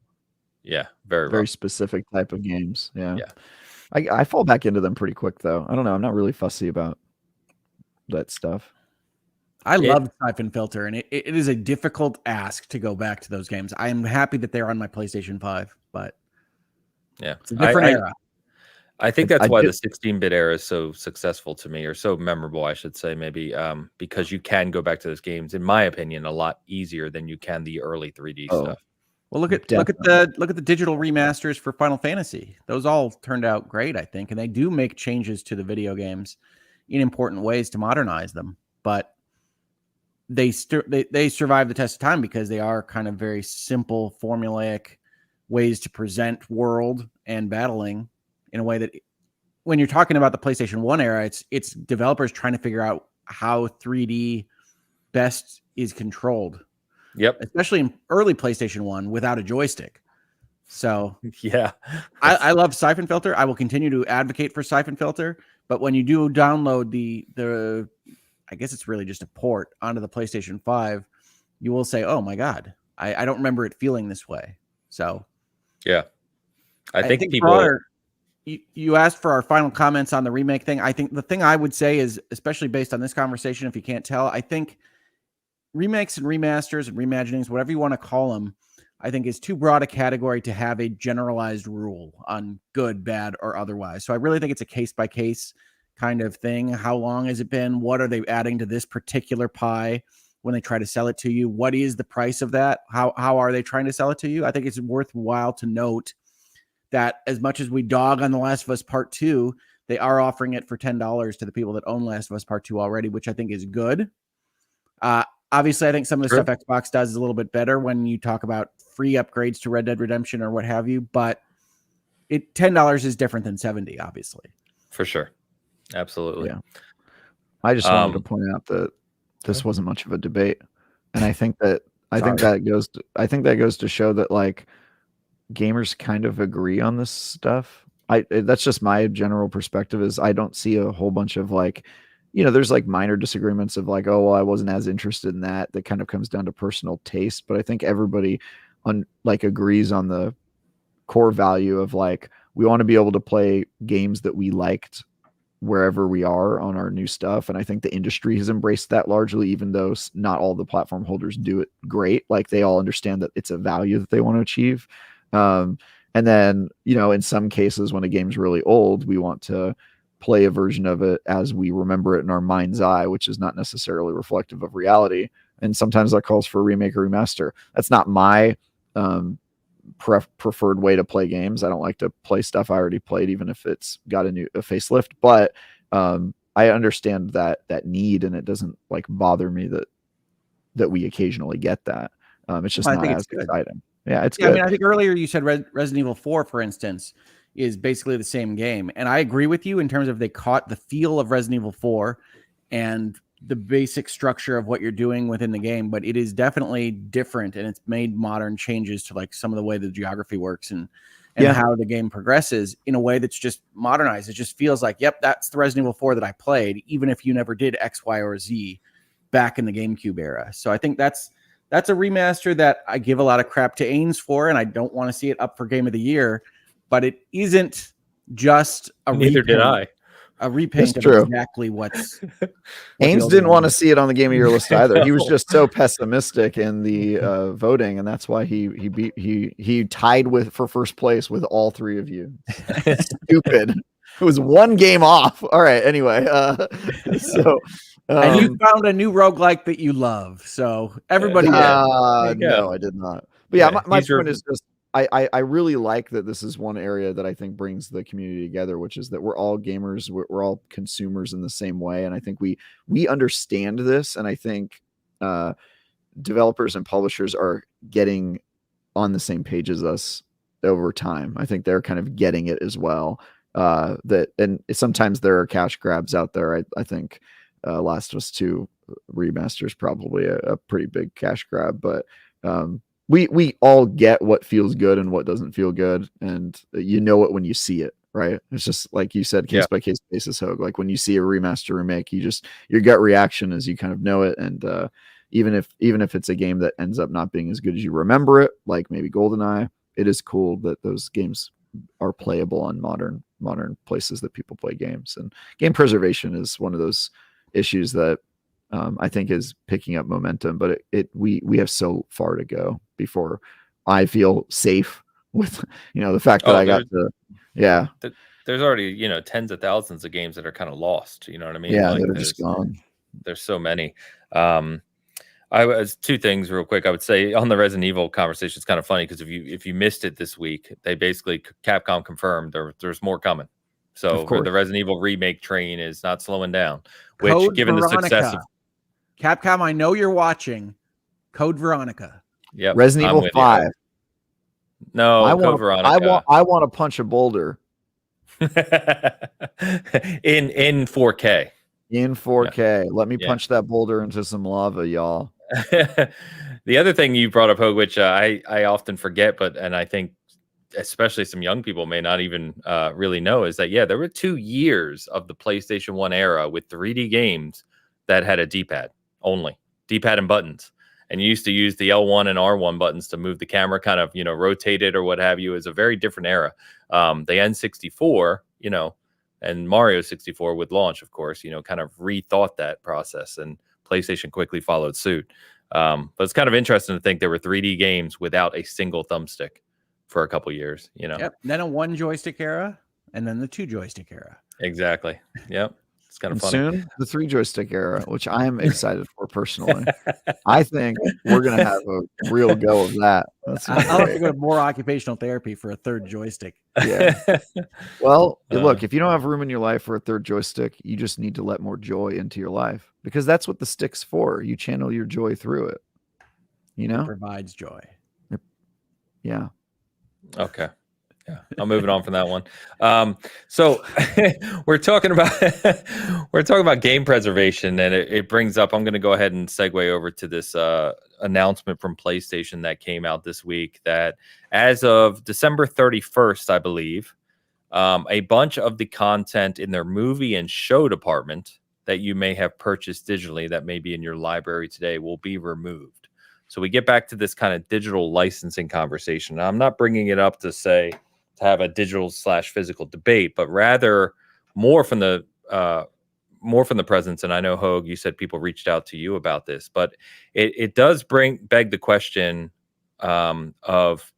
Yeah, very Very rough. specific type of games. Yeah. Yeah. I fall back into them pretty quick though. I don't know. I'm not really fussy about that stuff. I love Siphon Filter, and it is a difficult ask to go back to those games. I am happy that they're on my PlayStation 5, but yeah, it's a different era. I think that's why the 16-bit era is so successful to me, or so memorable, I should say, maybe, because you can go back to those games, in my opinion, a lot easier than you can the early 3D stuff. Well, look at the digital remasters for Final Fantasy. Those all turned out great, I think, and they do make changes to the video games in important ways to modernize them, but they survive the test of time because they are kind of very simple, formulaic ways to present world and battling in a way that, when you're talking about the PlayStation 1 era, it's developers trying to figure out how 3D best is controlled. Yep. Especially in early PlayStation 1 without a joystick. So yeah, I love Siphon Filter. I will continue to advocate for Siphon Filter, but when you do download the I guess it's really just a port onto the PlayStation 5, you will say, oh my God, I don't remember it feeling this way. So yeah, I think people broader, you asked for our final comments on the remake thing. I think the thing I would say is, especially based on this conversation, if you can't tell, I think remakes and remasters and reimaginings, whatever you want to call them, I think is too broad a category to have a generalized rule on good, bad, or otherwise. So I really think it's a case-by-case kind of thing. How long has it been? What are they adding to this particular pie when they try to sell it to you? What is the price of that? How are they trying to sell it to you? I think it's worthwhile to note that as much as we dog on The Last of Us Part 2, they are offering it for $10 to the people that own Last of Us Part 2 already, which I think is good. Obviously, I think some of the stuff Xbox does is a little bit better when you talk about free upgrades to Red Dead Redemption or what have you, but $10 is different than $70, obviously. For sure. Absolutely. Yeah. I just wanted to point out that this wasn't much of a debate. And I think that goes to show that like gamers kind of agree on this stuff. That's just my general perspective, is I don't see a whole bunch of like, there's like minor disagreements of like, oh, well, I wasn't as interested in that. That kind of comes down to personal taste. But I think everybody agrees on the core value of like, we want to be able to play games that we liked wherever we are on our new stuff. And I think the industry has embraced that largely, even though not all the platform holders do it great. Like they all understand that it's a value that they want to achieve. And then, in some cases when a game's really old, we want to play a version of it as we remember it in our mind's eye, which is not necessarily reflective of reality. And sometimes that calls for a remake or remaster. That's not my preferred way to play games. I don't like to play stuff I already played, even if it's got a facelift. But I understand that need, and it doesn't like bother me that we occasionally get that. It's just not as exciting. Yeah, it's good. I mean, I think earlier you said Resident Evil 4, for instance, is basically the same game. And I agree with you in terms of they caught the feel of Resident Evil 4 and the basic structure of what you're doing within the game, but it is definitely different, and it's made modern changes to like some of the way the geography works and how the game progresses in a way that's just modernized. It just feels like, yep, that's the Resident Evil 4 that I played, even if you never did X, Y, or Z back in the GameCube era. So I think that's a remaster that I give a lot of crap to Ains for, and I don't want to see it up for Game of the Year, but it isn't just a Neither did I. A repaint of exactly what's Ains didn't want to see it on the Game of Year list either. He was just so pessimistic in the voting, and that's why he tied for first place with all three of you. Stupid. It was one game off. All right. Anyway, and you found a new roguelike that you love. So everybody did. No, I did not. But yeah, my point is just I really like that this is one area that I think brings the community together, which is that we're all gamers, we're all consumers in the same way. And I think we understand this. And I think developers and publishers are getting on the same page as us over time. I think they're kind of getting it as well. And sometimes there are cash grabs out there. I think Last of Us 2 remaster is probably a pretty big cash grab, but we all get what feels good and what doesn't feel good, and you know it when you see it, right? It's just like you said, case by case basis, Hogue. Like when you see a remaster remake, your gut reaction is you kind of know it, and even if it's a game that ends up not being as good as you remember it, like maybe GoldenEye, it is cool that those games are playable on modern places that people play games. And game preservation is one of those issues that I think is picking up momentum, but we have so far to go before I feel safe with the fact that I got to there's already tens of thousands of games that are kind of lost. You know what I mean? Yeah, like they're just gone. There's so many. I was two things real quick. I would say on the Resident Evil conversation, it's kind of funny because if you missed it this week, they basically Capcom confirmed there's more coming. So the Resident Evil remake train is not slowing down. Which, Code given Veronica. the success of Capcom, I know you're watching. Code Veronica. Yeah, Resident Evil 5. No, Code Veronica. I want to punch a boulder in 4K. In 4K. Yeah. Let me punch that boulder into some lava, y'all. The other thing you brought up, Hogue, which I often forget, and I think especially some young people may not even really know, is that there were 2 years of the PlayStation 1 era with 3D games that had a D-pad only, D-pad and buttons. And you used to use the L1 and R1 buttons to move the camera, kind of, rotate it or what have you. Is a very different era. The N64, and Mario 64 with launch, of course, kind of rethought that process, and PlayStation quickly followed suit. But it's kind of interesting to think there were 3D games without a single thumbstick for a couple years, Yep. Then a 1 joystick era, and then the 2 joystick era. Exactly. Yep. It's kind of funny. Soon the 3 joystick era, which I am excited for personally. I think we're gonna have a real go of that. I'll have to go to more occupational therapy for a 3rd joystick. Yeah. Well, look, if you don't have room in your life for a 3rd joystick, you just need to let more joy into your life, because that's what the stick's for. You channel your joy through it. It provides joy. Yeah. Okay. Yeah, I'm moving on from that one. So we're talking about game preservation, and it brings up. I'm going to go ahead and segue over to this announcement from PlayStation that came out this week. That as of December 31st, I believe, a bunch of the content in their movie and show department that you may have purchased digitally, that may be in your library today, will be removed. So we get back to this kind of digital licensing conversation. Now, I'm not bringing it up to have a digital/physical debate, but rather more from the presence. And I know, Hogue, you said people reached out to you about this, but it does beg the question of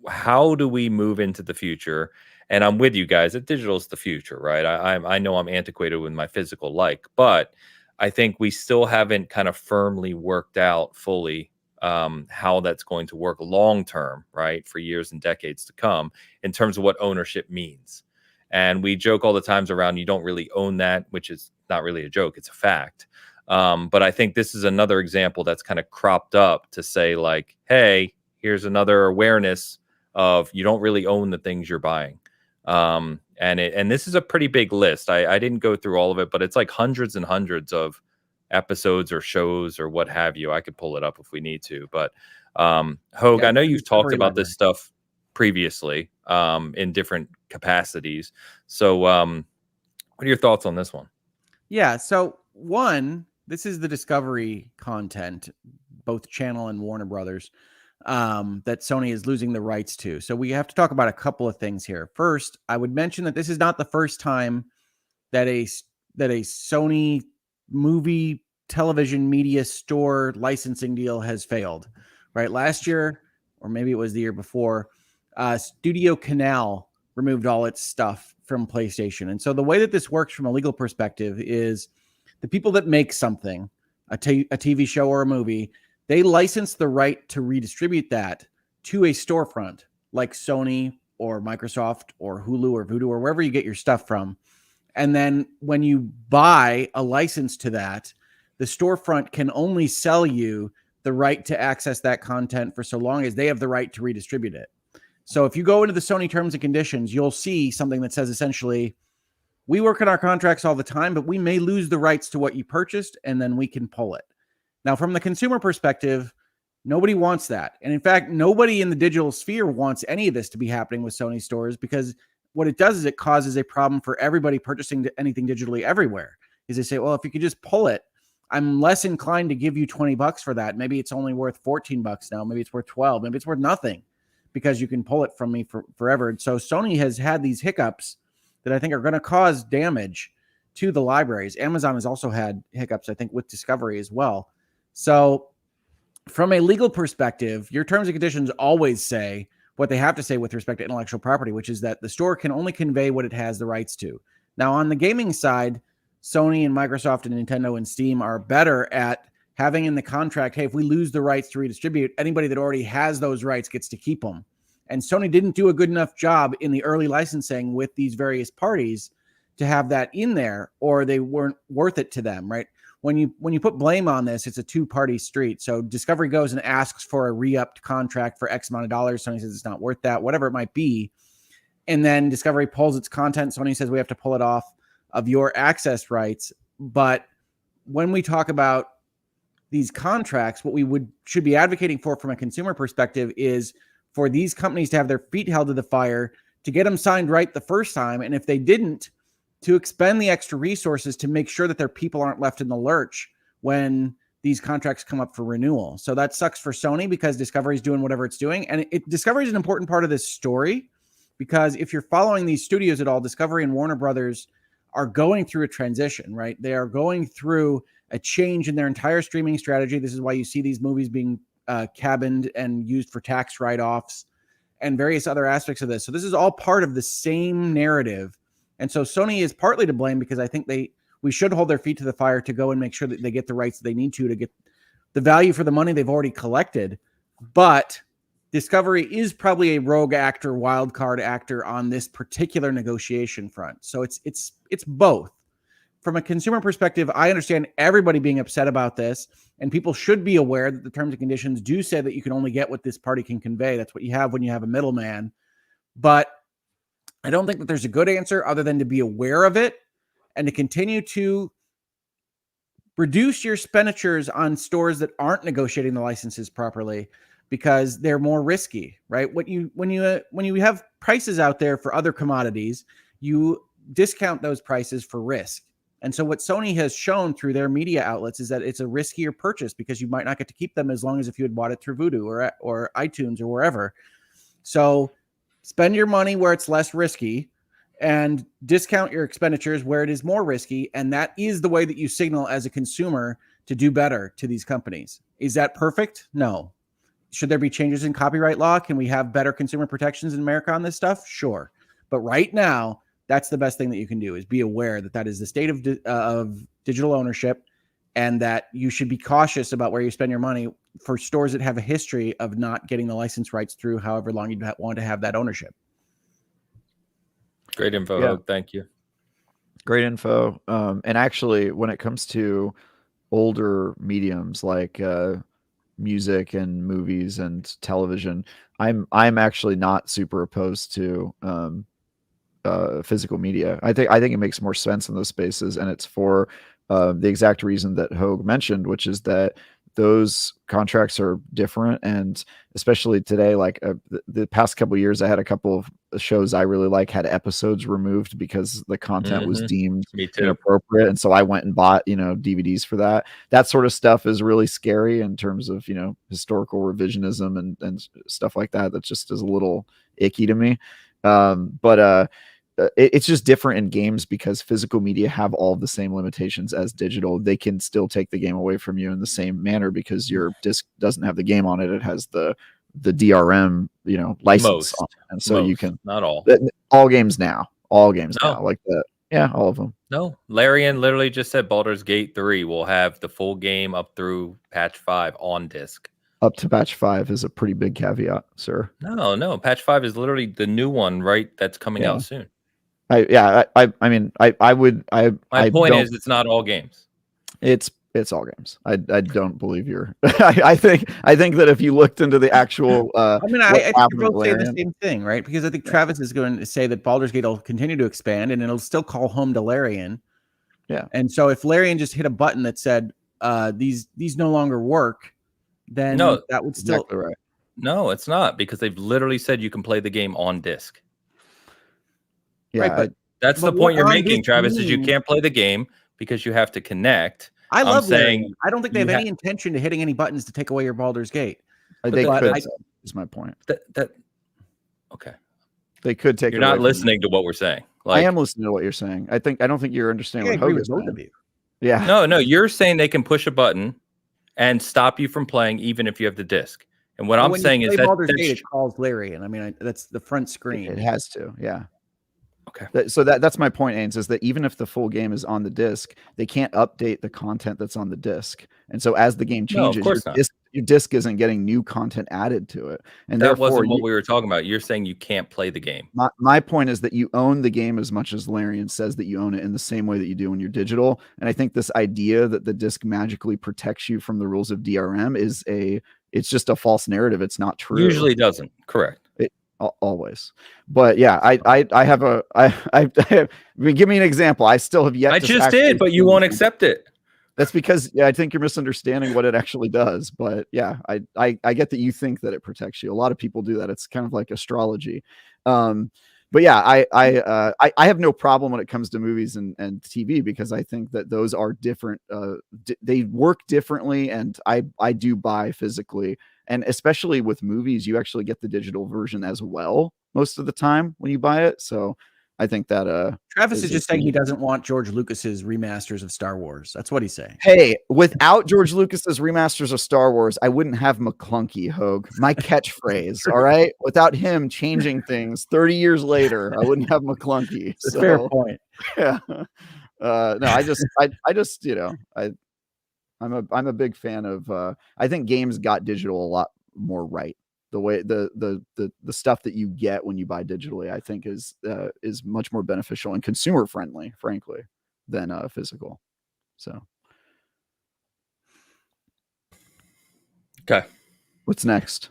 how do we move into the future? And I'm with you guys that digital is the future, right? I know I'm antiquated with my physical but I think we still haven't kind of firmly worked out fully how that's going to work long term, right, for years and decades to come, in terms of what ownership means. And we joke all the times around, you don't really own that, which is not really a joke, it's a fact. But I think this is another example that's kind of cropped up to say, like, hey, here's another awareness of you don't really own the things you're buying. And this is a pretty big list. I didn't go through all of it, but it's like hundreds and hundreds of episodes or shows or what have you. I could pull it up if we need to, but Hogue, I know you've talked about this stuff previously in different capacities. So what are your thoughts on this one? Yeah, so one, this is the Discovery content, both Channel and Warner Brothers, that Sony is losing the rights to. So we have to talk about a couple of things here. First, I would mention that this is not the first time that a Sony movie television media store licensing deal has failed, right? Last year, or maybe it was the year before, Studio Canal removed all its stuff from PlayStation. And so the way that this works from a legal perspective is the people that make something, a TV show or a movie, they license the right to redistribute that to a storefront like Sony or Microsoft or Hulu or Vudu or wherever you get your stuff from. And then when you buy a license to that, the storefront can only sell you the right to access that content for so long as they have the right to redistribute it. So if you go into the Sony terms and conditions, you'll see something that says essentially, we work on our contracts all the time, but we may lose the rights to what you purchased, and then we can pull it. Now, from the consumer perspective, nobody wants that. And in fact, nobody in the digital sphere wants any of this to be happening with Sony stores, because what it does is it causes a problem for everybody purchasing anything digitally everywhere. Is they say, well, if you could just pull it, I'm less inclined to give you $20 for that. Maybe it's only worth $14 now. Maybe it's worth 12. Maybe it's worth nothing because you can pull it from me for forever. And so Sony has had these hiccups that I think are going to cause damage to the libraries. Amazon has also had hiccups, I think, with Discovery as well. So from a legal perspective, your terms and conditions always say what they have to say with respect to intellectual property, which is that the store can only convey what it has the rights to. Now, on the gaming side, Sony and Microsoft and Nintendo and Steam are better at having in the contract, hey, if we lose the rights to redistribute, anybody that already has those rights gets to keep them. And Sony didn't do a good enough job in the early licensing with these various parties to have that in there, or they weren't worth it to them, right? When you put blame on this, it's a two-party street. So Discovery goes and asks for a re-upped contract for X amount of dollars. Sony says it's not worth that, whatever it might be. And then Discovery pulls its content. Sony says we have to pull it off of your access rights. But when we talk about these contracts, what we should be advocating for from a consumer perspective is for these companies to have their feet held to the fire, to get them signed right the first time. And if they didn't, to expend the extra resources to make sure that their people aren't left in the lurch when these contracts come up for renewal. So that sucks for Sony because Discovery is doing whatever it's doing. And Discovery is an important part of this story because if you're following these studios at all, Discovery and Warner Brothers are going through a transition, right? They are going through a change in their entire streaming strategy. This is why you see these movies being cabined and used for tax write-offs and various other aspects of this. So this is all part of the same narrative. And so Sony is partly to blame because I think we should hold their feet to the fire to go and make sure that they get the rights that they need to get the value for the money they've already collected. But Discovery is probably a rogue actor, wild card actor on this particular negotiation front. So it's both. From a consumer perspective, I understand everybody being upset about this, and people should be aware that the terms and conditions do say that you can only get what this party can convey. That's what you have when you have a middleman. But I don't think that there's a good answer other than to be aware of it and to continue to reduce your expenditures on stores that aren't negotiating the licenses properly because they're more risky, right? When you have prices out there for other commodities, you discount those prices for risk. And so what Sony has shown through their media outlets is that it's a riskier purchase because you might not get to keep them as long as if you had bought it through Vudu or iTunes or wherever. So spend your money where it's less risky and discount your expenditures where it is more risky. And that is the way that you signal as a consumer to do better to these companies. Is that perfect? No. Should there be changes in copyright law? Can we have better consumer protections in America on this stuff? Sure. But right now, that's the best thing that you can do is be aware that that is the state of digital ownership and that you should be cautious about where you spend your money for stores that have a history of not getting the license rights through however long you want to have that ownership. Great info, Hogue. Thank you. Great info. And actually, when it comes to older mediums like music and movies and television, I'm actually not super opposed to physical media. I think it makes more sense in those spaces, and it's for the exact reason that Hogue mentioned, which is that those contracts are different. And especially today, like the past couple of years, I had a couple of shows I really like had episodes removed because the content was deemed inappropriate. And so I went and bought, DVDs for that. That sort of stuff is really scary in terms of, historical revisionism and stuff like that. That just is a little icky to me. But it's just different in games because physical media have all the same limitations as digital. They can still take the game away from you in the same manner because your disc doesn't have the game on it. It has the DRM, license on it. And so you can not all games now, like that. Yeah, all of them. No, Larian literally just said Baldur's Gate 3 will have the full game up through patch 5 on disc. Up to patch 5 is a pretty big caveat, sir. No, patch 5 is literally the new one, right? That's coming out soon. My point is it's not all games. It's all games. I don't believe you're. I think that if you looked into the actual, I think we're both saying the same thing, right? Because I think Travis is going to say that Baldur's Gate will continue to expand and it'll still call home to Larian. Yeah. And so if Larian just hit a button that said these no longer work, then that would still exactly right. No, it's not because they've literally said you can play the game on disc. Yeah, right, that's the point you're making, Travis, is you can't play the game because you have to connect. I I'm love saying Larian. I don't think they have any intention to hitting any buttons to take away your Baldur's Gate. They could. Is my point. Okay. They could take. You're not listening to what we're saying. I am listening to what you're saying. I don't think you're understanding what Hogan's saying. Both of you. Yeah. No. You're saying they can push a button and stop you from playing even if you have the disc. And what I'm saying is that Baldur's Gate, it calls Larian. I mean, that's the front screen. It has to. Yeah. Okay. So that's my point, Ains, is that even if the full game is on the disc, they can't update the content that's on the disc. And so as the game changes, your disc isn't getting new content added to it. And that wasn't what we were talking about. You're saying you can't play the game. My point is that you own the game as much as Larian says that you own it, in the same way that you do when you're digital. And I think this idea that the disc magically protects you from the rules of DRM it's just a false narrative. It's not true. Usually doesn't. Correct. Always. But yeah, I have give me an example. I still have yet. I just did, but you won't accept it. That's because I think you're misunderstanding what it actually does. But yeah, I get that you think that it protects you. A lot of people do that. It's kind of like astrology. But yeah, I have no problem when it comes to movies and TV, because I think that those are different. They work differently, and I do buy physically. And especially with movies, you actually get the digital version as well most of the time when you buy it. So I think that Travis is just saying he doesn't want George Lucas's remasters of Star Wars. That's what he's saying. Hey, without George Lucas's remasters of Star Wars, I wouldn't have McClunky, Hogue. My catchphrase, all right? Without him changing things 30 years later, I wouldn't have McClunky. So, fair point. Yeah. No, I just, you know, I'm a big fan of I think games got digital a lot more right. The way the stuff that you get when you buy digitally, I think is much more beneficial and consumer friendly, frankly, than physical. So okay, what's next?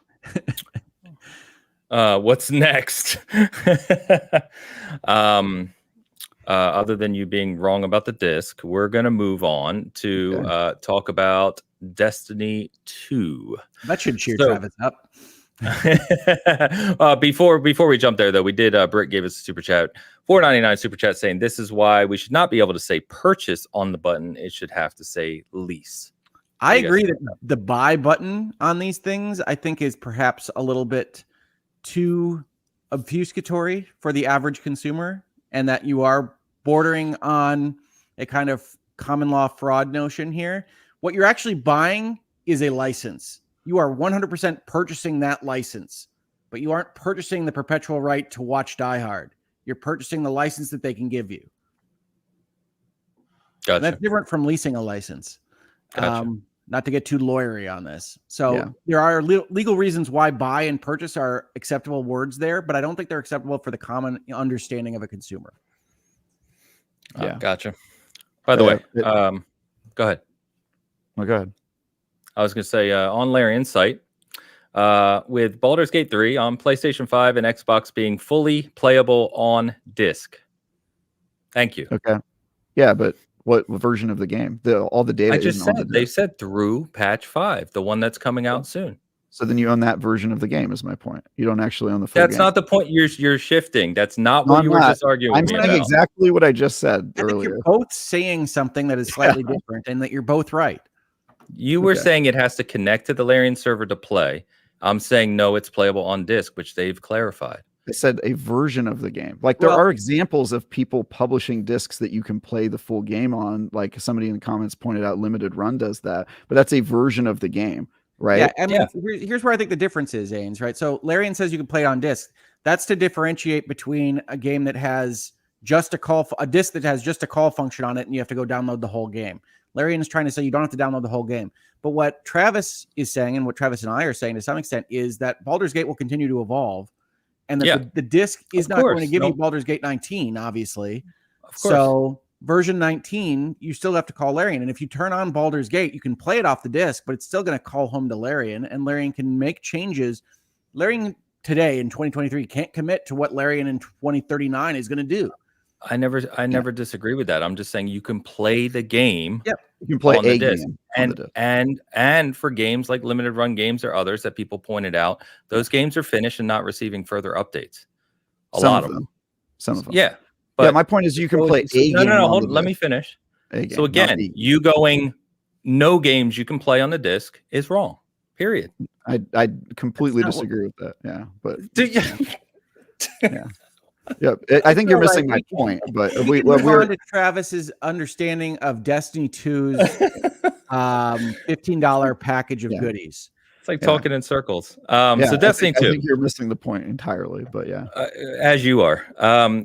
What's next? Other than you being wrong about the disc, we're gonna move on to talk about Destiny 2. That should cheer Travis up. Before we jump there, though, we did Britt gave us a super chat, $4.99 super chat, saying this is why we should not be able to say purchase on the button. It should have to say lease. I agree that the buy button on these things, I think, is perhaps a little bit too obfuscatory for the average consumer, and that you are bordering on a kind of common law fraud notion here. What you're actually buying is a license. You are 100% purchasing that license, but you aren't purchasing the perpetual right to watch Die Hard. You're purchasing the license that they can give you. Gotcha. That's different from leasing a license. Gotcha. Not to get too lawyery on this. So there are legal reasons why buy and purchase are acceptable words there, but I don't think they're acceptable for the common understanding of a consumer. Yeah. Gotcha. By the way, go ahead. Oh, go ahead. I was going to say on Larian's site, with Baldur's Gate 3 on PlayStation 5 and Xbox being fully playable on disc. Thank you. Okay. Yeah, but what version of the game? All the data. I just said they said through patch 5, the one that's coming out soon. So then you own that version of the game, is my point. You don't actually own the full game. That's not the point you're shifting. That's not what you were just arguing. I'm saying exactly what I just said earlier. I think you're both saying something that is slightly different, and that you're both right. You were saying it has to connect to the Larian server to play. I'm saying no, it's playable on disc, which they've clarified. I said a version of the game. Like there are examples of people publishing discs that you can play the full game on. Like somebody in the comments pointed out, Limited Run does that, but that's a version of the game, right? Yeah, and here's where I think the difference is, Ains, right? So Larian says you can play it on disc. That's to differentiate between a game that has just a disc that has just a call function on it, and you have to go download the whole game. Larian is trying to say you don't have to download the whole game. But what Travis is saying, and what Travis and I are saying to some extent, is that Baldur's Gate will continue to evolve, and that the disc is not going to give you Baldur's Gate 19, obviously. So version 19, you still have to call Larian. And if you turn on Baldur's Gate, you can play it off the disc, but it's still going to call home to Larian, and Larian can make changes. Larian today in 2023 can't commit to what Larian in 2039 is going to do. I never disagree with that. I'm just saying you can play the game. Yep. You can play a disc. game. And for games like Limited Run games or others that people pointed out, those games are finished and not receiving further updates. Some of them. Yeah. But my point is you can play a game. No, hold on. Let me finish. So again, you going no games you can play on the disc is wrong. Period. I completely disagree with that. Yeah, but yeah. Yeah, I think you're missing my point. But we can move on to Travis's understanding of Destiny 2's $15 package of goodies. It's like talking in circles. So Destiny 2. I think you're missing the point entirely, but yeah. As you are.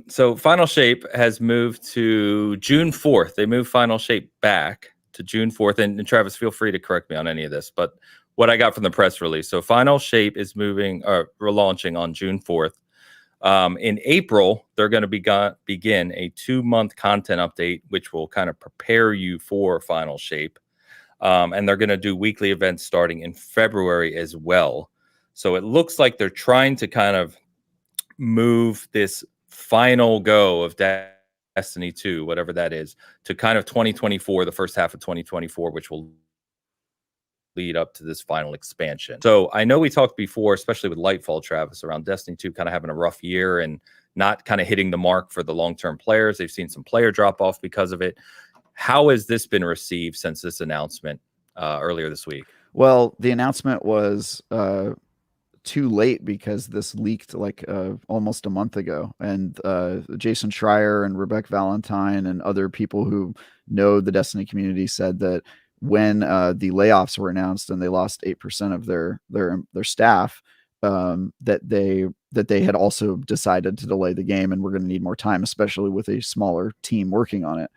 So Final Shape has moved to June 4th. They moved Final Shape back to June 4th. And Travis, feel free to correct me on any of this, but what I got from the press release. So Final Shape is relaunching on June 4th. In April, they're going to begin a 2-month content update, which will kind of prepare you for Final Shape. And they're going to do weekly events starting in February as well. So it looks like they're trying to kind of move this final go of Destiny 2, whatever that is, to kind of 2024, the first half of 2024, which will lead up to this final expansion. So I know we talked before, especially with Lightfall, Travis, around Destiny 2 kind of having a rough year and not kind of hitting the mark for the long-term players. They've seen some player drop-off because of it. How has this been received since this announcement earlier this week? Well, the announcement was too late because this leaked like almost a month ago, and Jason Schreier and Rebecca Valentine and other people who know the Destiny community said that when the layoffs were announced and they lost 8% of their staff, that they had also decided to delay the game and we're going to need more time, especially with a smaller team working on it.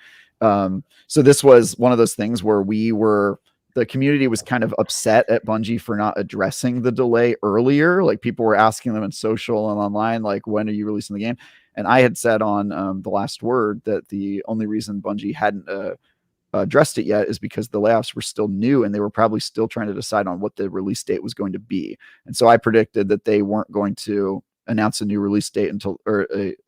So this was one of those things where the community was kind of upset at Bungie for not addressing the delay earlier. Like people were asking them in social and online, like, when are you releasing the game? And I had said on The Last Word that the only reason Bungie hadn't addressed it yet is because the layoffs were still new and they were probably still trying to decide on what the release date was going to be. And so I predicted that they weren't going to announce a new release date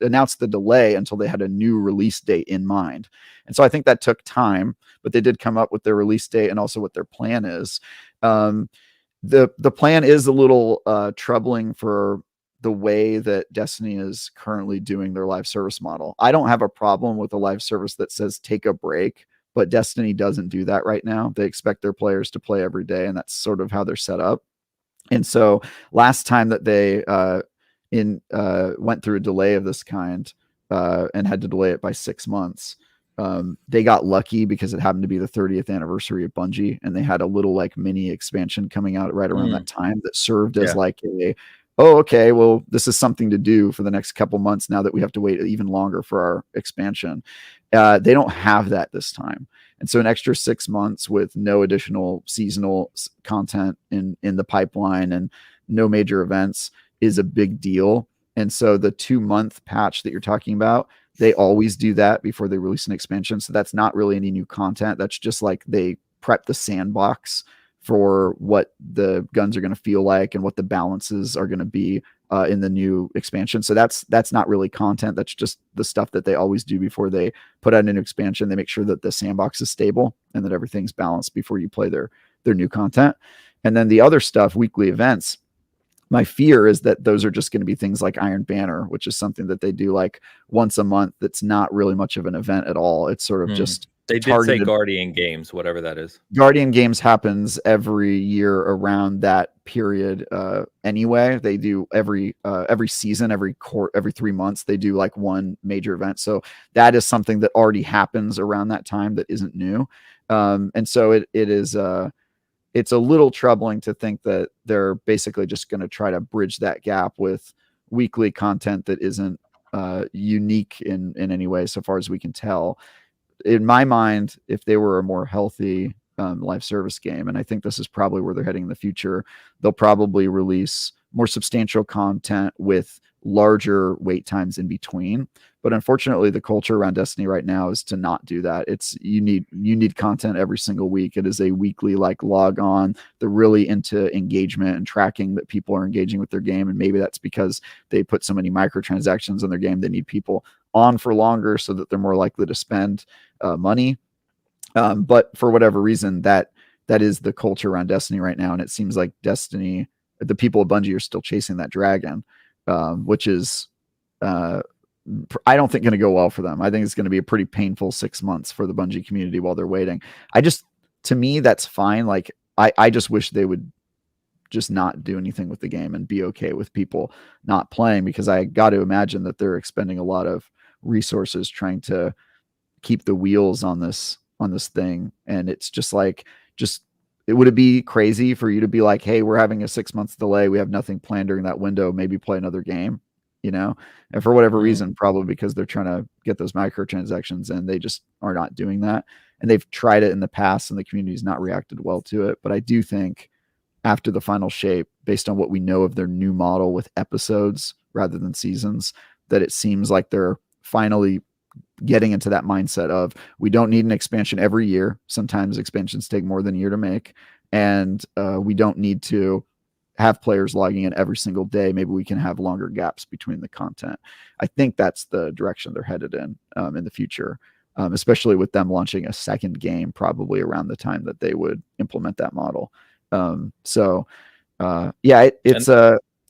announce the delay until they had a new release date in mind. And so I think that took time, but they did come up with their release date and also what their plan is. The plan is a little troubling for the way that Destiny is currently doing their live service model. I don't have a problem with a live service that says take a break, but Destiny doesn't do that right now. They expect their players to play every day, and that's sort of how they're set up. And so last time that they went through a delay of this kind and had to delay it by 6 months, they got lucky because it happened to be the 30th anniversary of Bungie, and they had a little like mini expansion coming out right around that time that served as like okay, well, this is something to do for the next couple months now that we have to wait even longer for our expansion. They don't have that this time. And so an extra 6 months with no additional seasonal content in the pipeline and no major events is a big deal. And so the 2-month patch that you're talking about, they always do that before they release an expansion. So that's not really any new content. That's just like they prep the sandbox for what the guns are going to feel like and what the balances are going to be in the new expansion. So that's not really content. That's just the stuff that they always do before they put out an expansion. They make sure that the sandbox is stable and that everything's balanced before you play their new content. And then the other stuff, weekly events, my fear is that those are just going to be things like Iron Banner, which is something that they do like once a month. That's not really much of an event at all. It's sort of just they did say Guardian Games, whatever that is. Guardian Games happens every year around that period. Anyway, they do every season, every 3 months, they do like one major event. So that is something that already happens around that time that isn't new. And so it is it's a little troubling to think that they're basically just going to try to bridge that gap with weekly content that isn't unique in any way, so far as we can tell. In my mind, if they were a more healthy live service game, and I think this is probably where they're heading in the future, they'll probably release more substantial content with larger wait times in between. But unfortunately, the culture around Destiny right now is to not do that. It's you need content every single week. It is a weekly like log on. They're really into engagement and tracking that people are engaging with their game. And maybe that's because they put so many microtransactions in their game. They need people on for longer so that they're more likely to spend money. But for whatever reason, that is the culture around Destiny right now. And it seems like Destiny, the people of Bungie are still chasing that dragon, which is, I don't think going to go well for them. I think it's going to be a pretty painful 6 months for the Bungie community while they're waiting. to me, that's fine. Like I just wish they would just not do anything with the game and be okay with people not playing, because I got to imagine that they're expending a lot of resources trying to keep the wheels on this thing. And it's just like, it would it be crazy for you to be like, hey, we're having a 6 months delay, we have nothing planned during that window, maybe play another game, and for whatever reason, probably because they're trying to get those microtransactions, and they just are not doing that. And they've tried it in the past and the community's not reacted well to it. But I do think after the final shape, based on what we know of their new model with episodes rather than seasons, that it seems like they're finally getting into that mindset of, we don't need an expansion every year. Sometimes expansions take more than a year to make. And we don't need to have players logging in every single day. Maybe we can have longer gaps between the content. I think that's the direction they're headed in the future, especially with them launching a second game probably around the time that they would implement that model. It's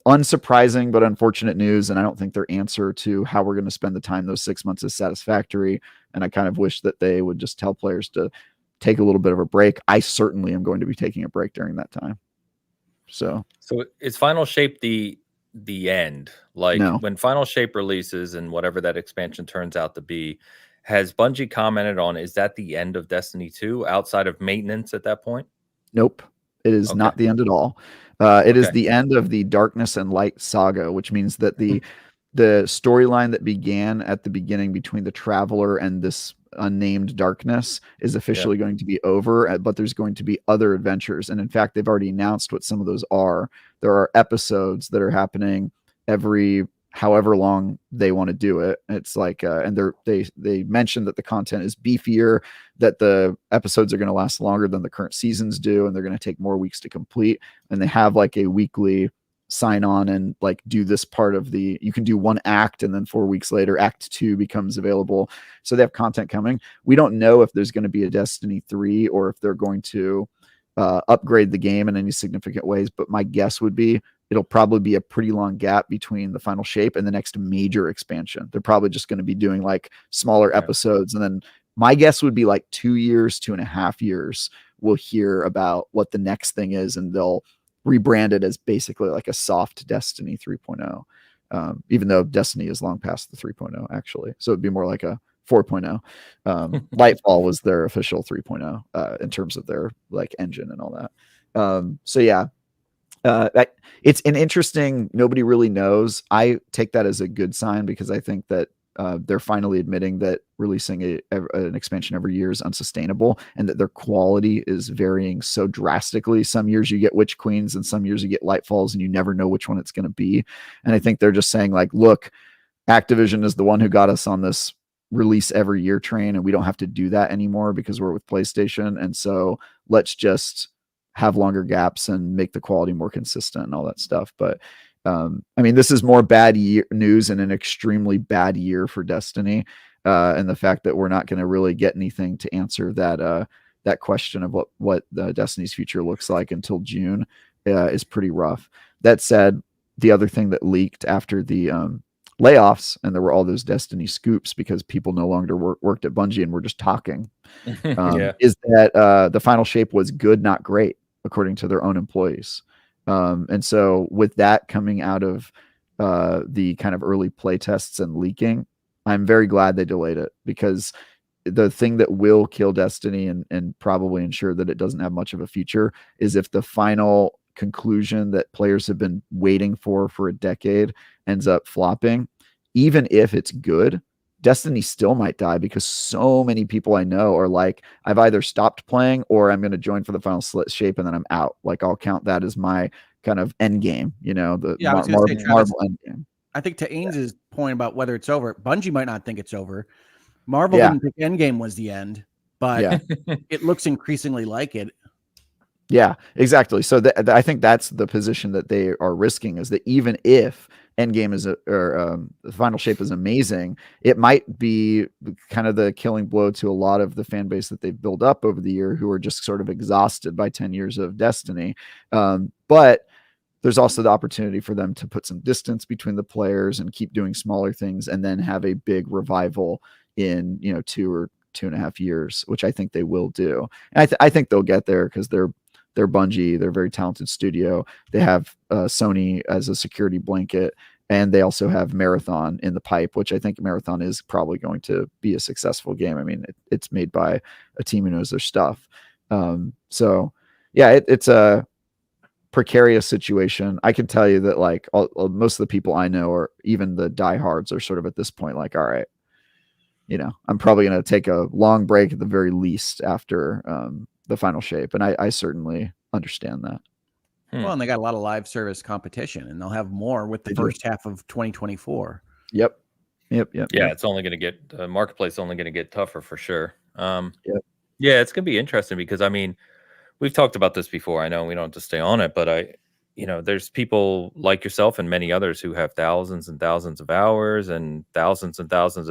unsurprising but unfortunate news, and I don't think their answer to how we're going to spend the time those 6 months is satisfactory. And I kind of wish that they would just tell players to take a little bit of a break. I certainly am going to be taking a break during that time. So is Final Shape the end? Like, no. When Final Shape releases and whatever that expansion turns out to be, has Bungie commented on, is that the end of Destiny 2 outside of maintenance at that point? Nope. It is not the end at all. It is the end of the Darkness and Light saga, which means that the storyline that began at the beginning between the Traveler and this unnamed darkness is officially going to be over, but there's going to be other adventures. And in fact, they've already announced what some of those are. There are episodes that are happening every however long they want to do it. It's like, and they mentioned that the content is beefier, that the episodes are going to last longer than the current seasons do, and they're going to take more weeks to complete. And they have like a weekly sign on and like do this part of you can do one act, and then 4 weeks later, act 2 becomes available. So they have content coming. We don't know if there's going to be a Destiny 3 or if they're going to upgrade the game in any significant ways. But my guess would be it'll probably be a pretty long gap between the Final Shape and the next major expansion. They're probably just going to be doing like smaller episodes. And then my guess would be like 2 years, 2.5 years, we'll hear about what the next thing is, and they'll rebrand it as basically like a soft Destiny 3.0. Even though Destiny is long past the 3.0 actually. So it'd be more like a 4.0. Lightfall was their official 3.0 in terms of their like engine and all that. It's an interesting, nobody really knows. I take that as a good sign, because I think that they're finally admitting that releasing an expansion every year is unsustainable, and that their quality is varying so drastically. Some years you get Witch Queens, and some years you get Lightfalls, and you never know which one it's going to be. And I think they're just saying like, look, Activision is the one who got us on this release every year train, and we don't have to do that anymore because we're with PlayStation. And so let's just have longer gaps and make the quality more consistent and all that stuff. But I mean, this is more bad news in an extremely bad year for Destiny, and the fact that we're not going to really get anything to answer that question of what Destiny's future looks like until June is pretty rough. That said, the other thing that leaked after the layoffs, and there were all those Destiny scoops because people no longer worked at Bungie and were just talking, is that the Final Shape was good, not great, according to their own employees. And so with that coming out of the kind of early play tests and leaking, I'm very glad they delayed it, because the thing that will kill Destiny and probably ensure that it doesn't have much of a future is if the final conclusion that players have been waiting for a decade ends up flopping. Even if it's good, Destiny still might die, because so many people I know are like, I've either stopped playing or I'm going to join for the Final Shape and then I'm out. Like, I'll count that as my kind of end game, the Marvel end game. I think to Ains's point about whether it's over, Bungie might not think it's over. Marvel didn't think Endgame was the end, but it looks increasingly like it. Yeah, exactly. So I think that's the position that they are risking, is that even if Endgame is the Final Shape is amazing, it might be kind of the killing blow to a lot of the fan base that they've built up over the year, who are just sort of exhausted by 10 years of Destiny. But there's also the opportunity for them to put some distance between the players and keep doing smaller things, and then have a big revival in 2 or 2.5 years, which I think they will do. And I think they'll get there because they're Bungie. They're a very talented studio. They have Sony as a security blanket, and they also have Marathon in the pipe, which I think Marathon is probably going to be a successful game. I mean, it's made by a team who knows their stuff. So yeah, it's a precarious situation. I can tell you that like most of the people I know, or even the diehards, are sort of at this point like, all right, I'm probably going to take a long break at the very least after the final shape. And I certainly understand that. Well, and they got a lot of live service competition, and they'll have more with the first half of 2024. Yep. Yeah, it's only going to get the marketplace only going to get tougher for sure. Yep. Yeah, it's going to be interesting because I mean, we've talked about this before. I know we don't have to stay on it, but there's people like yourself and many others who have thousands and thousands of hours and thousands of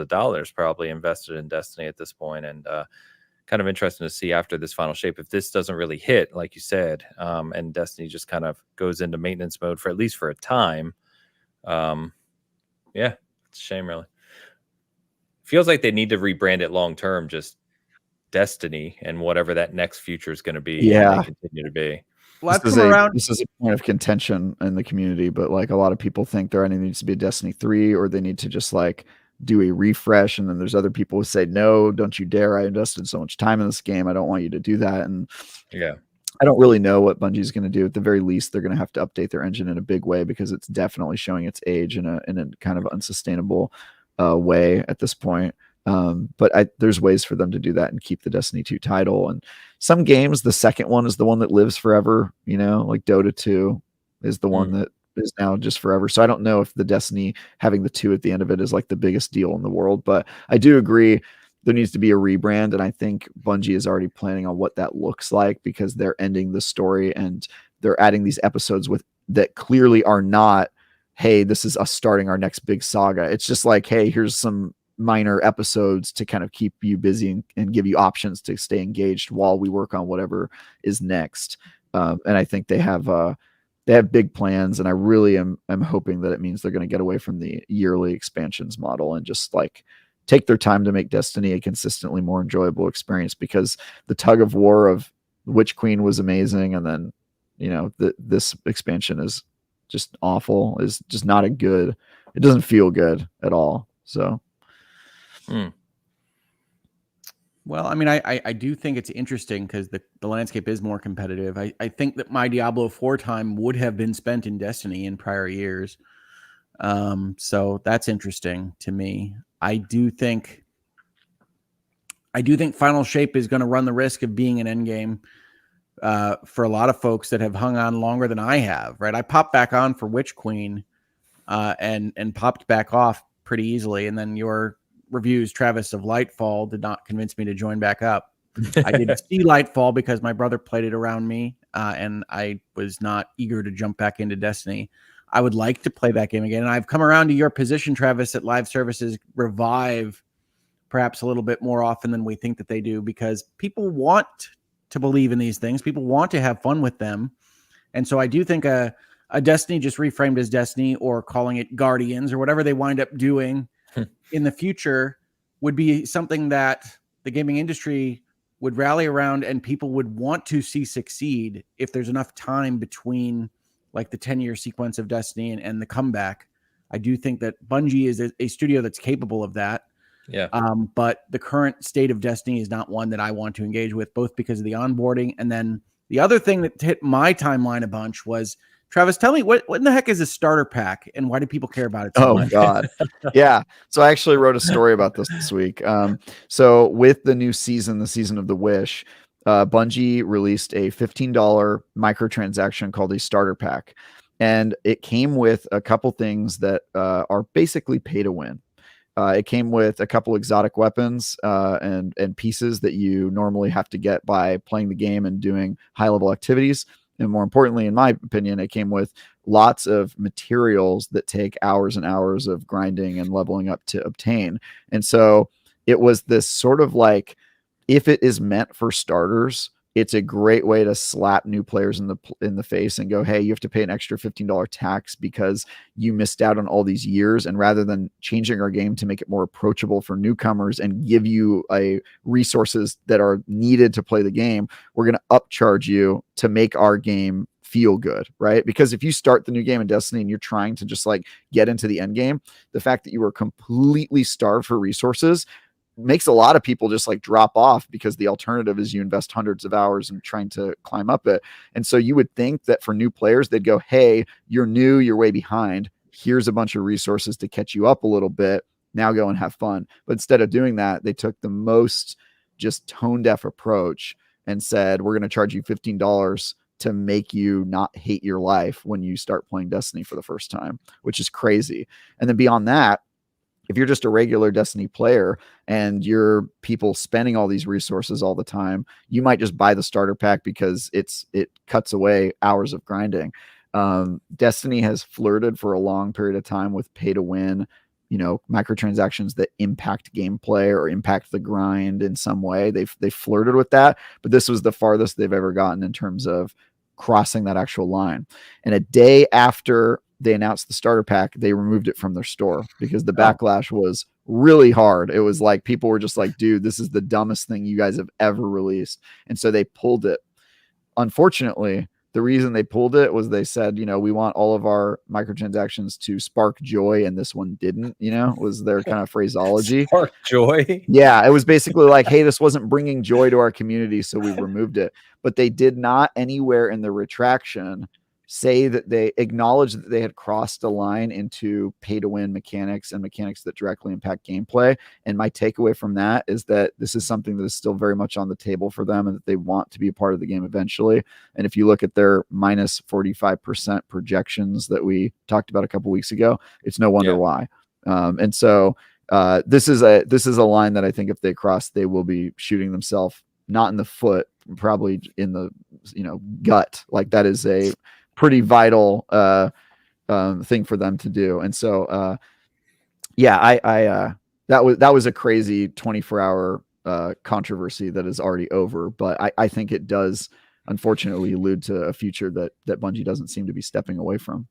dollars probably invested in Destiny at this point. And kind of interesting to see after this final shape, if this doesn't really hit, like you said, and Destiny just kind of goes into maintenance mode for at least for a time. Yeah, it's a shame, really. Feels like they need to rebrand it long term, just Destiny, and whatever that next future is going to be. Yeah, and they continue to be. Well, this is a point of contention in the community, but like a lot of people think there either needs to be a Destiny 3 or they need to just like do a refresh. And then there's other people who say, no, don't you dare. I invested so much time in this game. I don't want you to do that. And yeah, I don't really know what Bungie's going to do. At the very least, they're going to have to update their engine in a big way because it's definitely showing its age in a kind of unsustainable way at this point. But there's ways for them to do that and keep the Destiny 2 title. And some games, the second one is the one that lives forever, like Dota 2 is the one that is now just forever. So I don't know if the Destiny having the 2 at the end of it is like the biggest deal in the world, but I do agree there needs to be a rebrand. And I think Bungie is already planning on what that looks like because they're ending the story and they're adding these episodes that clearly are not, hey, this is us starting our next big saga. It's just like, hey, here's some minor episodes to kind of keep you busy and give you options to stay engaged while we work on whatever is next. And I think they have big plans, and I really am hoping that it means they're going to get away from the yearly expansions model and just like take their time to make Destiny a consistently more enjoyable experience, because the tug of war of Witch Queen was amazing, and then this expansion is just awful, is just not it doesn't feel good at all. So Well, I mean, I do think it's interesting because the landscape is more competitive. I think that my Diablo 4 time would have been spent in Destiny in prior years. So that's interesting to me. I do think Final Shape is going to run the risk of being an endgame for a lot of folks that have hung on longer than I have, right? I popped back on for Witch Queen and popped back off pretty easily. And then your reviews, Travis, of Lightfall did not convince me to join back up. I did see Lightfall because my brother played it around me, and I was not eager to jump back into Destiny. I would like to play that game again. And I've come around to your position, Travis, that live services revive perhaps a little bit more often than we think that they do, because people want to believe in these things. People want to have fun with them. And so I do think a Destiny just reframed as Destiny, or calling it Guardians, or whatever they wind up doing in the future, would be something that the gaming industry would rally around and people would want to see succeed if there's enough time between like the 10-year sequence of Destiny and the comeback. I do think that Bungie is a studio that's capable of that. Yeah. But the current state of Destiny is not one that I want to engage with, both because of the onboarding. And then the other thing that hit my timeline a bunch was, Travis, tell me what in the heck is a starter pack and why do people care about it so much? God. Yeah. So I actually wrote a story about this week. So with the new season, the Season of the Wish, Bungie released a $15 microtransaction called a starter pack. And it came with a couple things that are basically pay to win. It came with a couple exotic weapons and pieces that you normally have to get by playing the game and doing high-level activities. And more importantly, in my opinion, it came with lots of materials that take hours and hours of grinding and leveling up to obtain. And so it was this sort of like, if it is meant for starters, it's a great way to slap new players in the face and go, hey, you have to pay an extra $15 tax because you missed out on all these years. And rather than changing our game to make it more approachable for newcomers and give you resources that are needed to play the game, we're going to upcharge you to make our game feel good, right? Because if you start the new game in Destiny and you're trying to just like get into the end game, the fact that you are completely starved for resources makes a lot of people just like drop off, because the alternative is you invest hundreds of hours in trying to climb up it. And so you would think that for new players, they'd go, hey, you're new, you're way behind. Here's a bunch of resources to catch you up a little bit. Now go and have fun. But instead of doing that, they took the most just tone deaf approach and said, we're going to charge you $15 to make you not hate your life when you start playing Destiny for the first time, which is crazy. And then beyond that, if you're just a regular Destiny player and you're people spending all these resources all the time, you might just buy the starter pack because it cuts away hours of grinding. Destiny has flirted for a long period of time with pay to win, microtransactions that impact gameplay or impact the grind in some way. They flirted with that, but this was the farthest they've ever gotten in terms of crossing that actual line. And a day after they announced the starter pack, they removed it from their store because the backlash was really hard. It was like people were just like, dude, this is the dumbest thing you guys have ever released. And so they pulled it. Unfortunately, the reason they pulled it was they said, we want all of our microtransactions to spark joy, and this one didn't, was their kind of phraseology. Spark joy? Yeah, it was basically like, hey, this wasn't bringing joy to our community, so we removed it. But they did not anywhere in the retraction say that they acknowledged that they had crossed a line into pay to win mechanics and mechanics that directly impact gameplay. And my takeaway from that is that this is something that is still very much on the table for them and that they want to be a part of the game eventually. And if you look at their minus 45% projections that we talked about a couple weeks ago, it's no wonder why. And so this is a line that I think if they cross, they will be shooting themselves not in the foot, probably in the gut. Like that is a pretty vital thing for them to do. And so that was a crazy 24-hour controversy that is already over, but I think it does unfortunately allude to a future that Bungie doesn't seem to be stepping away from.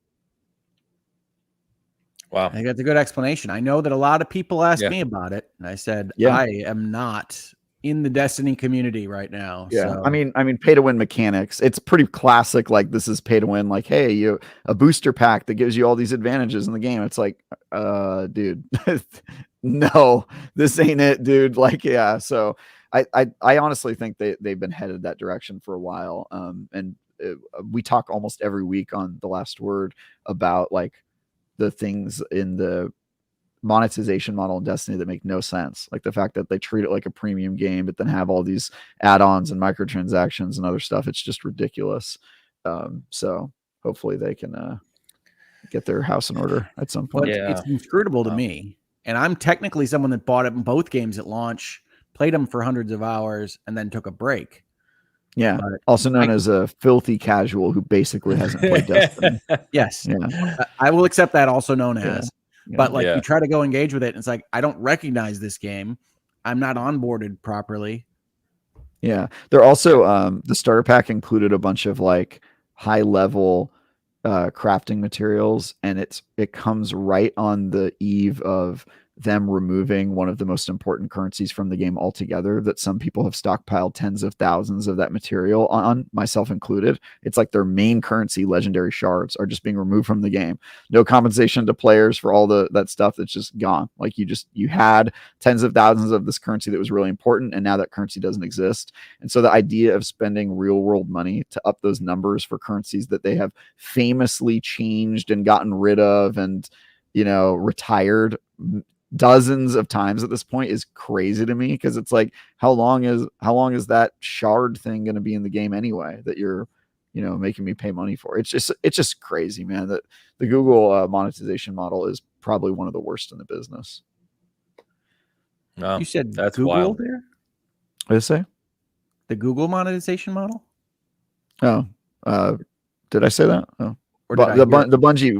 Wow. I think that's a good explanation. I know that a lot of people asked me about it, and I said, I am not in the Destiny community right now. Yeah. So. I mean, pay to win mechanics. It's pretty classic. Like this is pay to win. Like, hey, a booster pack that gives you all these advantages in the game. It's like, dude, no, this ain't it, dude. Like, yeah. So I honestly think they've been headed that direction for a while. And we talk almost every week on The Last Word about like the things in the monetization model in Destiny that make no sense. Like the fact that they treat it like a premium game, but then have all these add-ons and microtransactions and other stuff. It's just ridiculous. So hopefully they can get their house in order at some point. Well, it's inscrutable to me. And I'm technically someone that bought it in both games at launch, played them for hundreds of hours, and then took a break. Yeah. But also known as a filthy casual who basically hasn't played Destiny. Yes. Yeah. I will accept that, also known as. But like you try to go engage with it, and it's like, I don't recognize this game. I'm not onboarded properly. Yeah. They're also the starter pack included a bunch of like high level crafting materials, and it comes right on the eve of them removing one of the most important currencies from the game altogether that some people have stockpiled tens of thousands of that material on, myself included. It's like their main currency, legendary shards, are just being removed from the game. No compensation to players for all that stuff that's just gone. Like you had tens of thousands of this currency that was really important, and now that currency doesn't exist. And so the idea of spending real world money to up those numbers for currencies that they have famously changed and gotten rid of and retired dozens of times at this point is crazy to me, because it's like, how long is that shard thing going to be in the game anyway that you're making me pay money for? It's just crazy, man, that the Google monetization model is probably one of the worst in the business. No, you said that's Google wild. There? What did I say? The Google monetization model? Oh, did I say that? Oh. But the Bungie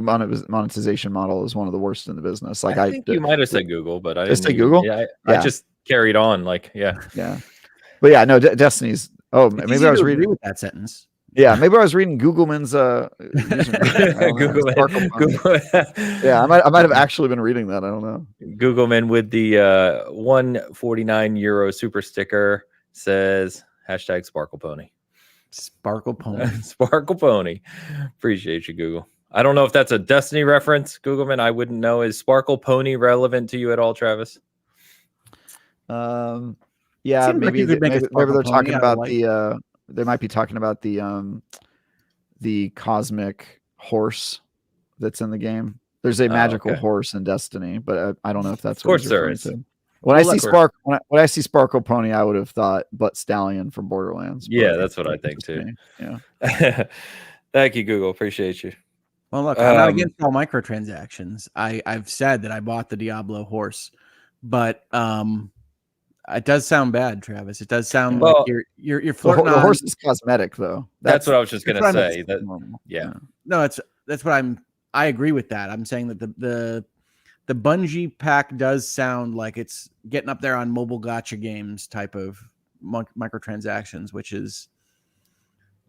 monetization model is one of the worst in the business. Like I think you might have said Google, but I didn't say Google. Yeah, I just carried on. Like, yeah. But yeah, no, Destiny's Oh, It's maybe easy I was to agree reading. with that sentence. Yeah, maybe I was reading Googleman's username. I don't know. Google Sparkle it. Pony. Google Yeah, I might have actually been reading that. I don't know. Googleman with the 149 euro super sticker says hashtag Sparkle Pony. Sparkle Pony. Sparkle Pony. Appreciate you, Google. I don't know if that's a Destiny reference, Googleman. I wouldn't know. Is Sparkle Pony relevant to you at all, Travis? Yeah, Seems like maybe you could make a maybe Sparkle they're Pony talking out of about light. they might be talking about the cosmic horse that's in the game. There's a magical Okay. horse in Destiny, but I don't know if that's Of what he's course there referring is. to. When Well, I see of course. when I see Sparkle Pony, I would have thought Butt Stallion from Borderlands. Yeah, but that's what I that's think just too. me. Yeah. Thank you, Google. Appreciate you. Well, look, I'm not against all microtransactions. I've said that I bought the Diablo horse, but it does sound bad, Travis. It does sound like Well, you're flirting The on. horse is cosmetic, though. That's what I was just that's gonna what I'm- say. That normal. yeah. No, that's what I agree with that. I'm saying that the Bungie pack does sound like it's getting up there on mobile gotcha games type of microtransactions, which is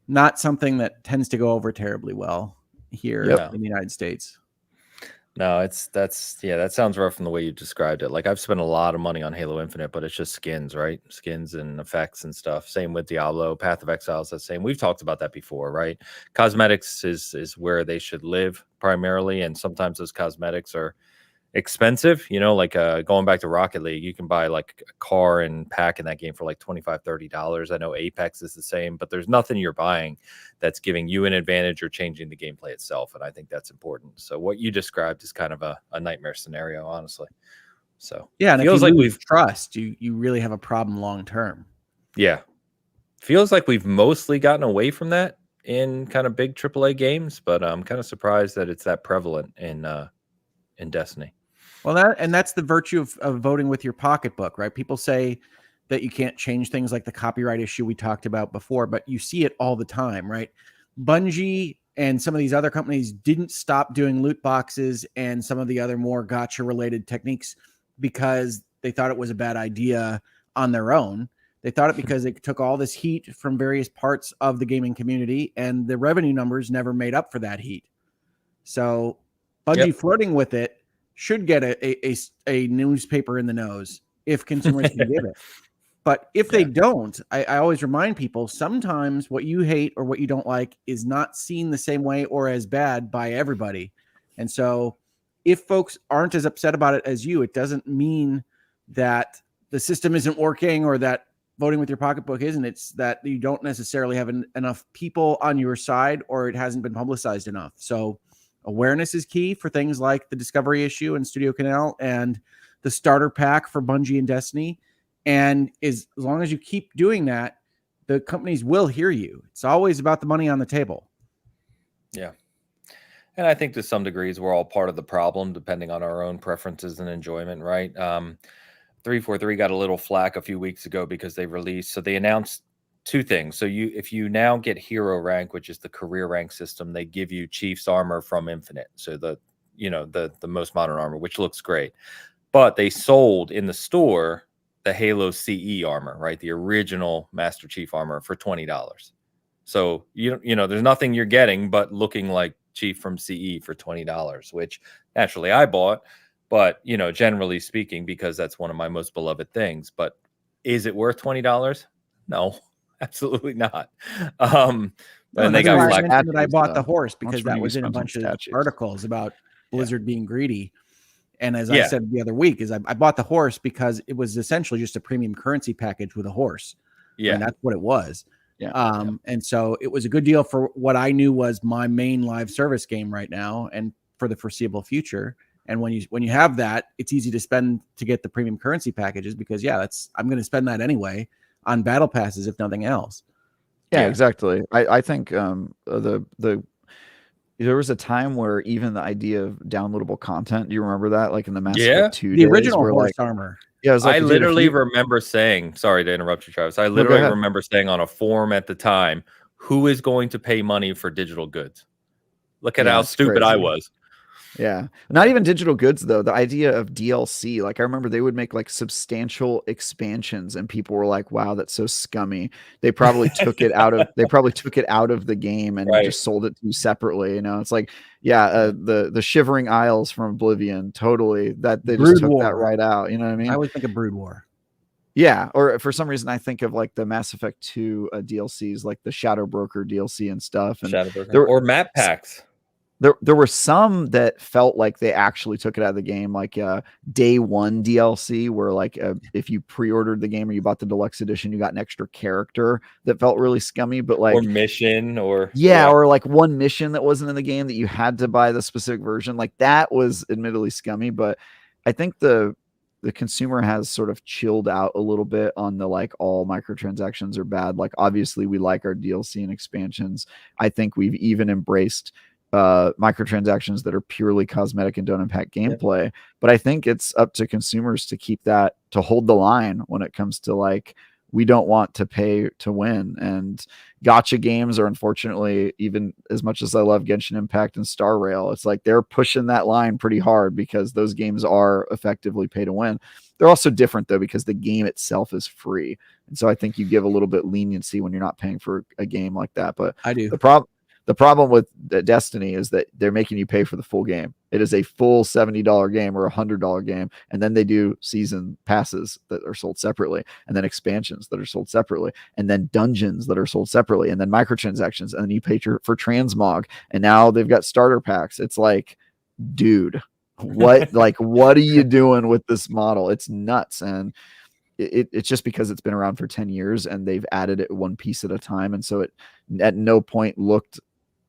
not something that tends to go over terribly well here in the United States. No, that sounds rough from the way you described it. Like I've spent a lot of money on Halo Infinite, but it's just skins, right? Skins and effects and stuff. Same with Diablo, Path of Exiles, the same. We've talked about that before, right? Cosmetics is where they should live primarily, and sometimes those cosmetics are expensive, like going back to Rocket League, you can buy like a car and pack in that game for like $25-$30. I know Apex is the same, but there's nothing you're buying that's giving you an advantage or changing the gameplay itself, and I think that's important. So what you described is kind of a nightmare scenario, honestly. So yeah, and feels if you like lose trust, you really have a problem long term. Yeah, feels like we've mostly gotten away from that in kind of big AAA games, but I'm kind of surprised that it's that prevalent in Destiny. Well, that's the virtue of voting with your pocketbook, right? People say that you can't change things like the copyright issue we talked about before, but you see it all the time, right? Bungie and some of these other companies didn't stop doing loot boxes and some of the other more gotcha related techniques because they thought it was a bad idea on their own. They thought it because it took all this heat from various parts of the gaming community, and the revenue numbers never made up for that heat. So Bungie flirting with it should get a newspaper in the nose if consumers can give it. But if they don't, I always remind people, sometimes what you hate or what you don't like is not seen the same way or as bad by everybody. And so if folks aren't as upset about it as you, it doesn't mean that the system isn't working or that voting with your pocketbook isn't. It's that you don't necessarily have enough people on your side, or it hasn't been publicized enough. So awareness is key for things like the Discovery issue and Studio Canal and the starter pack for Bungie and Destiny. And as long as you keep doing that, the companies will hear you. It's always about the money on the table. Yeah. And I think to some degrees, we're all part of the problem, depending on our own preferences and enjoyment, right? 343 got a little flack a few weeks ago because they announced two things. So if you now get hero rank, which is the career rank system, they give you Chief's armor from Infinite. So the most modern armor, which looks great. But they sold in the store the Halo CE armor, right? The original Master Chief armor for $20. So there's nothing you're getting but looking like Chief from CE for $20, which naturally I bought. But, generally speaking, because that's one of my most beloved things. But is it worth $20? No, absolutely not. And they got I flack. mentioned that I bought the horse because that you was in a spend on bunch of statues? articles about Blizzard being greedy. And as I said the other week, I bought the horse because it was essentially just a premium currency package with a horse. Yeah. And that's what it was. Yeah. And so it was a good deal for what I knew was my main live service game right now and for the foreseeable future. And when you have that, it's easy to spend to get the premium currency packages because I'm going to spend that anyway on battle passes, if nothing else. Yeah, exactly. I think there was a time where even the idea of downloadable content, do you remember that? Like in the Mass Effect 2 the days, original where horse armor. Yeah, it was like, I literally remember saying, sorry to interrupt you, Travis. I literally remember saying on a forum at the time, who is going to pay money for digital goods? Look at how stupid I was. Yeah. Not even digital goods though. The idea of DLC, like I remember they would make like substantial expansions and people were like, wow, that's so scummy. They probably took it out of the game and Right. just sold it to you separately. You know, it's like, yeah, the Shivering Isles from Oblivion, totally. That they just Brood took that War. right out. You know what I I mean? always think of Brood War. Yeah. Or for some reason I think of like the Mass Effect 2 DLCs, like the Shadow Broker DLC and stuff. And Shadowbroker there or map packs. there were some that felt like they actually took it out of the game, like day one DLC, where like if you pre-ordered the game or you bought the deluxe edition, you got an extra character that felt really scummy. But Or like, mission or yeah, or like one mission that wasn't in the game that you had to buy the specific version, like that was admittedly scummy. But I think the consumer has sort of chilled out a little bit on the like all microtransactions are bad. Like obviously we like our DLC and expansions. I think we've even embraced microtransactions that are purely cosmetic and don't impact gameplay. But I think it's up to consumers to keep that, to hold the line when it comes to like, we don't want to pay to win. And gotcha games are unfortunately, even as much as I love Genshin Impact and Star Rail, it's like they're pushing that line pretty hard because those games are effectively pay to win. They're also different though, because the game itself is free. And so I think you give a little bit leniency when you're not paying for a game like that. But I do. the problem with Destiny is that they're making you pay for the full game. It is a full $70 game or $100 game. And then they do season passes that are sold separately, and then expansions that are sold separately, and then dungeons that are sold separately, and then microtransactions. And then you pay for transmog. And now they've got starter packs. It's like, dude, what are you doing with this model? It's nuts. And it's just because it's been around for 10 years and they've added it one piece at a time. And so it at no point looked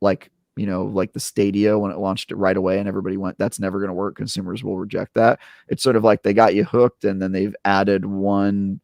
like, like the Stadia when it launched it right away and everybody went, that's never going to work. Consumers will reject that. It's sort of like they got you hooked and then they've added one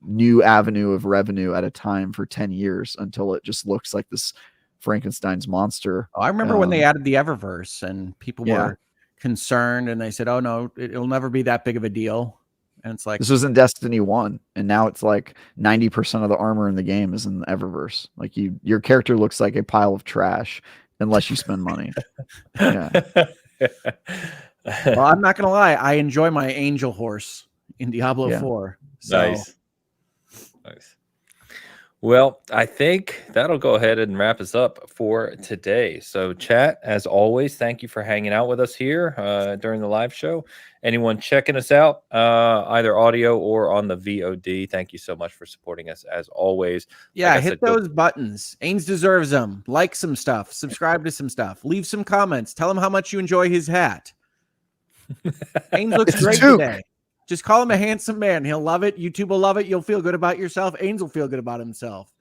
new avenue of revenue at a time for 10 years until it just looks like this Frankenstein's monster. Oh, I remember when they added the Eververse and people were concerned and they said, oh no, it'll never be that big of a deal. And it's like, this was in Destiny 1, and now it's like 90% of the armor in the game is in the Eververse. Like your character looks like a pile of trash unless you spend money. Yeah. Well, I'm not gonna lie, I enjoy my angel horse in Diablo 4. So. Nice. Well, I think that'll go ahead and wrap us up for today. So, chat, as always, thank you for hanging out with us here during the live show. Anyone checking us out, either audio or on the VOD, thank you so much for supporting us as always. Yeah, like hit those buttons. Ains deserves them. Like some stuff. Subscribe to some stuff. Leave some comments. Tell him how much you enjoy his hat. Ains looks great today. Just call him a handsome man. He'll love it. YouTube will love it. You'll feel good about yourself. Ains will feel good about himself.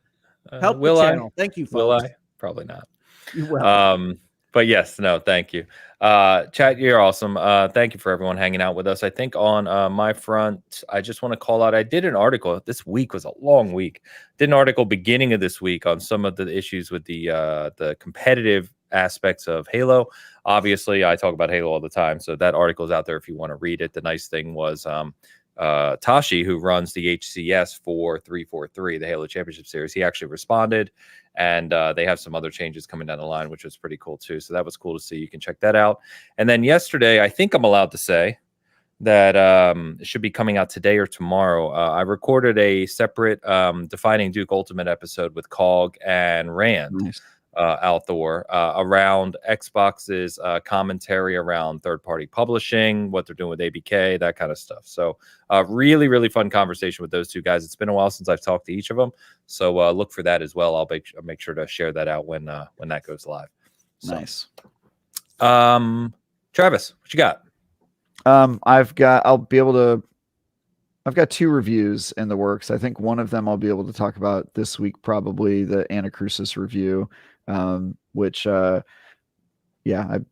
Help the channel. Thank you, folks. Will I? Probably not. You will. But yes, no, thank you. Chat, you're awesome. Thank you for everyone hanging out with us. I think on my front, I just want to call out, I did an article. This week was a long week. Did an article beginning of this week on some of the issues with the competitive aspects of Halo. Obviously, I talk about Halo all the time, so that article is out there if you want to read it. The nice thing was Tashi, who runs the HCS for 343, the Halo Championship Series, he actually responded, and they have some other changes coming down the line, which was pretty cool too. So that was cool to see. You can check that out. And then yesterday, I think I'm allowed to say that it should be coming out today or tomorrow. I recorded a separate Defining Duke Ultimate episode with Cog and Rand. Nice. Althor around Xbox's commentary around third-party publishing, what they're doing with ABK, that kind of stuff. So really, really fun conversation with those two guys. It's been a while since I've talked to each of them, so look for that as well. I'll make sure to share that out when that goes live. So. Nice. Travis, what you got? I've got 2 reviews in the works. I think one of them I'll be able to talk about this week, probably the Anacrusis review, which I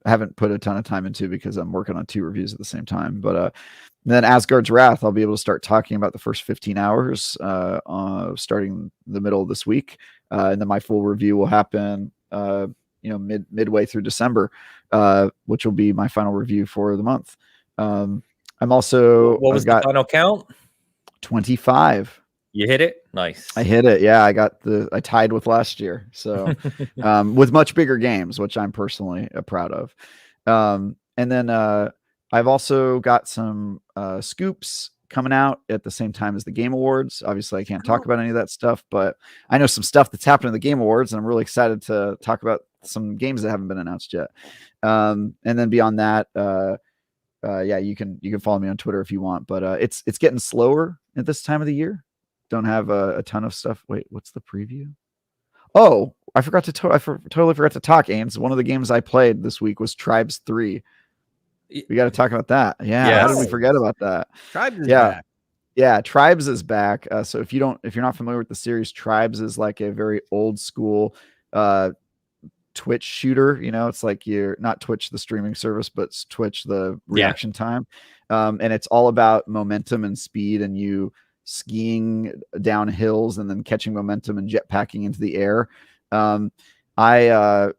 haven't put a ton of time into because I'm working on 2 reviews at the same time. But then Asgard's Wrath, I'll be able to start talking about the first 15 hours starting the middle of this week. And then my full review will happen midway through December, which will be my final review for the month. I'm also... What was the final count? 25. You hit it? Nice. I hit it. Yeah, I tied with last year. So with much bigger games, which I'm personally proud of. And then I've also got some scoops coming out at the same time as the Game Awards. Obviously, I can't talk about any of that stuff, but I know some stuff that's happening in the Game Awards, and I'm really excited to talk about some games that haven't been announced yet. And then beyond that, yeah, you can follow me on Twitter if you want, but it's getting slower at this time of the year. Don't have a ton of stuff. Wait, what's the preview? Oh, I forgot to totally forgot to talk, Ames. One of the games I played this week was Tribes 3. We got to talk about that. Yeah, how did we forget about that? Tribes is back. Yeah, Tribes is back. So if you're not familiar with the series, Tribes is like a very old school Twitch shooter. You know, it's like you're not Twitch the streaming service, but Twitch the reaction time. And it's all about momentum and speed, and you skiing down hills and then catching momentum and jetpacking into the air. I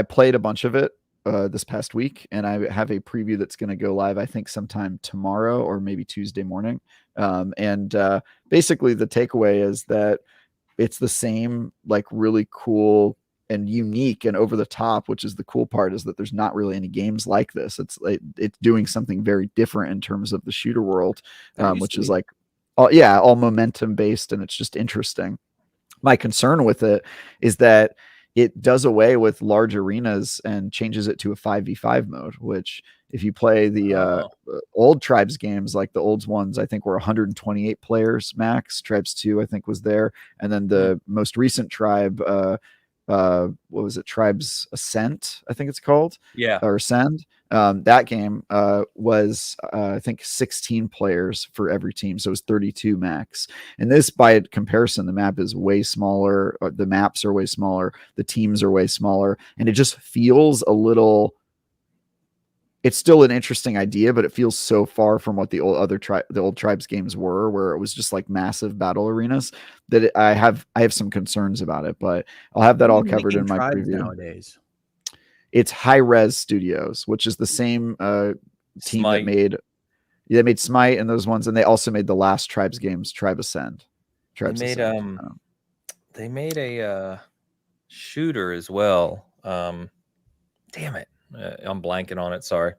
played a bunch of it this past week, and I have a preview that's going to go live, I think, sometime tomorrow or maybe Tuesday morning. And basically the takeaway is that it's the same, like, really cool and unique and over the top, which is the cool part, is that there's not really any games like this. It's doing something very different in terms of the shooter world, which is like, all momentum based, and it's just interesting. My concern with it is that it does away with large arenas and changes it to a 5v5 mode, which if you play the old Tribes games, like the old ones, I think were 128 players max. Tribes 2, I think, was there. And then the most recent Tribe, what was it? Tribes Ascent, I think it's called. Yeah. Or Ascend. That game was, I think, 16 players for every team. So it was 32 max. And this, by comparison, the map is way smaller. The maps are way smaller. The teams are way smaller. And it just feels a little... It's still an interesting idea, but it feels so far from what the old Tribes games were, where it was just like massive battle arenas, that I have some concerns about it. But I'll have that all covered in my preview. Nowadays, it's High Res Studios, which is the same team Smite. that made Smite and those ones, and they also made the last Tribes games, Tribe Ascend. They made a shooter as well. Damn it. I'm blanking on it. Sorry.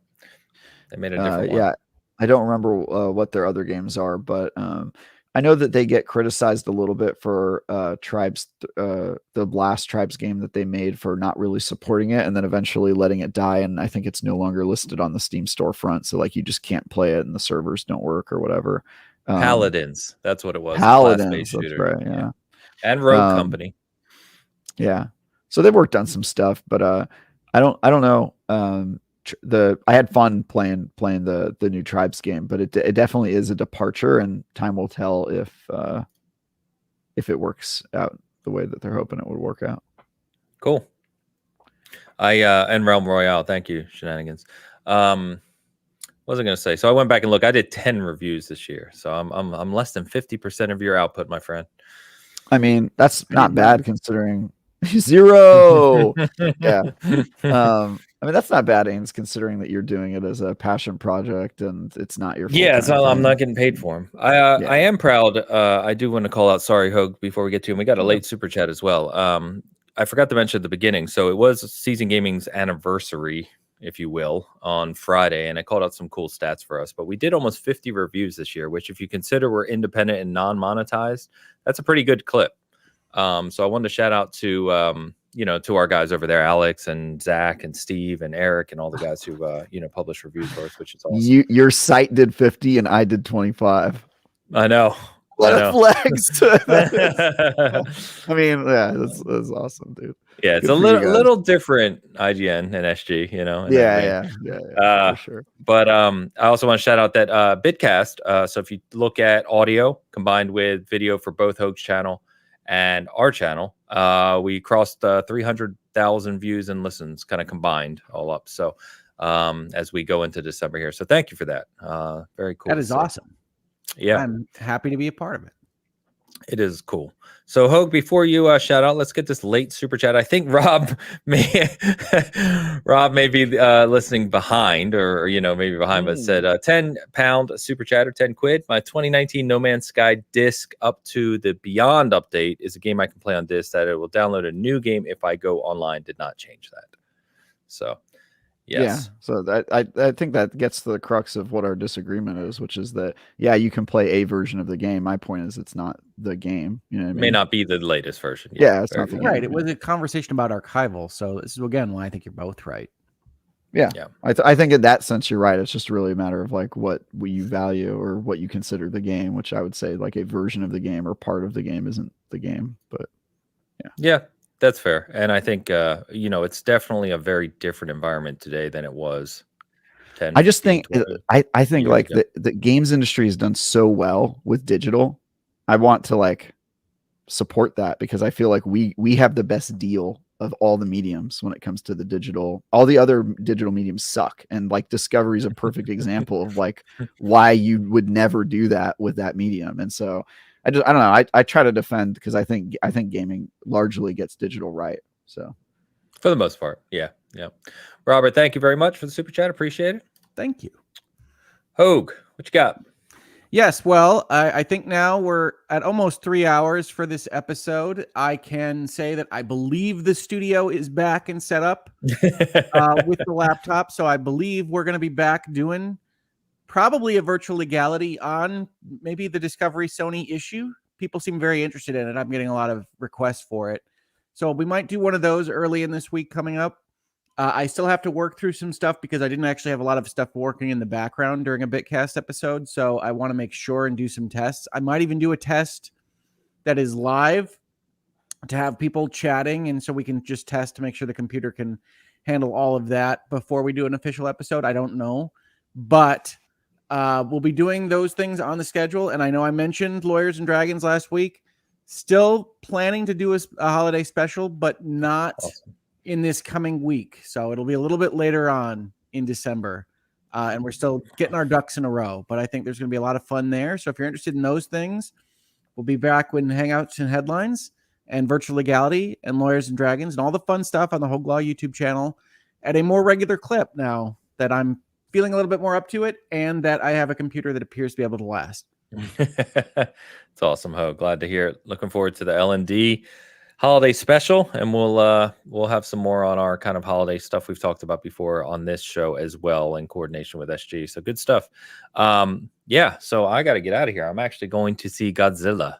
They made a different one. Yeah, I don't remember what their other games are, but I know that they get criticized a little bit for Tribes, the last Tribes game that they made, for not really supporting it and then eventually letting it die. And I think it's no longer listed on the Steam storefront. So like you just can't play it and the servers don't work or whatever. Paladins. That's what it was. Paladins. That's right. Yeah. And Rogue Company. Yeah. So they've worked on some stuff, but I don't know. I had fun playing the new Tribes game, but it definitely is a departure, and time will tell if it works out the way that they're hoping it would work out. Cool. And Realm Royale, thank you, Shenanigans. What was I going to say? So I went back and looked. I did 10 reviews this year, so I'm less than 50% of your output, my friend. I mean, that's not bad considering 0. Yeah. I mean, that's not bad, Ames, considering that you're doing it as a passion project and it's not your full-time thing. I'm not getting paid for them. I am proud. I do want to call out, sorry, Hogue, before we get to him. We got a late super chat as well. I forgot to mention at the beginning. So it was Season Gaming's anniversary, if you will, on Friday, and I called out some cool stats for us. But we did almost 50 reviews this year, which, if you consider we're independent and non-monetized, that's a pretty good clip. So I wanted to shout out to to our guys over there, Alex and Zach and Steve and Eric and all the guys who publish reviews for us, which is awesome. Your site did 50 and I did 25. I know. What a flex! I mean, yeah, that's awesome, dude. Yeah, it's a little different, IGN and SG, Yeah, for sure. But I also want to shout out that Bitcast. So if you look at audio combined with video for both Hogue's channel and our channel, we crossed 300,000 views and listens, kind of combined all up. So as we go into December here, so thank you for that. Very cool. That is awesome. Yeah, I'm happy to be a part of it. It is cool. So Hogue, before you shout out, let's get this late super chat. I think Rob may be listening behind, or maybe behind, but said £10 super chat or 10 quid. My 2019 No Man's Sky disc up to the Beyond update is a game I can play on disc. That it will download a new game if I go online. Did not change that. So Yes. So I think that gets to the crux of what our disagreement is, which is that you can play a version of the game. My point is it's not the game. You know what I mean? May not be the latest version. Yeah, it's very not the well. game. Right. It was a conversation about archival. So this is again why I think you're both right. Yeah. Yeah. I think in that sense you're right. It's just really a matter of like what you value or what you consider the game, which I would say like a version of the game or part of the game isn't the game. But Yeah, that's fair. And I think it's definitely a very different environment today than it was 10, I just 15, think 20 I think years like ago. the games industry has done so well with digital. I want to like support that because I feel like we have the best deal of all the mediums when it comes to the digital. All the other digital mediums suck, and like Discovery is a perfect example of like why you would never do that with that medium. And so I don't know. I try to defend because I think gaming largely gets digital right. So For the most part. Yeah. Yeah. Robert, thank you very much for the super chat. Appreciate it. Thank you. Hogue, what you got? Yes, well, I think now we're at almost 3 hours for this episode. I can say that I believe the studio is back and set up with the laptop. So I believe we're going to be back doing probably a virtual legality on maybe the Discovery Sony issue. People seem very interested in it. I'm getting a lot of requests for it. So we might do one of those early in this week coming up. I still have to work through some stuff because I didn't actually have a lot of stuff working in the background during a Bitcast episode. So I want to make sure and do some tests. I might even do a test that is live to have people chatting. And so we can just test to make sure the computer can handle all of that before we do an official episode. I don't know. But we'll be doing those things on the schedule. And I know I mentioned Lawyers and Dragons last week. Still planning to do a holiday special, but not Awesome. in this coming week. So it'll be a little bit later on in December. And we're still getting our ducks in a row. But I think there's going to be a lot of fun there. So if you're interested in those things, we'll be back with Hangouts and Headlines and Virtual Legality and Lawyers and Dragons and all the fun stuff on the Hogue Law YouTube channel at a more regular clip now that I'm feeling a little bit more up to it and that I have a computer that appears to be able to last. It's awesome, Ho. Glad to hear it. Looking forward to the L&D holiday special, and we'll have some more on our kind of holiday stuff we've talked about before on this show as well in coordination with SG. So good stuff. So I got to get out of here. I'm actually going to see Godzilla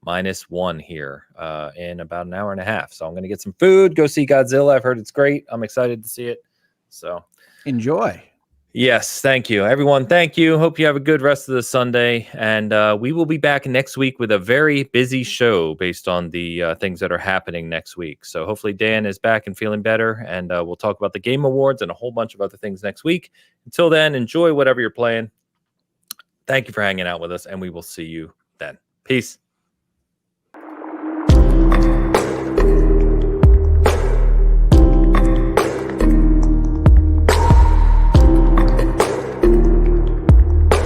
-1 here in about an hour and a half. So I'm going to get some food, go see Godzilla. I've heard it's great. I'm excited to see it. So enjoy. Yes, thank you, everyone. Thank you. Hope you have a good rest of the Sunday. And we will be back next week with a very busy show based on the things that are happening next week. So hopefully Dan is back and feeling better. And we'll talk about the Game Awards and a whole bunch of other things next week. Until then, enjoy whatever you're playing. Thank you for hanging out with us, and we will see you then. Peace.